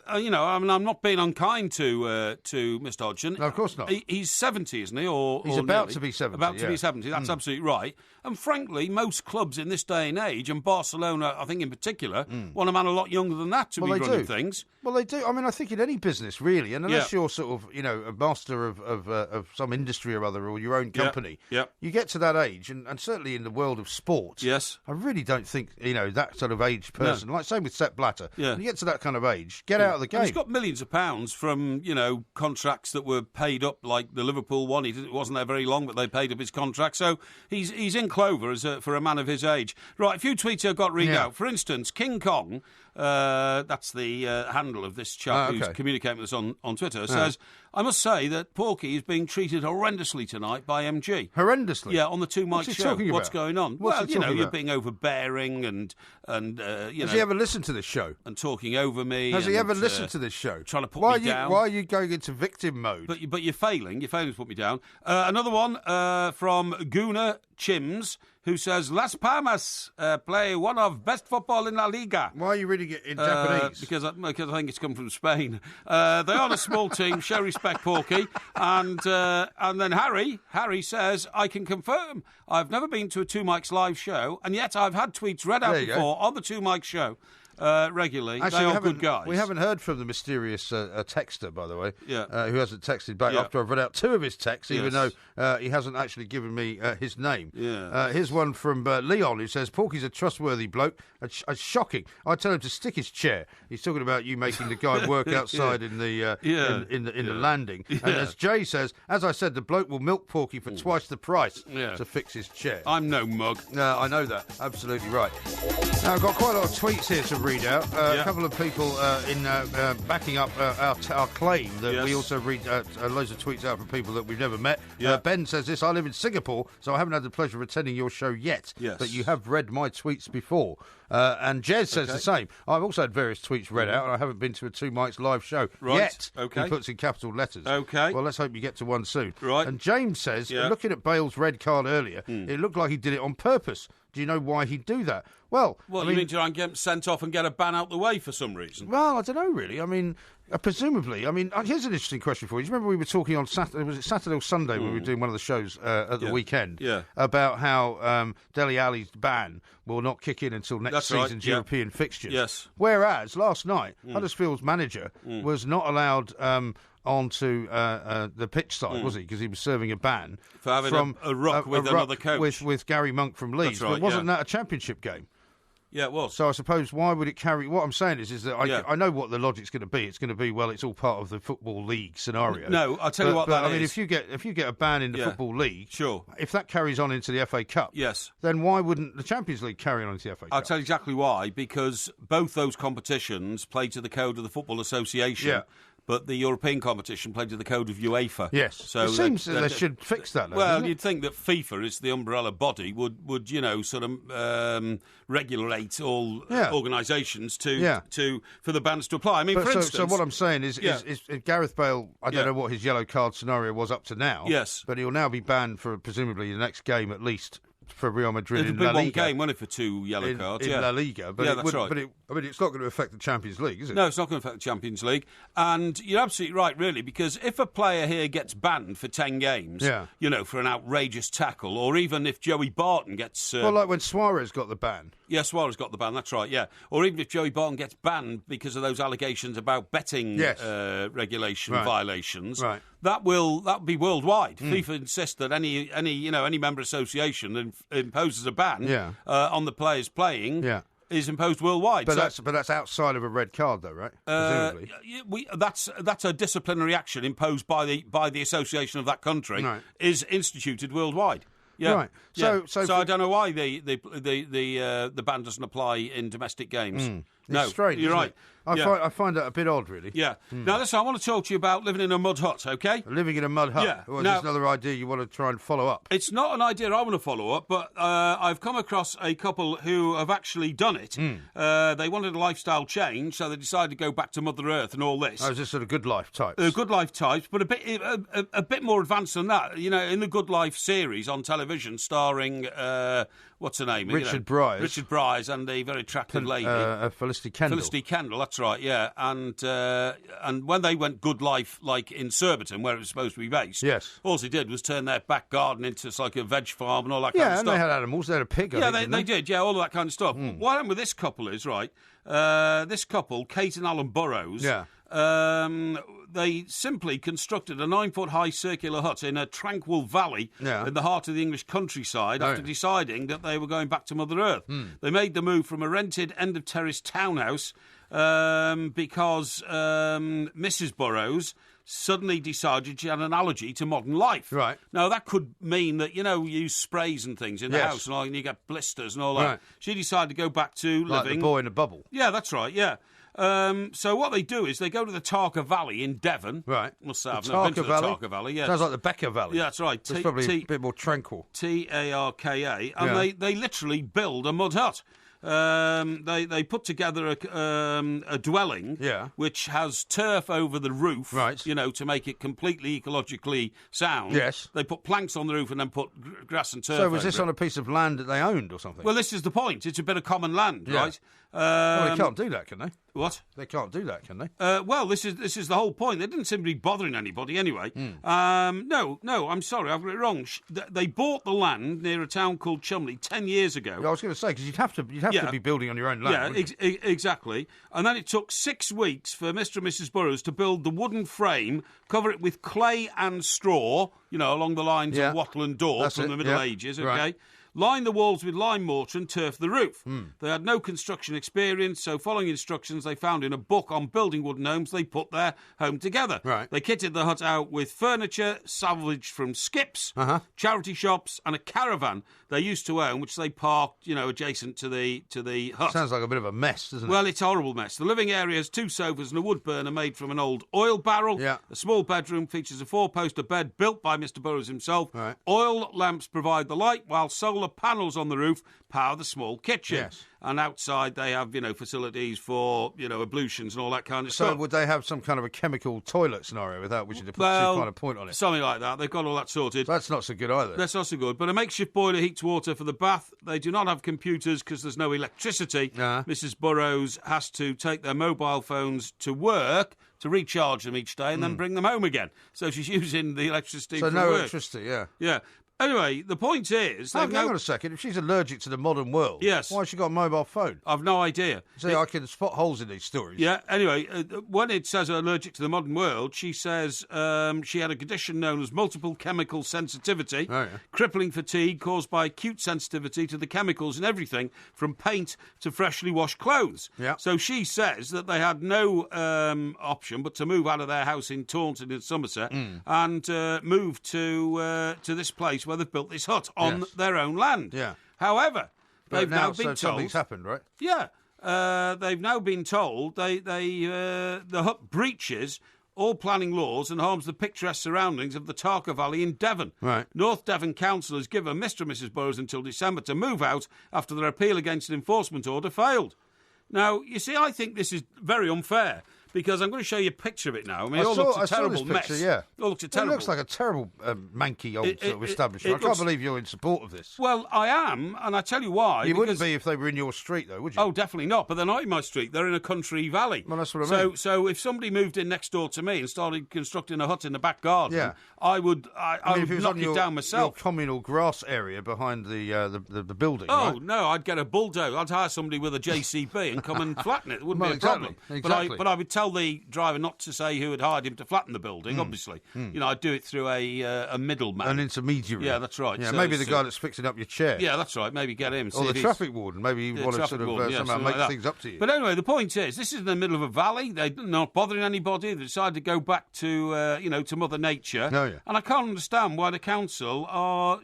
I'm not being unkind to Mr. Hodgson. No, of course not. He's 70, isn't he? He's about to be 70. About to be 70. That's absolutely right. And frankly, most clubs in this day and age, and Barcelona, I think in particular, want a man a lot younger than that to be running things. Well, they do. I mean, I think in any business, really, and unless you're sort of, a master of some industry or other, or your own company, you get to that age, and certainly in the world of sport, I really don't think, that sort of age person, like same with Sepp Blatter, when you get to that kind of age, get out of the game. And he's got millions of pounds from, contracts that were paid up, like the Liverpool one. He wasn't there very long, but they paid up his contract. So he's in clover for a man of his age. Right, a few tweets I've got read out. For instance, King Kong, that's the handle of this chap who's communicating with us on Twitter, says, I must say that Porky is being treated horrendously tonight by MG. Horrendously? Yeah, on the 2 Mike show. What's going on? You're being overbearing and Has he ever listened to this show? And talking over me. Has he ever listened to this show? Trying to put me down. Why are you going into victim mode? But you're failing. You're failing to put me down. Another one from Guna Chims, who says, Las Palmas play one of best football in La Liga. Why are you reading it in Japanese? Because I think it's come from Spain. They are a small team. Show respect, Porky. And then Harry says, I can confirm I've never been to a 2 Mics live show, and yet I've had tweets read out before on the 2 Mics show. Regularly. Actually, they are good guys. We haven't heard from the mysterious texter, by the way, who hasn't texted back after I've read out 2 of his texts, even though he hasn't actually given me his name. Here's one from Leon, who says, Porky's a trustworthy bloke. It's shocking. I tell him to stick his chair. He's talking about you making the guy work outside in the in the landing. And as Jay says, as I said, the bloke will milk Porky for twice the price to fix his chair. I'm no mug. No, I know that. Absolutely right. Now, I've got quite a lot of tweets here to read out. A couple of people in backing up our claim that we also read loads of tweets out from people that we've never met. Ben says this, I live in Singapore, so I haven't had the pleasure of attending your show yet, but you have read my tweets before. And Jez says the same. I've also had various tweets read out, and I haven't been to a 2 Mics live show yet. He puts in capital letters. Well, let's hope you get to one soon. Right. And James says, looking at Bale's red card earlier, it looked like he did it on purpose. Do you know why he'd do that? Well, you mean to try and get him sent off and get a ban out the way for some reason? Well, I don't know, really. I mean, presumably. I mean, here's an interesting question for you. Do you remember we were talking on Saturday? Was it Saturday or Sunday when we were doing one of the shows at the weekend? About how Dele Alli's ban will not kick in until next season's European fixtures. Yes. Whereas last night, Huddersfield's manager was not allowed onto the pitch side, was he? Because he was serving a ban for having a ruck with another coach with Gary Monk from Leeds. That's right, but wasn't that a championship game? Yeah, it was. So I suppose why would it carry? What I'm saying is that I know what the logic's going to be. It's going to be, well, it's all part of the Football League scenario. No, I'll tell you what that is. I mean, if you get a ban in the Football League, if that carries on into the FA Cup, then why wouldn't the Champions League carry on into the FA Cup? I'll tell you exactly why. Because both those competitions play to the code of the Football Association. Yeah. But the European competition played to the code of UEFA. Yes. So it seems they should fix that, though, you'd think that FIFA is the umbrella body, would sort of regulate all organisations for the bans to apply. I mean, for instance... So what I'm saying is Gareth Bale, I don't know what his yellow card scenario was up to now, but he'll now be banned for presumably the next game at least. for Real Madrid in La Liga. It'd be one game, wouldn't it, for 2 yellow cards? In La Liga. But that's right. But it's not going to affect the Champions League, is it? No, it's not going to affect the Champions League. And you're absolutely right, really, because if a player here gets banned for 10 games, for an outrageous tackle, or even if Joey Barton gets... well, like when Suarez got the ban. Yeah, Suarez got the ban, that's right, yeah. Or even if Joey Barton gets banned because of those allegations about betting regulation violations, that will be worldwide. FIFA insists that any member association imposes a ban on the players playing is imposed worldwide. But that's outside of a red card, though, right? Presumably. That's a disciplinary action imposed by the association of that country, is instituted worldwide. Yeah. Right. So I don't know why the ban doesn't apply in domestic games. It's strange. You're right. I find that a bit odd, really. Yeah. Now, listen, I want to talk to you about living in a mud hut, OK? Living in a mud hut? Yeah. Or is this another idea you want to try and follow up? It's not an idea I want to follow up, but I've come across a couple who have actually done it. They wanted a lifestyle change, so they decided to go back to Mother Earth and all this. Oh, is this sort of Good Life types? Good Life types, but a bit more advanced than that. In the Good Life series on television, starring... what's her name? Richard Bryce. Richard Bryce and the very attractive lady. Felicity Kendall. Felicity Kendall, that's right, yeah. And when they went Good Life, like in Surbiton, where it was supposed to be based, all they did was turn their back garden into like a veg farm and all that kind of stuff. Yeah, and they had animals. They had a pig, they did, all of that kind of stuff. What happened with this couple is, this couple, Kate and Alan Burrows, they simply constructed a 9-foot-high circular hut in a tranquil valley in the heart of the English countryside after deciding that they were going back to Mother Earth. They made the move from a rented end-of-terrace townhouse because Mrs. Burrows suddenly decided she had an allergy to modern life. Right. Now, that could mean that, you use sprays and things in the house and all, and you get blisters and all that. Right. She decided to go back to like living... the boy in a bubble. Yeah, that's right, yeah. So what they do is they go to the Tarka Valley in Devon. Right. Must say, I've never been to the Tarka Valley. Yeah. Sounds like the Becker Valley. Yeah, that's right. It's probably a bit more tranquil. Tarka. And they literally build a mud hut. They put together a dwelling which has turf over the roof, to make it completely ecologically sound. Yes. They put planks on the roof and then put grass and turf So was over this on a piece of land that they owned or something? Well, this is the point. It's a bit of common land, right? Well, they can't do that, can they? What? They can't do that, can they? Well, this is the whole point. They didn't seem to be bothering anybody anyway. No, I'm sorry, I've got it wrong. They bought the land near a town called Chumley 10 years ago. I was going to say, because you'd have to be building on your own land. Yeah, exactly. And then it took 6 weeks for Mr. and Mrs. Burrows to build the wooden frame, cover it with clay and straw, along the lines of wattle and daub from the Middle Ages, okay? Right. Line the walls with lime mortar and turf the roof. They had no construction experience, so following instructions they found in a book on building wooden homes, they put their home together. Right. They kitted the hut out with furniture salvaged from skips, charity shops, and a caravan they used to own, which they parked, adjacent to the hut. Sounds like a bit of a mess, doesn't it? Well, it's a horrible mess. The living area has 2 sofas and a wood burner made from an old oil barrel. Yeah. A small bedroom features a 4-poster bed built by Mr. Burrows himself. Right. Oil lamps provide the light, while solar panels on the roof power the small kitchen. Yes. And outside they have, facilities for, ablutions and all that kind of stuff. So would they have some kind of a chemical toilet scenario without wishing to put some kind of point on it? Something like that. They've got all that sorted. That's not so good either. That's not so good. But a makeshift boiler heats water for the bath. They do not have computers because there's no electricity. Mrs. Burrows has to take their mobile phones to work to recharge them each day and then bring them home again. So she's using the electricity for no work. Electricity, yeah. Yeah. Anyway, the point is... Hang on a second. If she's allergic to the modern world, yes, why has she got a mobile phone? I've no idea. See, I can spot holes in these stories. Yeah, anyway, when it says allergic to the modern world, she says she had a condition known as multiple chemical sensitivity, crippling fatigue caused by acute sensitivity to the chemicals in everything from paint to freshly washed clothes. Yeah. So she says that they had no option but to move out of their house in Taunton in Somerset and move to this place where they've built this hut on their own land. Yeah. However, they've now been told... something's happened, right? Yeah. They've now been told the hut breaches all planning laws and harms the picturesque surroundings of the Tarka Valley in Devon. Right. North Devon Council has given Mr. and Mrs. Burrows until December to move out after their appeal against an enforcement order failed. Now, you see, I think this is very unfair because I'm going to show you a picture of it now. I mean, it all looks a terrible mess. Yeah. It all looks terrible. It looks like a terrible manky old sort of establishment. I can't believe you're in support of this. Well, I am, and I tell you why. You wouldn't be if they were in your street, though, would you? Oh, definitely not. But they're not in my street. They're in a country valley. Well, that's what I mean. So if somebody moved in next door to me and started constructing a hut in the back garden, I would knock it down myself. Your communal grass area behind the building. Oh, right? no, I'd get a bulldozer. I'd hire somebody with a JCB and come and flatten it. It wouldn't be a problem. Exactly. But I would tell the driver not to say who had hired him to flatten the building, obviously. You know, I'd do it through a middleman. An intermediary. Yeah, that's right. Yeah, so, maybe the guy that's fixing up your chair. Yeah, that's right. Maybe get him. Or the traffic warden. Maybe you want to sort of somehow make things up to you. But anyway, the point is, this is in the middle of a valley. They're not bothering anybody. They decided to go back to, to Mother Nature. Oh, yeah. And I can't understand why the council are,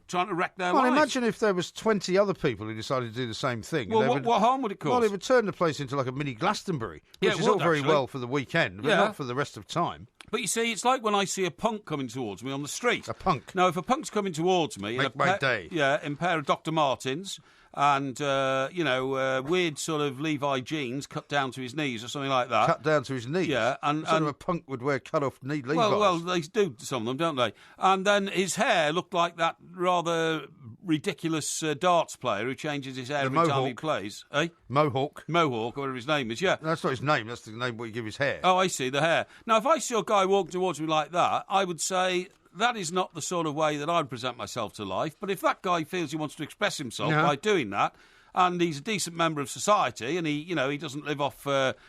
trying to wreck their lives. Well, imagine if there was 20 other people who decided to do the same thing. Well, what harm would it cause? Well, it would turn the place into like a mini Glastonbury, which is all very well for the weekend, but not for the rest of time. But you see, it's like when I see a punk coming towards me on the street. A punk? Now, if a punk's coming towards me... Make my day. Yeah, in a pair of Dr. Martens... and, weird sort of Levi jeans cut down to his knees or something like that. Cut down to his knees? Yeah. And sort of a punk would wear cut-off knee Levi's. Well, they do, some of them, don't they? And then his hair looked like that rather ridiculous darts player who changes his hair every time he plays. Eh? Mohawk, whatever his name is, yeah. No, that's not his name, that's the name what you give his hair. Oh, I see, the hair. Now, if I saw a guy walking towards me like that, I would say... that is not the sort of way that I'd present myself to life. But if that guy feels he wants to express himself by doing that, and he's a decent member of society, and he doesn't live off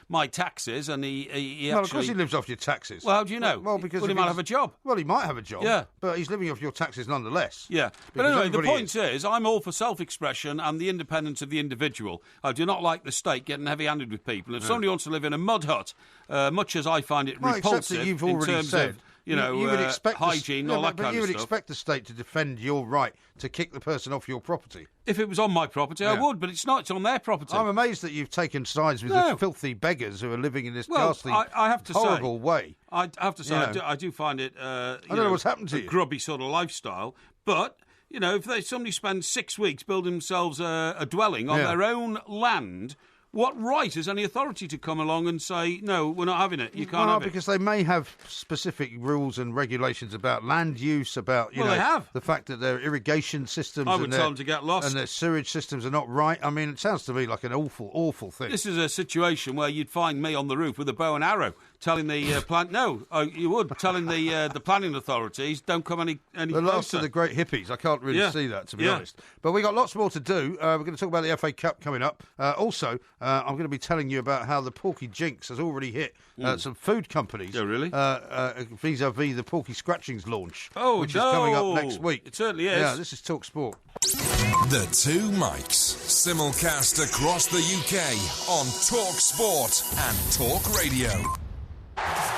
my taxes, and he actually... Well, of course he lives off your taxes. Well, how do you know? Well, because he might have a job. Well, he might have a job. Yeah. But he's living off your taxes nonetheless. Yeah. But anyway, the point is, I'm all for self-expression and the independence of the individual. I do not like the state getting heavy-handed with people. If somebody wants to live in a mud hut, much as I find it repulsive you've in already terms said. of... you would expect hygiene, all that kind of stuff. But you would expect the state to defend your right to kick the person off your property. If it was on my property, I would, but it's not. It's on their property. I'm amazed that you've taken sides with the filthy beggars who are living in this ghastly, horrible way. I have to say, I do find it I don't know what's happened to you. Grubby sort of lifestyle, but... if somebody spends 6 weeks building themselves a dwelling on their own land... what right has any authority to come along and say, no, we're not having it, you can't have it? Because they may have specific rules and regulations about land use, about, they have. The fact that their irrigation systems... I would tell them to get lost. And their sewage systems are not right. I mean, it sounds to me like an awful, awful thing. This is a situation where you'd find me on the roof with a bow and arrow telling the you would, telling the planning authorities, don't come any the closer. last of the great hippies. I can't really see that, to be honest. But we got lots more to do. We're going to talk about the FA Cup coming up. Also, I'm going to be telling you about how the Porky Jinx has already hit some food companies. Oh, really? Vis-a-vis the Porky Scratchings launch, which is coming up next week. It certainly is. Yeah, this is Talk Sport. The Two Mikes, simulcast across the UK on Talk Sport and Talk Radio.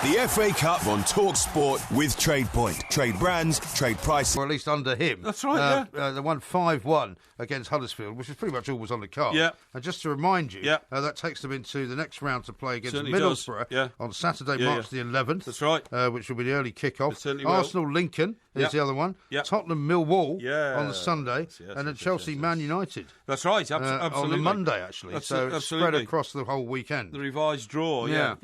The FA Cup on Talk Sport with TradePoint. Trade brands, trade prices. Or at least under him. That's right, They won 5-1 against Huddersfield, which is pretty much all was on the card. Yeah. And just to remind you, that takes them into the next round to play against Certainly Middlesbrough on Saturday, March the 11th. That's right. Which will be the early kick-off. Will. Arsenal-Lincoln is the other one. Tottenham-Millwall on the Sunday. and then Chelsea-Man United. That's right, absolutely. On the Monday, actually. So it's spread across the whole weekend. The revised draw, yeah.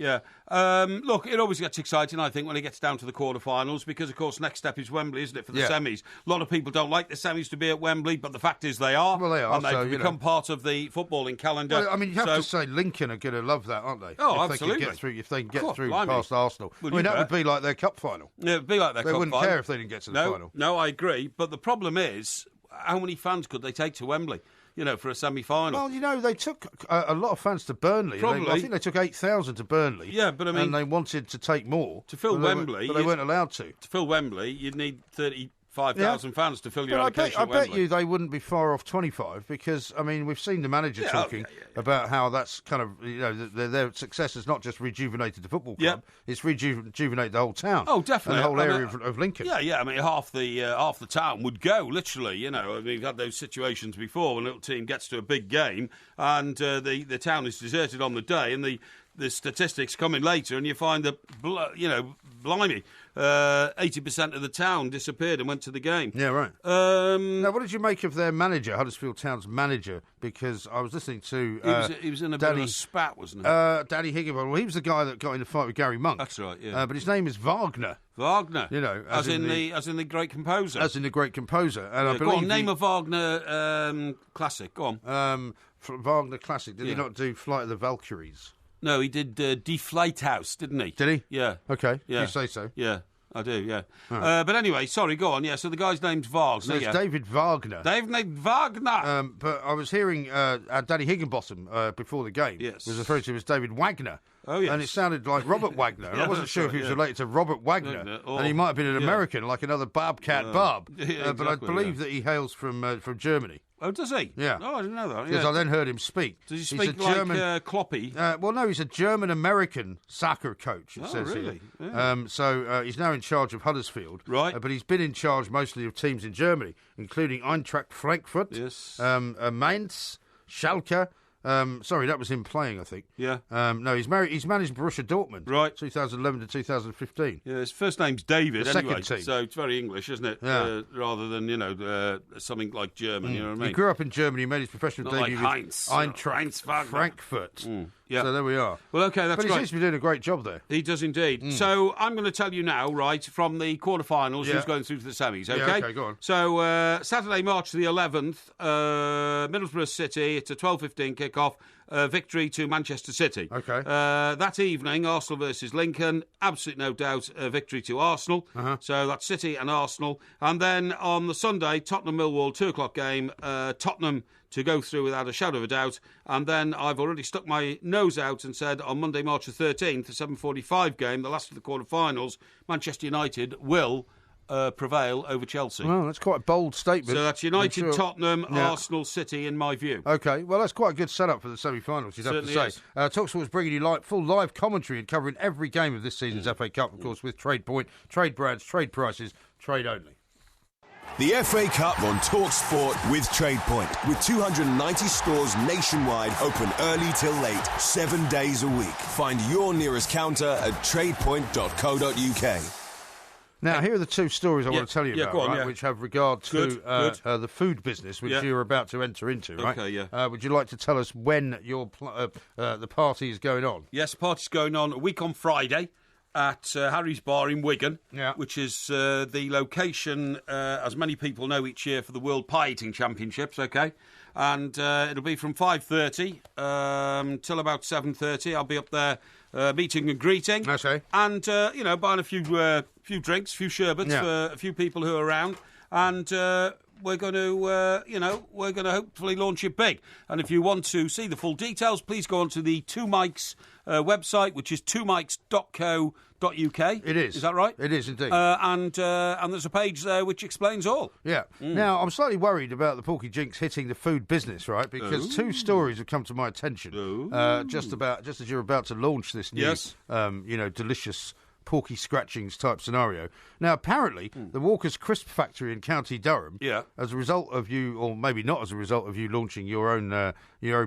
Look, it always gets exciting, I think, when it gets down to the quarterfinals, because, of course, next step is Wembley, isn't it, for the semis? A lot of people don't like the semis to be at Wembley, but the fact is they are. Well, they are. And they've become part of the footballing calendar. Well, I mean, you have to say Lincoln are going to love that, aren't they? Oh, if absolutely. If they can get through past Arsenal. Well, that would be like their cup final. Yeah, it would be like their cup final. They wouldn't care if they didn't get to the final. No, I agree. But the problem is, how many fans could they take to Wembley? For a semi-final. Well, they took a lot of fans to Burnley. Probably. I think they took 8,000 to Burnley. Yeah, but I mean... And they wanted to take more. To fill Wembley... But they weren't allowed to. To fill Wembley, you'd need 35,000 fans to fill your allocation I bet you they wouldn't be far off 25, because, I mean, we've seen the manager talking about how that's kind of, their success has not just rejuvenated the football club, it's rejuvenated the whole town. Oh, definitely. And the whole area of Lincoln. Yeah, I mean, half the town would go, literally, I mean, we've had those situations before when a little team gets to a big game and the town is deserted on the day, and the statistics come in later, and you find that, blimey, 80% of the town disappeared and went to the game. Yeah, right. Now, what did you make of their manager, Huddersfield Town's manager? Because I was listening to... he was in a bit of a spat, wasn't he? Danny Higginbotham. Well, he was the guy that got in the fight with Gary Monk. That's right, yeah. But his name is Wagner. Wagner. You know, as in the great composer. As in the great composer. And I believe go on, name a Wagner classic. Go on. Wagner classic. Did he not do Flight of the Valkyries? No, he did Die Flighthouse, didn't he? Did he? Yeah. Okay. Yeah. You say so. Yeah. I do, yeah. Right. But anyway, sorry, go on. Yeah, so the guy's name's Wagner. So it's David Wagner. David Wagner. But I was hearing Danny Higginbotham before the game. Yes. Was referred to as David Wagner. Oh, yes. And it sounded like Robert Wagner. And I wasn't sure if he was related to Robert Wagner. And he might have been an American, like another Bobcat Bob. But I believe that he hails from Germany. Oh, does he? Yeah. Oh, I didn't know that. Because I then heard him speak. Does he speak like Kloppy? Well, no, he's a German-American soccer coach, it says really? here. Yeah. So he's now in charge of Huddersfield. Right. But he's been in charge mostly of teams in Germany, including Eintracht Frankfurt, Mainz, Schalke. Sorry, that was him playing, I think. Yeah. No, he's managed Borussia Dortmund. Right. 2011 to 2015. Yeah, his first name's David, the anyway. Second team. So it's very English, isn't it? Yeah. Rather than, something like German, you know what I mean? He grew up in Germany, made his professional debut with Eintracht Frankfurt. Yeah. So there we are. Well, okay, that's great. But he seems to be doing a great job there. He does indeed. So I'm going to tell you now, right, from the quarterfinals, who's going through to the semis, okay? Yeah, okay, go on. So Saturday, March the 11th, Middlesbrough City, it's a 12:15 kick-off. Victory to Manchester City. Okay. That evening, Arsenal versus Lincoln. Absolute no doubt, a victory to Arsenal. So that's City and Arsenal. And then on the Sunday, Tottenham-Millwall, 2 o'clock game. Tottenham to go through without a shadow of a doubt. And then I've already stuck my nose out and said on Monday, March the 13th, the 7:45 game, the last of the quarter-finals, Manchester United will prevail over Chelsea. Well, that's quite a bold statement. So that's United, Tottenham, Arsenal, City, in my view. Okay, well, that's quite a good setup for the semi-finals, you'd have to say. TalkSport's bringing you full live commentary and covering every game of this season's FA Cup, of course, with Trade Point, trade brands, trade prices, trade only. The FA Cup on TalkSport with Trade Point, with 290 stores nationwide, open early till late, 7 days a week. Find your nearest counter at tradepoint.co.uk. Now, here are the two stories I want to tell you about, which have regard to the food business, which you're about to enter into, right? Okay, yeah. Would you like to tell us when the party is going on? Yes, the party's going on a week on Friday at Harry's Bar in Wigan, which is the location, as many people know, each year for the World Pie Eating Championships, okay? And it'll be from 5:30 till about 7:30. I'll be up there meeting and greeting. Okay. And, buying a few drinks, a few sherbets for a few people who are around. And we're going to, hopefully launch it big. And if you want to see the full details, please go onto the Two Mics website, which is twomics.co.uk. It is. Is that right? It is indeed. And there's a page there which explains all. Yeah. Now, I'm slightly worried about the Porky Jinx hitting the food business, right? Because two stories have come to my attention. Just as you're about to launch this new, delicious Porky scratchings type scenario. Now, apparently, the Walker's Crisp Factory in County Durham, as a result of you, or maybe not as a result of you launching your own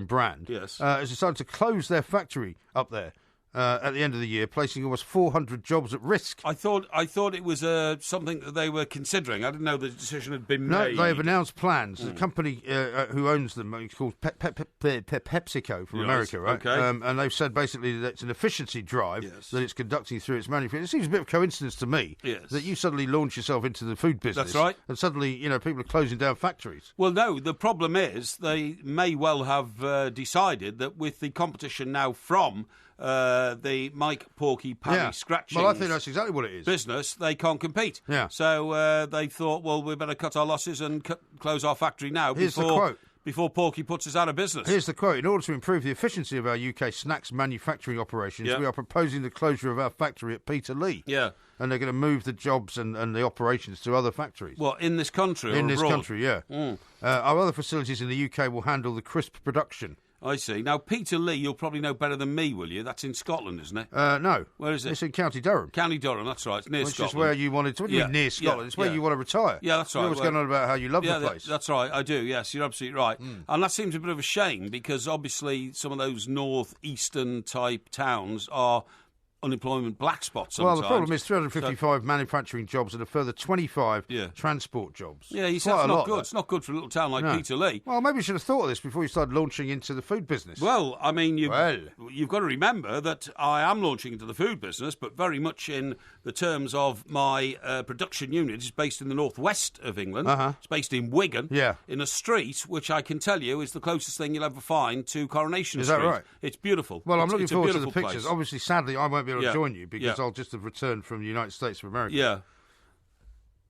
brand, has decided to close their factory up there. At the end of the year, placing almost 400 jobs at risk. I thought it was something that they were considering. I didn't know the decision had been made. No, they have announced plans. The company who owns them is called PepsiCo from America, right? Okay. And they've said basically that it's an efficiency drive that it's conducting through its manufacturing. It seems a bit of a coincidence to me that you suddenly launch yourself into the food business. That's right. And suddenly, people are closing down factories. Well, no, the problem is they may well have decided that with the competition now from the Mike Porky Parry scratching. Well, I think that's exactly what it is. Business, they can't compete. Yeah. So they thought, well, we better cut our losses and close our factory now before Porky puts us out of business. Here's the quote. In order to improve the efficiency of our UK snacks manufacturing operations, we are proposing the closure of our factory at Peterlee. Yeah. And they're going to move the jobs and the operations to other factories. What, in this country or in abroad? this country, yeah. Our other facilities in the UK will handle the crisp production. I see. Now, Peterlee, you'll probably know better than me, will you? That's in Scotland, isn't it? No. Where is it? It's in County Durham. County Durham, that's right. It's near Scotland. Which is where you wanted to... What do you mean near Scotland? It's where you want to retire. Yeah, that's right. You know what's going on about how you love the place. That's right, I do, yes. You're absolutely right. And that seems a bit of a shame because obviously some of those north-eastern type towns are unemployment black spot sometimes. Well, the problem is 355 manufacturing jobs and a further 25 transport jobs. Yeah, you said it's not good. It's not good for a little town like Peterlee. Well, maybe you should have thought of this before you started launching into the food business. Well, I mean, you've got to remember that I am launching into the food business, but very much in the terms of my production unit. It's based in the northwest of England. It's based in Wigan, in a street which I can tell you is the closest thing you'll ever find to Coronation Street. Is that right? It's beautiful. Well, I'm looking forward to the place. pictures. Obviously, sadly, I won't be able to join you because I'll just have returned from the United States of America. Yeah.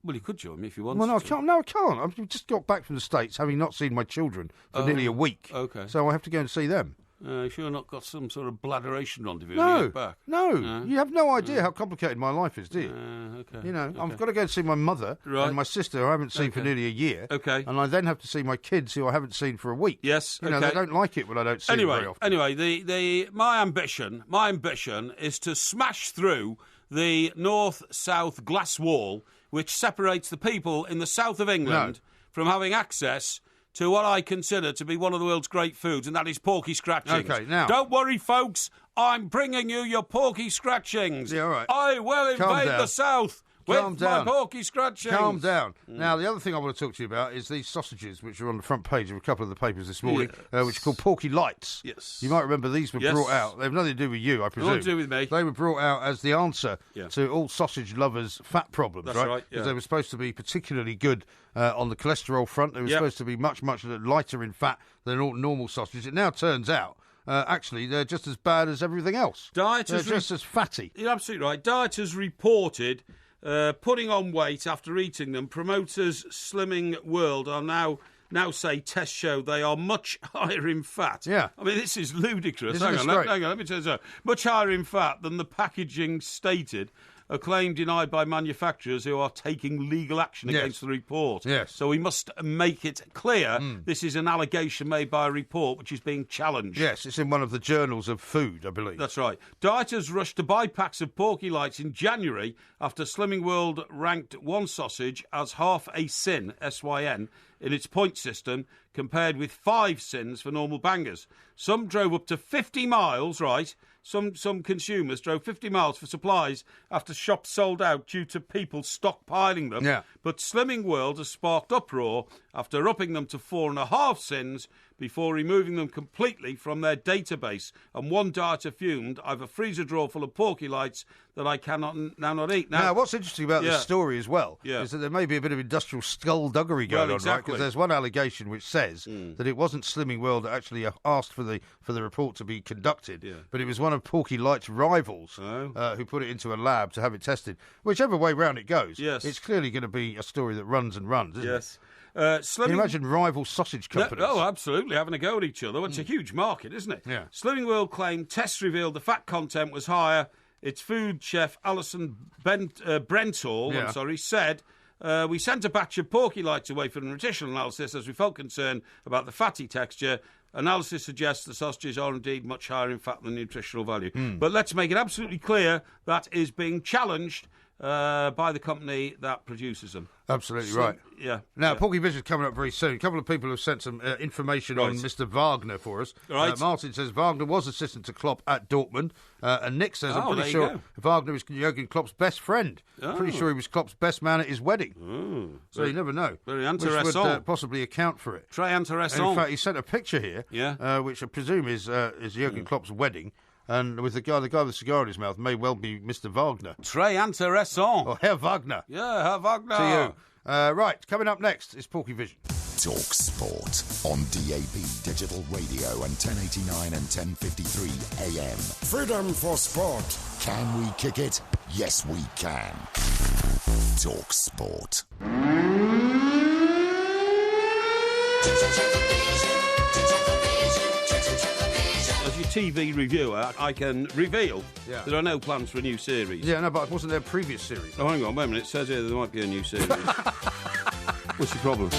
Well, you could join me if you wanted to. No, I can't. I've just got back from the States, having not seen my children for nearly a week. Okay. So I have to go and see them. You sure not got some sort of bladderation rendezvous no, when you get back? No. You have no idea how complicated my life is, do you? Okay. You know, I've got to go and see my mother and my sister, who I haven't seen for nearly a year. Okay. And I then have to see my kids, who I haven't seen for a week. Yes. You know, they don't like it when I don't see them very often. Anyway, my ambition is to smash through the north-south glass wall which separates the people in the south of England from having access to what I consider to be one of the world's great foods, and that is porky scratchings. Okay, now... Don't worry, folks. I'm bringing you your porky scratchings. Yeah, all right. I will invade the south with my porky scratchings. Calm down. Now, the other thing I want to talk to you about is these sausages, which are on the front page of a couple of the papers this morning, which are called Porky Lights. Yes. You might remember these were brought out. They have nothing to do with you, I presume. Nothing to do with me. They were brought out as the answer to all sausage lovers' fat problems, That's right? Because they were supposed to be particularly good on the cholesterol front. They were supposed to be much, much lighter in fat than all normal sausage. It now turns out actually, they're just as bad as everything else. They're just as fatty. You're absolutely right. Dieters reported putting on weight after eating them. Promoters Slimming World are now say tests show they are much higher in fat. Yeah. I mean, this is ludicrous. Hang on, let me tell you something. Much higher in fat than the packaging stated. A claim denied by manufacturers who are taking legal action against the report. Yes. So we must make it clear this is an allegation made by a report which is being challenged. Yes, it's in one of the journals of food, I believe. That's right. Dieters rushed to buy packs of Porky Lights in January after Slimming World ranked one sausage as half a sin, S-Y-N, in its point system, compared with 5 sins for normal bangers. Some drove up to 50 miles, right? Some consumers drove 50 miles for supplies after shops sold out due to people stockpiling them. Yeah. But Slimming World has sparked uproar after upping them to 4.5 sins before removing them completely from their database. And one dieter fumed, I have a freezer drawer full of Porky Lights that I cannot not eat. Now, what's interesting about this story as well is that there may be a bit of industrial skullduggery going on, right? Because there's one allegation which says that it wasn't Slimming World that actually asked for the report to be conducted, but it was one of Porky Light's rivals who put it into a lab to have it tested. Whichever way round it goes, it's clearly going to be a story that runs and runs, isn't it? Can you imagine rival sausage companies? Oh, absolutely, having a go at each other. Well, it's a huge market, isn't it? Yeah. Slimming World claimed tests revealed the fat content was higher. Its food chef, Alison Brentall, said, we sent a batch of Porky Lights away for nutritional analysis as we felt concerned about the fatty texture. Analysis suggests the sausages are indeed much higher in fat than nutritional value. But let's make it absolutely clear that is being challenged by the company that produces them. Absolutely right. Yeah. Now, Porkyvision is coming up very soon. A couple of people have sent some information on Mr. Wagner for us. Right. Martin says Wagner was assistant to Klopp at Dortmund. And Nick says, I'm pretty sure Wagner is Jurgen Klopp's best friend. Pretty sure he was Klopp's best man at his wedding. So you never know. Very interesting. Which would possibly account for it. Très intéressant. In fact, he sent a picture here, which I presume is Jurgen Klopp's wedding. And with the guy with the cigar in his mouth may well be Mr. Wagner. Très intéressant. Or Herr Wagner. Yeah, Herr Wagner. To you. Right, coming up next is Porkyvision. Talk Sport on DAB Digital Radio and 1089 and 1053 AM. Freedom for sport. Can we kick it? Yes, we can. Talk Sport. As your TV reviewer, I can reveal there are no plans for a new series. Yeah, no, but wasn't there a previous series? Oh, hang on, wait a minute. It says here there might be a new series. What's the problem?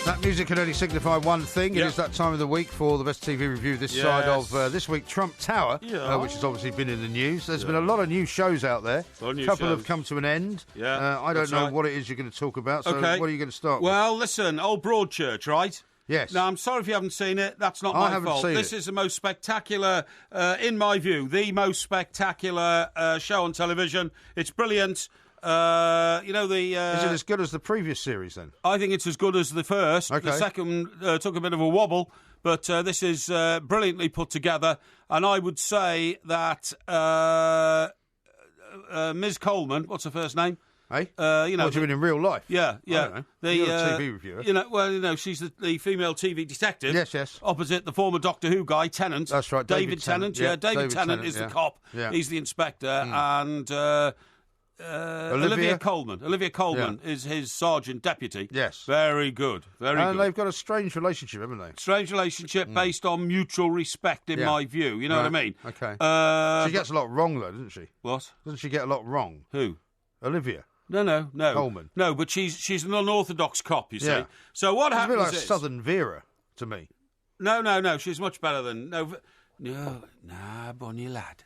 That music can only signify one thing. It is that time of the week for the best TV review this side of this week, Trump Tower, which has obviously been in the news. There's been a lot of new shows out there. A couple have come to an end. I don't know what it is you're going to talk about, so what are you going to start with? Well, listen, old Broadchurch, right? Yes. Now, I'm sorry if you haven't seen it. That's not my fault. This is the most spectacular, in my view, the most spectacular show on television. It's brilliant. Is it as good as the previous series then? I think it's as good as the first. Okay. The second took a bit of a wobble, but this is brilliantly put together. And I would say that Ms. Coleman, what's her first name? Hey, what do you mean in real life? Yeah. You're a TV reviewer. She's the female TV detective. Yes. Opposite the former Doctor Who guy, Tennant. That's right, David Tennant. Yeah, David Tennant is the cop. Yeah. He's the inspector, and Olivia Coleman. Olivia Coleman is his sergeant deputy. Yes, very good. Very good. And they've got a strange relationship, haven't they? Strange relationship based on mutual respect, in my view. You know what I mean? Okay. She gets a lot wrong, though, doesn't she? What? Doesn't she get a lot wrong? Who? Olivia. No. Coleman. No, but she's an unorthodox cop, you see. So what happens is... a bit like Southern Vera to me. No, she's much better than... Nah, bonny lad.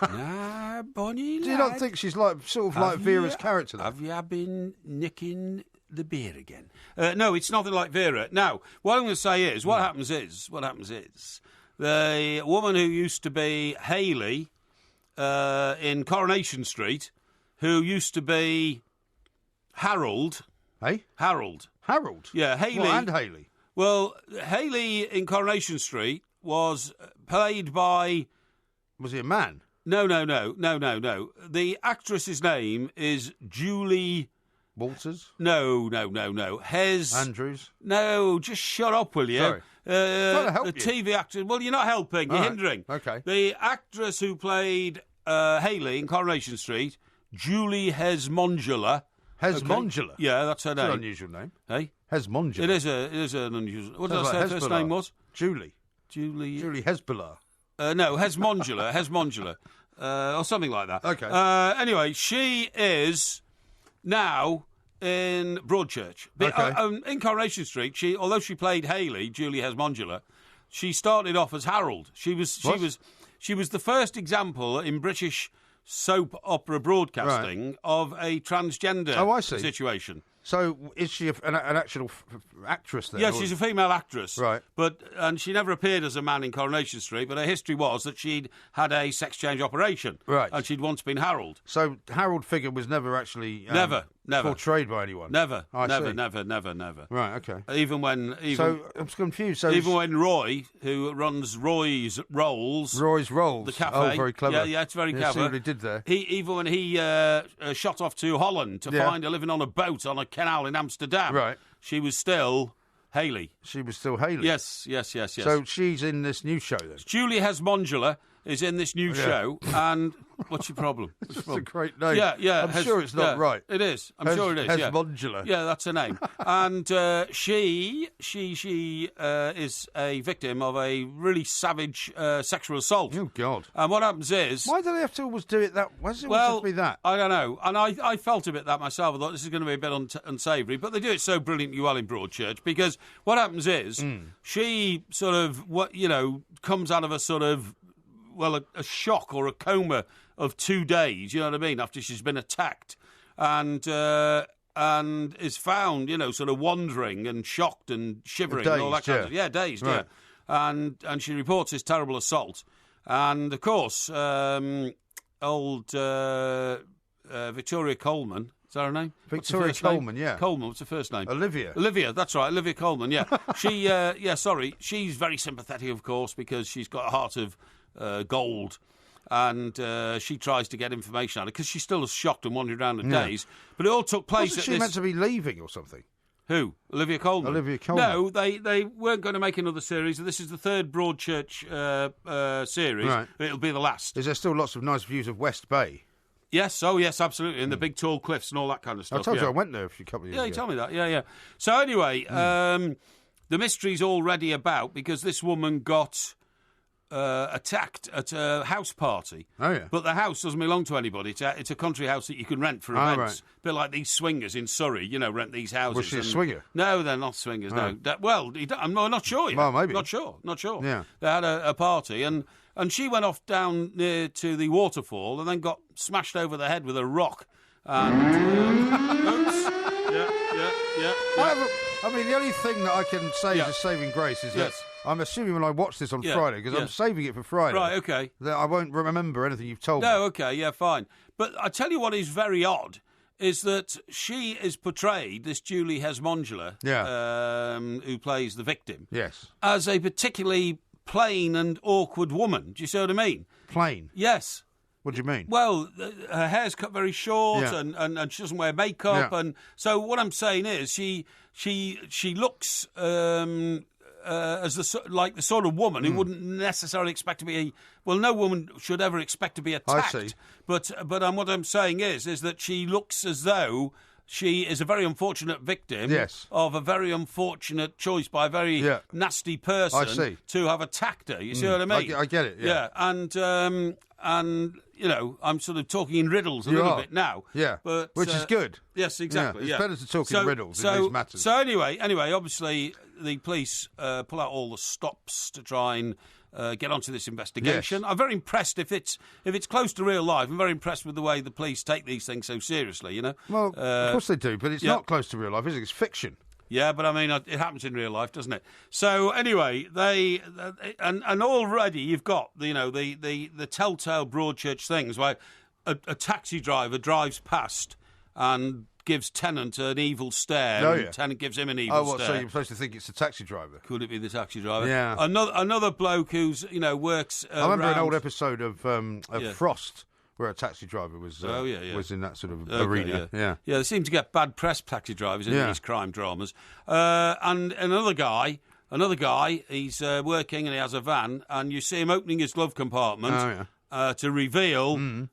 Nah, bonny lad. Do you not think she's like Vera's character, though? Have you been nicking the beer again? No, it's nothing like Vera. Now, what I'm going to say is, what happens is, the woman who used to be Hayley in Coronation Street... who used to be Harold. Hey? Harold. Yeah, Hayley. Well, and Hayley. Well, Hayley in Coronation Street was played by... Was he a man? No. The actress's name is Julie... Walters? No. Hez... Andrews? No, just shut up, will you? Sorry. Trying to help you. TV actress... Well, you're not helping, you're hindering. Okay. The actress who played Hayley in Coronation Street... Julie Hesmondula. Hesmondula? Okay. Yeah, that's her name. It's an unusual name. Hey? Hesmondula. It is an unusual... What did I say her first name was? Julie Hezbollah. No, Hesmondula. Or something like that. Okay. Anyway, she is now in Broadchurch. Okay. In Coronation Street, although she played Hayley, Julie Hesmondula, she started off as Harold. She was the first example in British soap opera broadcasting of a transgender situation. So is she an actual actress then? Yeah, she's a female actress. Right. And she never appeared as a man in Coronation Street, but her history was that she'd had a sex change operation. Right. And she'd once been Harold. So Harold figure was never actually... Never. portrayed by anyone? Never. Never. Right, okay. Even when... So, I'm confused. So even when Roy, who runs Roy's Rolls... the cafe... Oh, very clever. Yeah, it's very clever. See what he did there. Even when he shot off to Holland to find her living on a boat on a canal in Amsterdam... Right. She was still Hayley. She was still Hayley? Yes. So she's in this new show then? Julie Hesmondula is in this new show, and what's your problem? It's a great name. Yeah. I'm sure it's not right. It is. I'm sure it is. Hesmondula. Yeah, that's her name. And she is a victim of a really savage sexual assault. Oh, God. And what happens is... Why do they have to always do it that? Why does it always have to be that? I don't know. And I felt a bit that myself. I thought this is going to be a bit unsavoury. But they do it so brilliantly well in Broadchurch, because what happens is she sort of, comes out of a sort of, a shock or a coma of 2 days, you know what I mean, after she's been attacked, and is found, sort of wandering and shocked and shivering and all that kind of stuff. Yeah, dazed, right. And she reports this terrible assault. And, of course, old Victoria Coleman, is that her name? Victoria Coleman, yeah. Coleman, what's her first name? Olivia, that's right, Olivia Coleman, yeah. She's very sympathetic, of course, because she's got a heart of gold, and she tries to get information out of it, because she's still as shocked and wandering around in days. But it all took place Wasn't she meant to be leaving or something? Who? Olivia Coleman? No, they weren't going to make another series. This is the third Broadchurch series. Right. It'll be the last. Is there still lots of nice views of West Bay? Yes, absolutely, and the big tall cliffs and all that kind of stuff. I told you I went there a couple of years ago. Yeah, you told me that, yeah. So anyway, the mystery's already about, because this woman got attacked at a house party. Oh, yeah. But the house doesn't belong to anybody. It's a country house that you can rent for events. Right. A bit like these swingers in Surrey, rent these houses. Was she a swinger? No, they're not swingers, no. I'm not sure. Well, maybe. Not sure. Yeah. They had a party, and she went off down near to the waterfall and then got smashed over the head with a rock. And, oops. Yeah. I mean, the only thing that I can say is a saving grace is that I'm assuming when I watch this on Friday, because I'm saving it for Friday. Right, okay. That I won't remember anything you've told me. No, okay, yeah, fine. But I tell you what is very odd is that she is portrayed, this Julie Hesmondula, who plays the victim, as a particularly plain and awkward woman. Do you see what I mean? Plain? Yes. What do you mean? Well, her hair's cut very short, and she doesn't wear makeup, and so what I'm saying is she looks as the sort of woman who wouldn't necessarily expect to be no woman should ever expect to be attacked. I see. But what I'm saying is that she looks as though she is a very unfortunate victim of a very unfortunate choice by a very nasty person to have attacked her. You see what I mean? I get it. Yeah. And you know, I'm sort of talking in riddles a little bit now. Yeah, but which is good. Yes, exactly. It's better to talk in riddles in these matters. So anyway, obviously the police pull out all the stops to try and get onto this investigation. I'm very impressed if it's close to real life. I'm very impressed with the way the police take these things so seriously. You know. Well, of course they do, but it's not close to real life, is it? It's fiction. Yeah, but I mean, it happens in real life, doesn't it? So anyway, and already you've got the telltale Broadchurch things where a taxi driver drives past and gives Tennant an evil stare. And Tennant gives him an evil stare. So you're supposed to think it's the taxi driver? Could it be the taxi driver? Yeah. Another bloke who's works. I remember an old episode of Frost, where a taxi driver was in that sort of arena. Yeah, they seem to get bad press, taxi drivers, in these crime dramas. And another guy, he's working and he has a van, and you see him opening his glove compartment to reveal,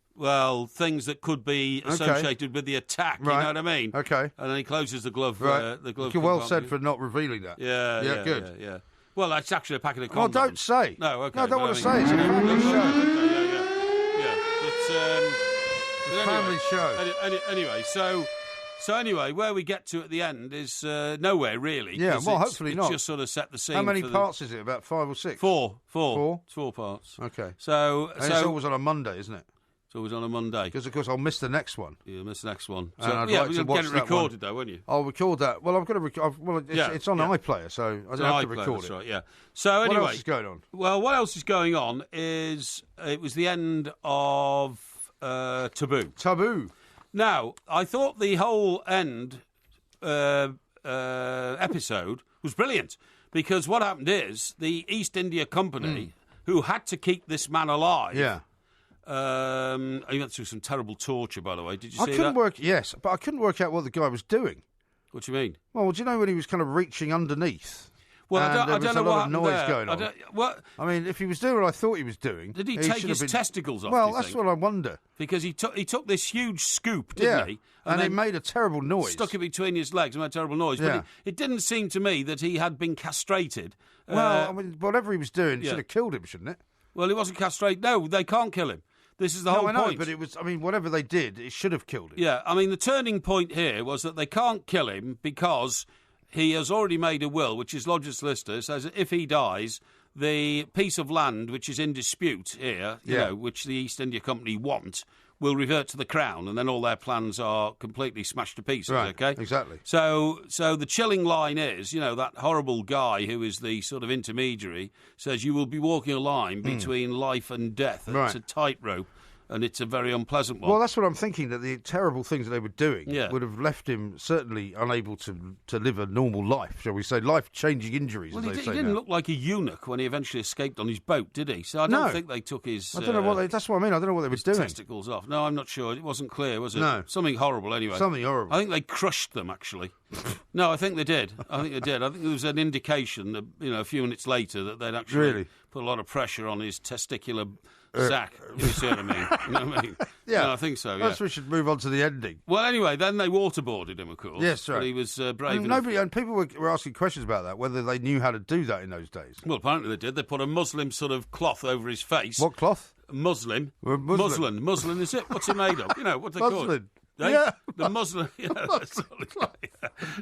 things that could be associated with the attack. You know what I mean? Okay. And then he closes the glove. Right. The glove. Well said for not revealing that. Yeah, good. Yeah. Well, it's actually a packet of condoms. Well, don't say. No, okay. No, I don't want to say. It's a family show. Family show. Anyway, so anyway, where we get to at the end is nowhere really. Yeah, well, hopefully not. Just sort of set the scene. How many parts is it? About 5 or 6? 4. Four? It's 4 parts. Okay. So it's always on a Monday, isn't it? It's always on a Monday. Because of course I'll miss the next one. You'll miss the next one. So I'd like to watch get it recorded though, won't you? I'll record that. Well, I'm going to. It's on iPlayer, so I don't have to record it. Right, yeah. So anyway, what else is going on? Well, what else is going on is it was the end of Taboo. Taboo. Now, I thought the whole end episode was brilliant because what happened is the East India Company, who had to keep this man alive. Yeah. He went through some terrible torture, by the way. Did you see that? But I couldn't work out what the guy was doing. What do you mean? Well, do you know when he was kind of reaching underneath? Well, I don't know what happened noise there. going on. I mean, if he was doing what I thought he was doing, did he take his testicles off? Well, that's what I wonder. Because he took this huge scoop, didn't he? And it made a terrible noise. Stuck it between his legs and made a terrible noise. Yeah. But it didn't seem to me that he had been castrated. Well, I mean, whatever he was doing, should have killed him, shouldn't it? Well, he wasn't castrated. No, they can't kill him. This is the whole point. But it was. I mean, whatever they did, it should have killed him. Yeah, I mean, the turning point here was that they can't kill him because he has already made a will, which his lodger's solicitor says that if he dies, the piece of land which is in dispute here, which the East India Company want, will revert to the Crown, and then all their plans are completely smashed to pieces, okay? Exactly. So the chilling line is, that horrible guy who is the sort of intermediary says you will be walking a line between life and death. Right. It's a tightrope, and it's a very unpleasant one. Well, that's what I'm thinking, that the terrible things that they were doing would have left him certainly unable to live a normal life, shall we say, life-changing injuries, well, as they say he didn't now. look like a eunuch when he eventually escaped on his boat, did he? So I don't think they took his... I don't know what that's what I mean. I don't know what they were doing. Testicles off. No, I'm not sure. It wasn't clear, was it? No. Something horrible, anyway. Something horrible. I think they crushed them, actually. No, I think they did. I think there was an indication, that, a few minutes later, that they'd actually put a lot of pressure on his testicular sack, if you see what I mean. You know what I mean? Yeah. No, I think so, Perhaps we should move on to the ending. Well, anyway, then they waterboarded him, of course. Yes, right. But he was brave enough. And people were asking questions about that, whether they knew how to do that in those days. Well, apparently they did. They put a Muslim sort of cloth over his face. What cloth? Muslin, is it? What's it made of? What they call it? Yeah. The Muslim.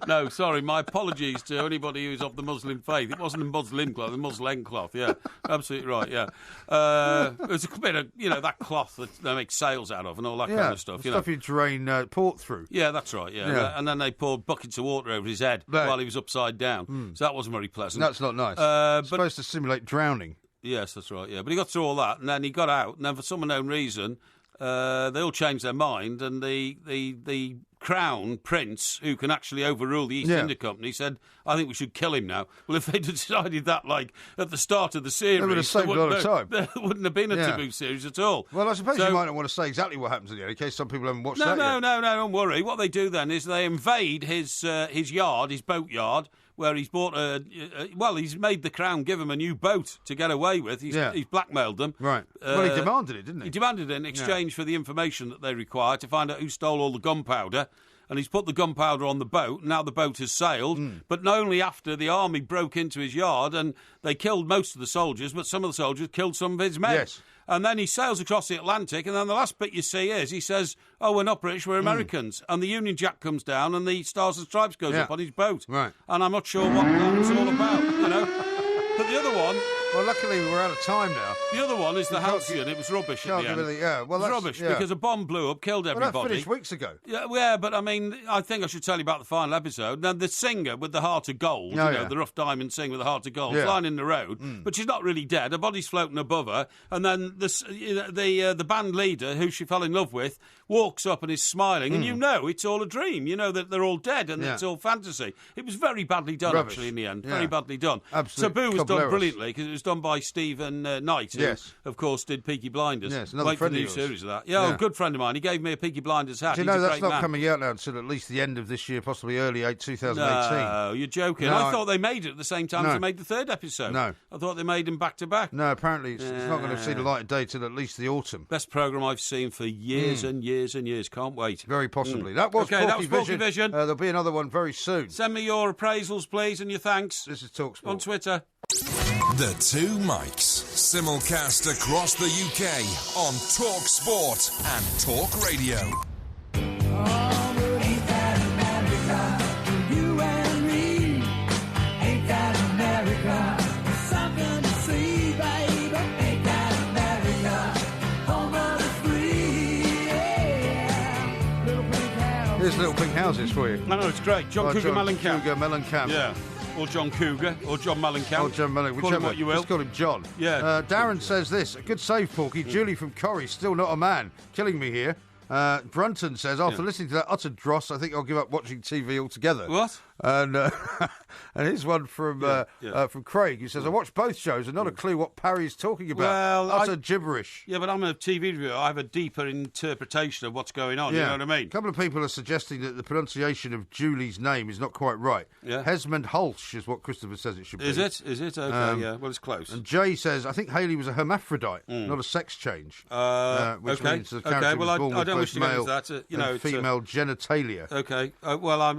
No, sorry, my apologies to anybody who's of the Muslim faith. It wasn't a Muslim cloth, a Muslim cloth, yeah. Absolutely right, yeah. It was a bit of, that cloth that they make sails out of and all that kind of stuff. Stuff you drain port through. Yeah, that's right, yeah. And then they poured buckets of water over his head while he was upside down. So that wasn't very pleasant. That's not nice. It's supposed to simulate drowning. Yes, that's right, yeah. But he got through all that, and then he got out, and then for some unknown reason, they all changed their mind, and the Crown Prince, who can actually overrule the East India Company, said, I think we should kill him now. Well, if they'd decided that, at the start of the series... They would have saved a lot of time. There wouldn't have been a taboo series at all. Well, I suppose you might not want to say exactly what happens at the end, in case some people haven't watched that yet. No, don't worry. What they do then is they invade his yard, his boat yard, where he's bought he's made the Crown give him a new boat to get away with. He's blackmailed them. Right. Well, he demanded it, didn't he? He demanded it in exchange for the information that they require to find out who stole all the gunpowder. And he's put the gunpowder on the boat. Now the boat has sailed. But not only after the army broke into his yard and they killed most of the soldiers, but some of the soldiers killed some of his men. Yes. And then he sails across the Atlantic, and then the last bit you see is he says, we're not British, we're Americans. And the Union Jack comes down and the Stars and Stripes goes up on his boat. Right. And I'm not sure what that's all about, But the other one... Well, luckily we're out of time now. The other one is the Halcyon. It was rubbish at the end. It was rubbish because a bomb blew up, killed everybody. Well, that finished weeks ago. Yeah, but I mean, I think I should tell you about the final episode. Now, the singer with the heart of gold, the rough diamond singer with the heart of gold, flying in the road, but she's not really dead. Her body's floating above her. And then the band leader, who she fell in love with, walks up and is smiling. And it's all a dream. You know that they're all dead and it's all fantasy. It was very badly done, actually, in the end. Very badly done. Absolutely. Taboo was done brilliantly because it was done by Stephen Knight, who, of course, did Peaky Blinders. Yes, another friend of yours. Series of that. Yeah, a good friend of mine. He gave me a Peaky Blinders hat. Do you know that's not coming out now until at least the end of this year, possibly early 2018? No, you're joking. I thought they made it at the same time as they made the third episode. No. I thought they made them back to back. No, apparently it's not going to see the light of day till at least the autumn. Best programme I've seen for years and years and years. Can't wait. Very possibly. That was Porkyvision. There'll be another one very soon. Send me your appraisals, please, and your thanks. This is TalkSport. On Twitter. The Two Mics. Simulcast across the UK on Talk Sport and Talk Radio. Here's Little Pink Houses for you. I know, it's great. Cougar Mellencamp. Cougar Mellencamp. Yeah. Or John Cougar, or John Mellencamp. Or John Mellencamp. Call him what you will. Let's call him John. Yeah. Darren says this. Good save, Porky. Julie from Corrie, still not a man. Killing me here. Brunton says, after listening to that utter dross, I think I'll give up watching TV altogether. What? And here's one from Craig, who says, I watched both shows and not a clue what Parry's talking about. Well, utter gibberish. Yeah, but I'm a TV reviewer. I have a deeper interpretation of what's going on, you know what I mean? A couple of people are suggesting that the pronunciation of Julie's name is not quite right. Yeah. Hesmond Hulsh is what Christopher says it should be. Is it? Okay, yeah. Well, it's close. And Jay says, I think Haley was a hermaphrodite, not a sex change. Which means the character was born with both male and female genitalia. Okay.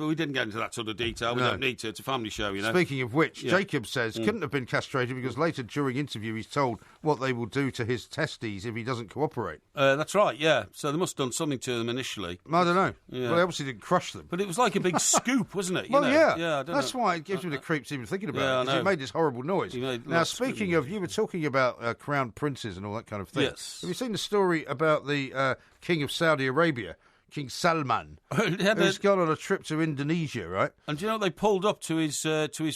We didn't get into that sort of detail. We don't need to. It's a family show, you know. Speaking of which, Jacob says, couldn't have been castrated because later during interview he's told what they will do to his testes if he doesn't cooperate. That's right, yeah. So they must have done something to them initially. I don't know. Yeah. Well, they obviously didn't crush them. But it was like a big scoop, wasn't it? Yeah, that's why it gives me the creeps even thinking about it. Because he made this horrible noise. Now, speaking of, you were talking about crown princes and all that kind of thing. Yes. Have you seen the story about the King of Saudi Arabia? King Salman, who's gone on a trip to Indonesia, right? And do you know they pulled up to his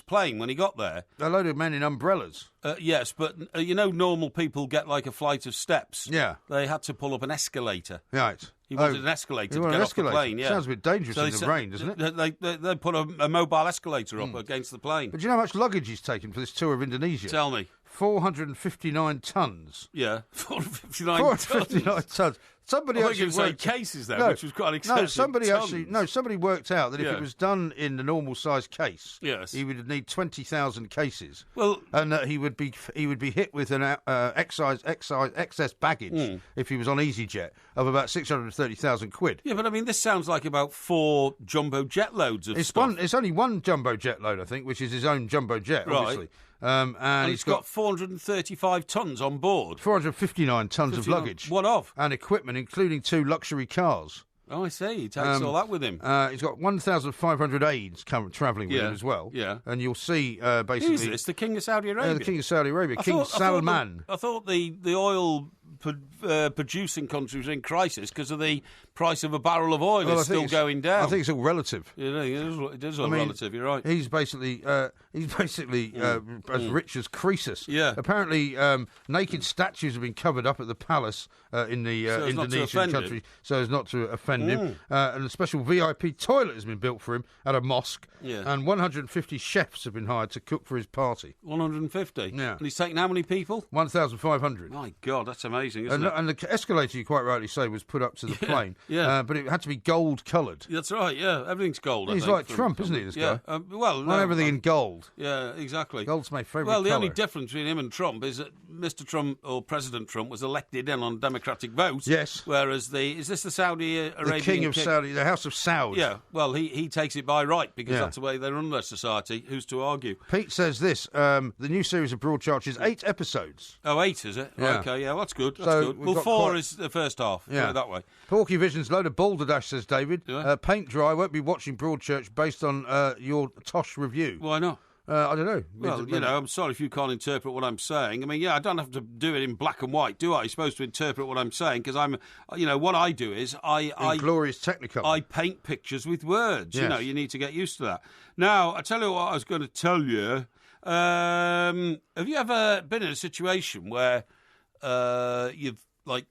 plane when he got there? A load of men in umbrellas. Yes, but normal people get like a flight of steps. Yeah. They had to pull up an escalator. Right. He wanted an escalator to get off the plane, yeah. Sounds a bit dangerous in the rain, doesn't it? They put a mobile escalator up against the plane. But do you know how much luggage he's taken for this tour of Indonesia? Tell me. 459 tons. Yeah, 459 tons. Somebody actually worked cases there, which was quite excessive. Somebody worked out that if it was done in the normal size case, he would need 20,000 cases. Well, and that he would be hit with an excess baggage if he was on EasyJet of about 630,000 quid. Yeah, but I mean, this sounds like about 4 jumbo jet loads of stuff. It's only one jumbo jet load, I think, which is his own jumbo jet, obviously. And it's got 435 tons on board. 459 tons of luggage. What of? And equipment, including 2 luxury cars. Oh, I see. He takes all that with him. He's got 1,500 aides travelling with him as well. Yeah. And you'll see basically... Who's this? The King of Saudi Arabia? The King of Saudi Arabia, King Salman. I thought the oil producing countries are in crisis because of the price of a barrel of oil is still going down. I think it's all relative. It is all relative. You're right. He's basically as rich as Croesus. Yeah. Apparently, naked statues have been covered up at the palace in the Indonesian country, so as not to offend him. And a special VIP toilet has been built for him at a mosque. Yeah. And 150 chefs have been hired to cook for his party. 150. Yeah. And he's taken how many people? 1,500. My God, that's amazing, isn't it? And the escalator, you quite rightly say, was put up to the plane. Yeah. But it had to be gold coloured. That's right, yeah. Everything's gold. He's like Trump, isn't he, this guy? Not everything in gold. Yeah, exactly. Gold's my favourite Well, the colour. only difference between him and Trump is that Mr. Trump, or President Trump, was elected in on democratic vote. Yes. Whereas is this the Saudi Arabian the King of Saudi, the House of Saud. Yeah, well, he takes it by right because that's the way they run their society. Who's to argue? Pete says this, the new series of Broadchurch is 8 episodes. Oh, 8, is it? Yeah. Okay, yeah, that's good. That's So good. we've Well, got 4 is the first half. Yeah. Put it that way. Porkyvision's load of balderdash, says David. Yeah. Paint dry, won't be watching Broadchurch based on your tosh review. Why not? I don't know. Well, I'm sorry if you can't interpret what I'm saying. I mean, I don't have to do it in black and white, do I? You're supposed to interpret what I'm saying because what I do is glorious Technicolor. I paint pictures with words. Yes. You need to get used to that. Now, I tell you what I was going to tell you. Have you ever been in a situation where you've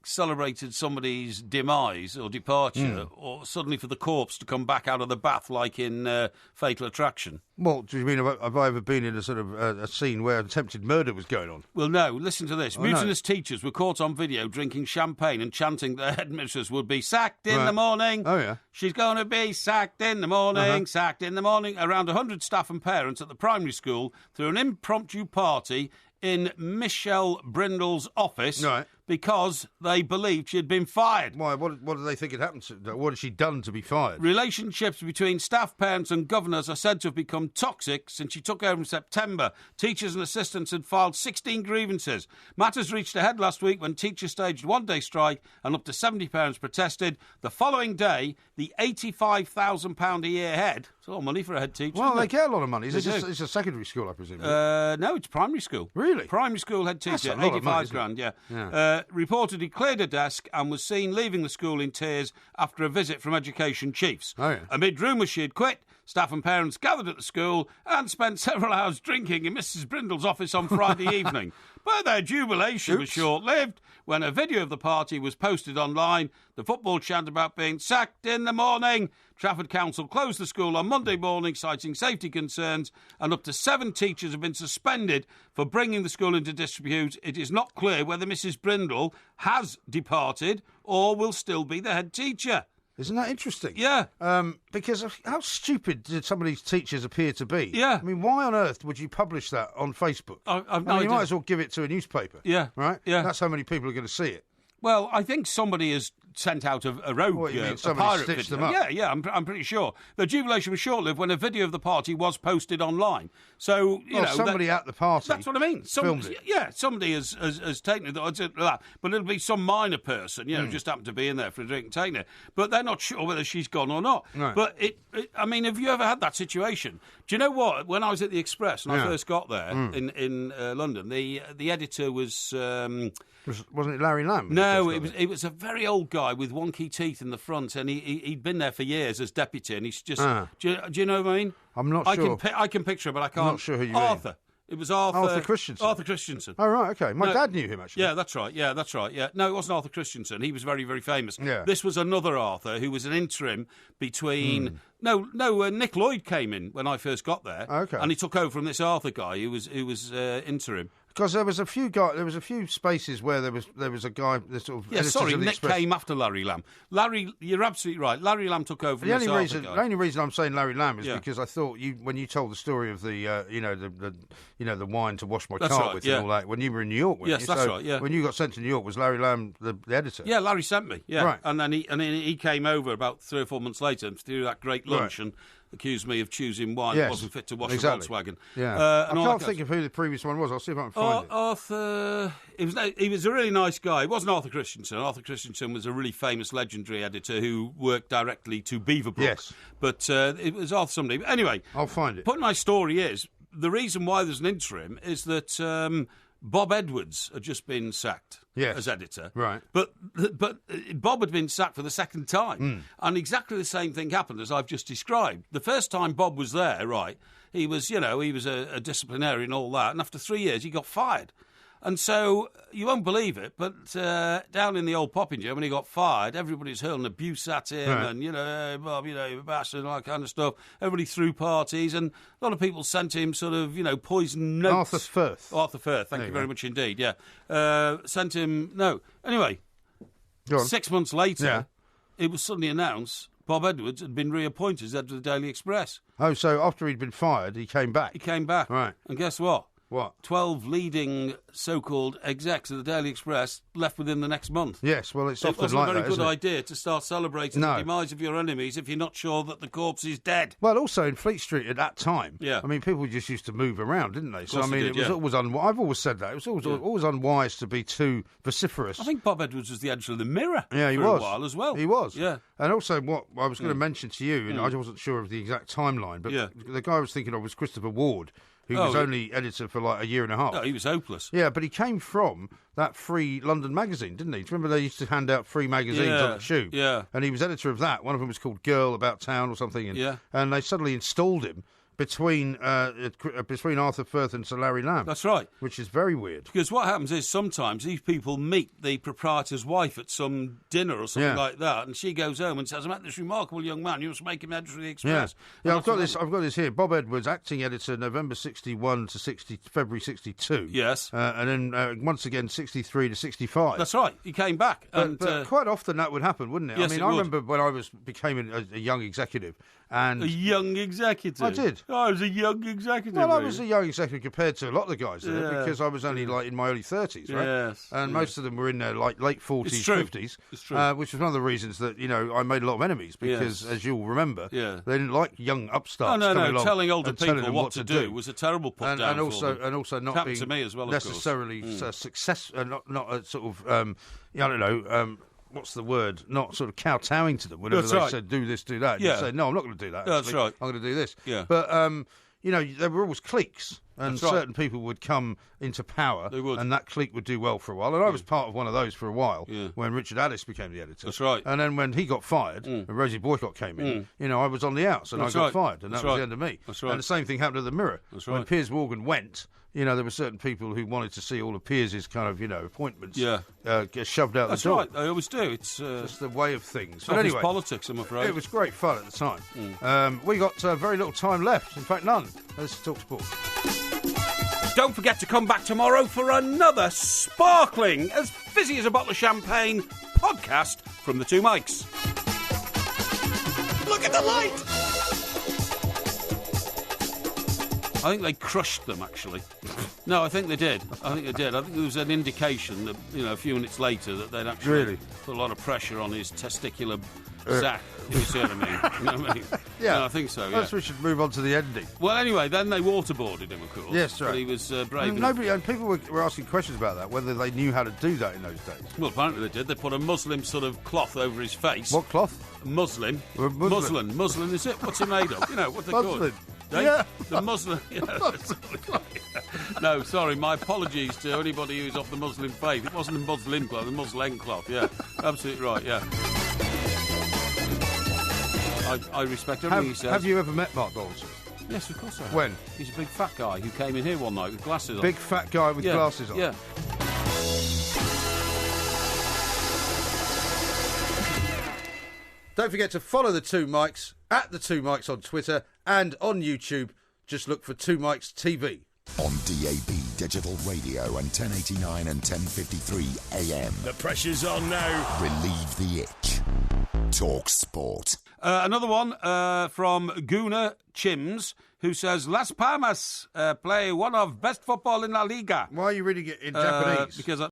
celebrated somebody's demise or departure, or suddenly for the corpse to come back out of the bath like in Fatal Attraction? Well, do you mean have I ever been in a sort of a scene where attempted murder was going on? Well, no. Listen to this. Mutinous teachers were caught on video drinking champagne and chanting their headmistress would be sacked in the morning. Oh, yeah. She's going to be sacked in the morning, sacked in the morning. Around 100 staff and parents at the primary school threw an impromptu party in Michelle Brindle's office because they believed she had been fired. Why? What do they think had happened to her? What had she done to be fired? Relationships between staff, parents and governors are said to have become toxic since she took over in September. Teachers and assistants had filed 16 grievances. Matters reached a head last week when teachers staged a one-day strike and up to 70 parents protested. The following day, the £85,000 a year head, it's a lot of money for a head teacher. Well, they get a lot of money. It's a secondary school, I presume. No, it's primary school. Really? Primary school head teacher, 85 grand, yeah. Reportedly cleared a desk and was seen leaving the school in tears after a visit from education chiefs. Oh, yeah. Amid rumours she had quit, staff and parents gathered at the school and spent several hours drinking in Mrs. Brindle's office on Friday evening. But their jubilation was short-lived when a video of the party was posted online. The football chant about being sacked in the morning. Trafford Council closed the school on Monday morning, citing safety concerns, and up to 7 teachers have been suspended for bringing the school into disrepute. It is not clear whether Mrs. Brindle has departed or will still be the head teacher. Isn't that interesting? Yeah. Because of how stupid did some of these teachers appear to be? Yeah. I mean, why on earth would you publish that on Facebook? You might as well give it to a newspaper. Yeah. Right? Yeah. That's how many people are going to see it. Well, I think somebody has sent out a rogue What, you mean a somebody pirate stitched video. them up? Yeah, I'm pretty sure. The jubilation was short-lived when a video of the party was posted online. So, somebody at the party. That's what I mean. Filmed it. Yeah, somebody has taken it. But it'll be some minor person, just happened to be in there for a drink and taking it. But they're not sure whether she's gone or not. Right. But I mean, have you ever had that situation? Do you know what? When I was at the Express and I first got there in London, the editor was. Wasn't it Larry Lamb? No, it was a very old guy with wonky teeth in the front, and he'd been there for years as deputy, and he's just. Do you know what I mean? I'm not sure. I can picture it, but I can't. I'm not sure who you Arthur. mean. It was Arthur Christensen. Arthur Christensen. Oh, right, okay. My dad knew him, actually. Yeah, that's right. Yeah. No, it wasn't Arthur Christensen. He was very, very famous. Yeah. This was another Arthur who was an interim between... Nick Lloyd came in when I first got there. Okay. And he took over from this Arthur guy who was interim. Because there was a few spaces where there was a guy, the sort of Nick came after Larry Lamb. Larry, you're absolutely right. Larry Lamb took over. The only reason I'm saying Larry Lamb is because I thought when you told the story of the the wine to wash my car with and all that when you were in New York. Yes, that's right. Yeah. When you got sent to New York, was Larry Lamb the editor? Yeah, Larry sent me. Yeah, right. And then he came over about 3 or 4 months later through that great lunch, right. accused me of choosing wine that wasn't fit to wash a Volkswagen. Yeah. I can't think of who the previous one was. I'll see if I can find it. Arthur... He was a really nice guy. It wasn't Arthur Christensen. Arthur Christensen was a really famous, legendary editor who worked directly to Beaverbrook. Yes. But it was Arthur somebody. Anyway... I'll find it. Point my story is, the reason why there's an interim is that Bob Edwards had just been sacked as editor. Right. But Bob had been sacked for the second time. And exactly the same thing happened as I've just described. The first time Bob was there, he was a disciplinarian and all that. And after 3 years, he got fired. And so, you won't believe it, but down in the old Poppingham, when he got fired, everybody's hurling abuse at him and, Bob, you're a bastard and all that kind of stuff. Everybody threw parties and a lot of people sent him sort of, poison notes. Arthur Firth, thank you very much indeed, sent him, Anyway, 6 months later, it was suddenly announced Bob Edwards had been reappointed as editor of the Daily Express. Oh, so after he'd been fired, he came back? He came back. Right. And guess what? What? 12 leading so-called execs of the Daily Express left within the next month. Yes, well, it's often like that, It wasn't a very good idea to start celebrating the demise of your enemies if you're not sure that the corpse is dead. Well, also in Fleet Street at that time, I mean, people just used to move around, didn't they? So, I mean, it was always I've always said that. It was always unwise to be too vociferous. I think Bob Edwards was the editor of the Mirror for a while as well. He was. Yeah. And also, what I was going to mention to you, and I wasn't sure of the exact timeline, but the guy I was thinking of was Christopher Ward, who was only editor for like a year and a half. No, he was hopeless. Yeah, but he came from that free London magazine, didn't he? Do you remember they used to hand out free magazines on the tube? Yeah. And he was editor of that. One of them was called Girl About Town or something. And they suddenly installed him between Arthur Firth and Sir Larry Lamb. That's right. Which is very weird. Because what happens is sometimes these people meet the proprietor's wife at some dinner or something like that, and she goes home and says, I met this remarkable young man, you must make him editor of the Express. Yeah, I've got this here. Bob Edwards, acting editor, November 61 to February 62. Yes. And then once again, 63 to 65. That's right. He came back. But quite often that would happen, wouldn't it? Yes, I mean, I remember when I became a young executive. And a young executive? I did. Oh, I was a young executive. Well, I was a young executive compared to a lot of the guys there because I was only in my early 30s, right? Yes. And most of them were in their late 40s, 50s. It's true. Which was one of the reasons that, I made a lot of enemies because, as you'll remember, they didn't like young upstarts coming along. Telling older people what to do was a terrible put down for them. And also not being to me as well, necessarily successful, not a sort of, I don't know, what's the word? Not sort of kowtowing to them whenever they said, do this, do that. You say, no, I'm not going to do that. That's right. I'm going to do this. Yeah. But, there were always cliques. And certain people would come into power, and that clique would do well for a while. And I was part of one of those for a while when Richard Addis became the editor. That's right. And then when he got fired, and Rosie Boycott came in, I was on the outs, and I got fired, and that was the end of me. That's right. And the same thing happened at the Mirror. That's right. When Piers Morgan went, there were certain people who wanted to see all of Piers's kind of, appointments get shoved out the door. That's right. I always do. It's just the way of things. But anyway, politics, I'm afraid. It was great fun at the time. We got very little time left. In fact, none. Let's talk sport. Don't forget to come back tomorrow for another sparkling, as fizzy as a bottle of champagne, podcast from the two mics. Look at the light! I think they crushed them, actually. No, I think they did. I think there was an indication that, a few minutes later that they'd actually put a lot of pressure on his testicular sack, if you see what I mean. You know what I mean? Yeah. No, I think so, yeah. Perhaps we should move on to the ending. Well, anyway, then they waterboarded him, of course. Yes, right. But he was brave. And people were asking questions about that, whether they knew how to do that in those days. Well, apparently they did. They put a Muslim sort of cloth over his face. What cloth? Muslin. Muslin, is it? What's it made of? What they call it? The Muslim. No, sorry, my apologies to anybody who's off the Muslim faith. It wasn't a Muslim cloth, a Muslim cloth, yeah. Absolutely right, yeah. I respect everything he says. Have you ever met Mark Donaldson? Yes, of course I have. When? He's a big fat guy who came in here one night with glasses on. Big fat guy with glasses on? Yeah. Don't forget to follow the Two Mics at the Two Mics on Twitter and on YouTube. Just look for Two Mics TV. On DAB Digital Radio and 1089 and 1053 AM. The pressure's on now. Relieve the itch. Talk Sport. Another one from Guna Chims, who says, Las Palmas play one of best football in La Liga. Why are you reading it in Japanese? Because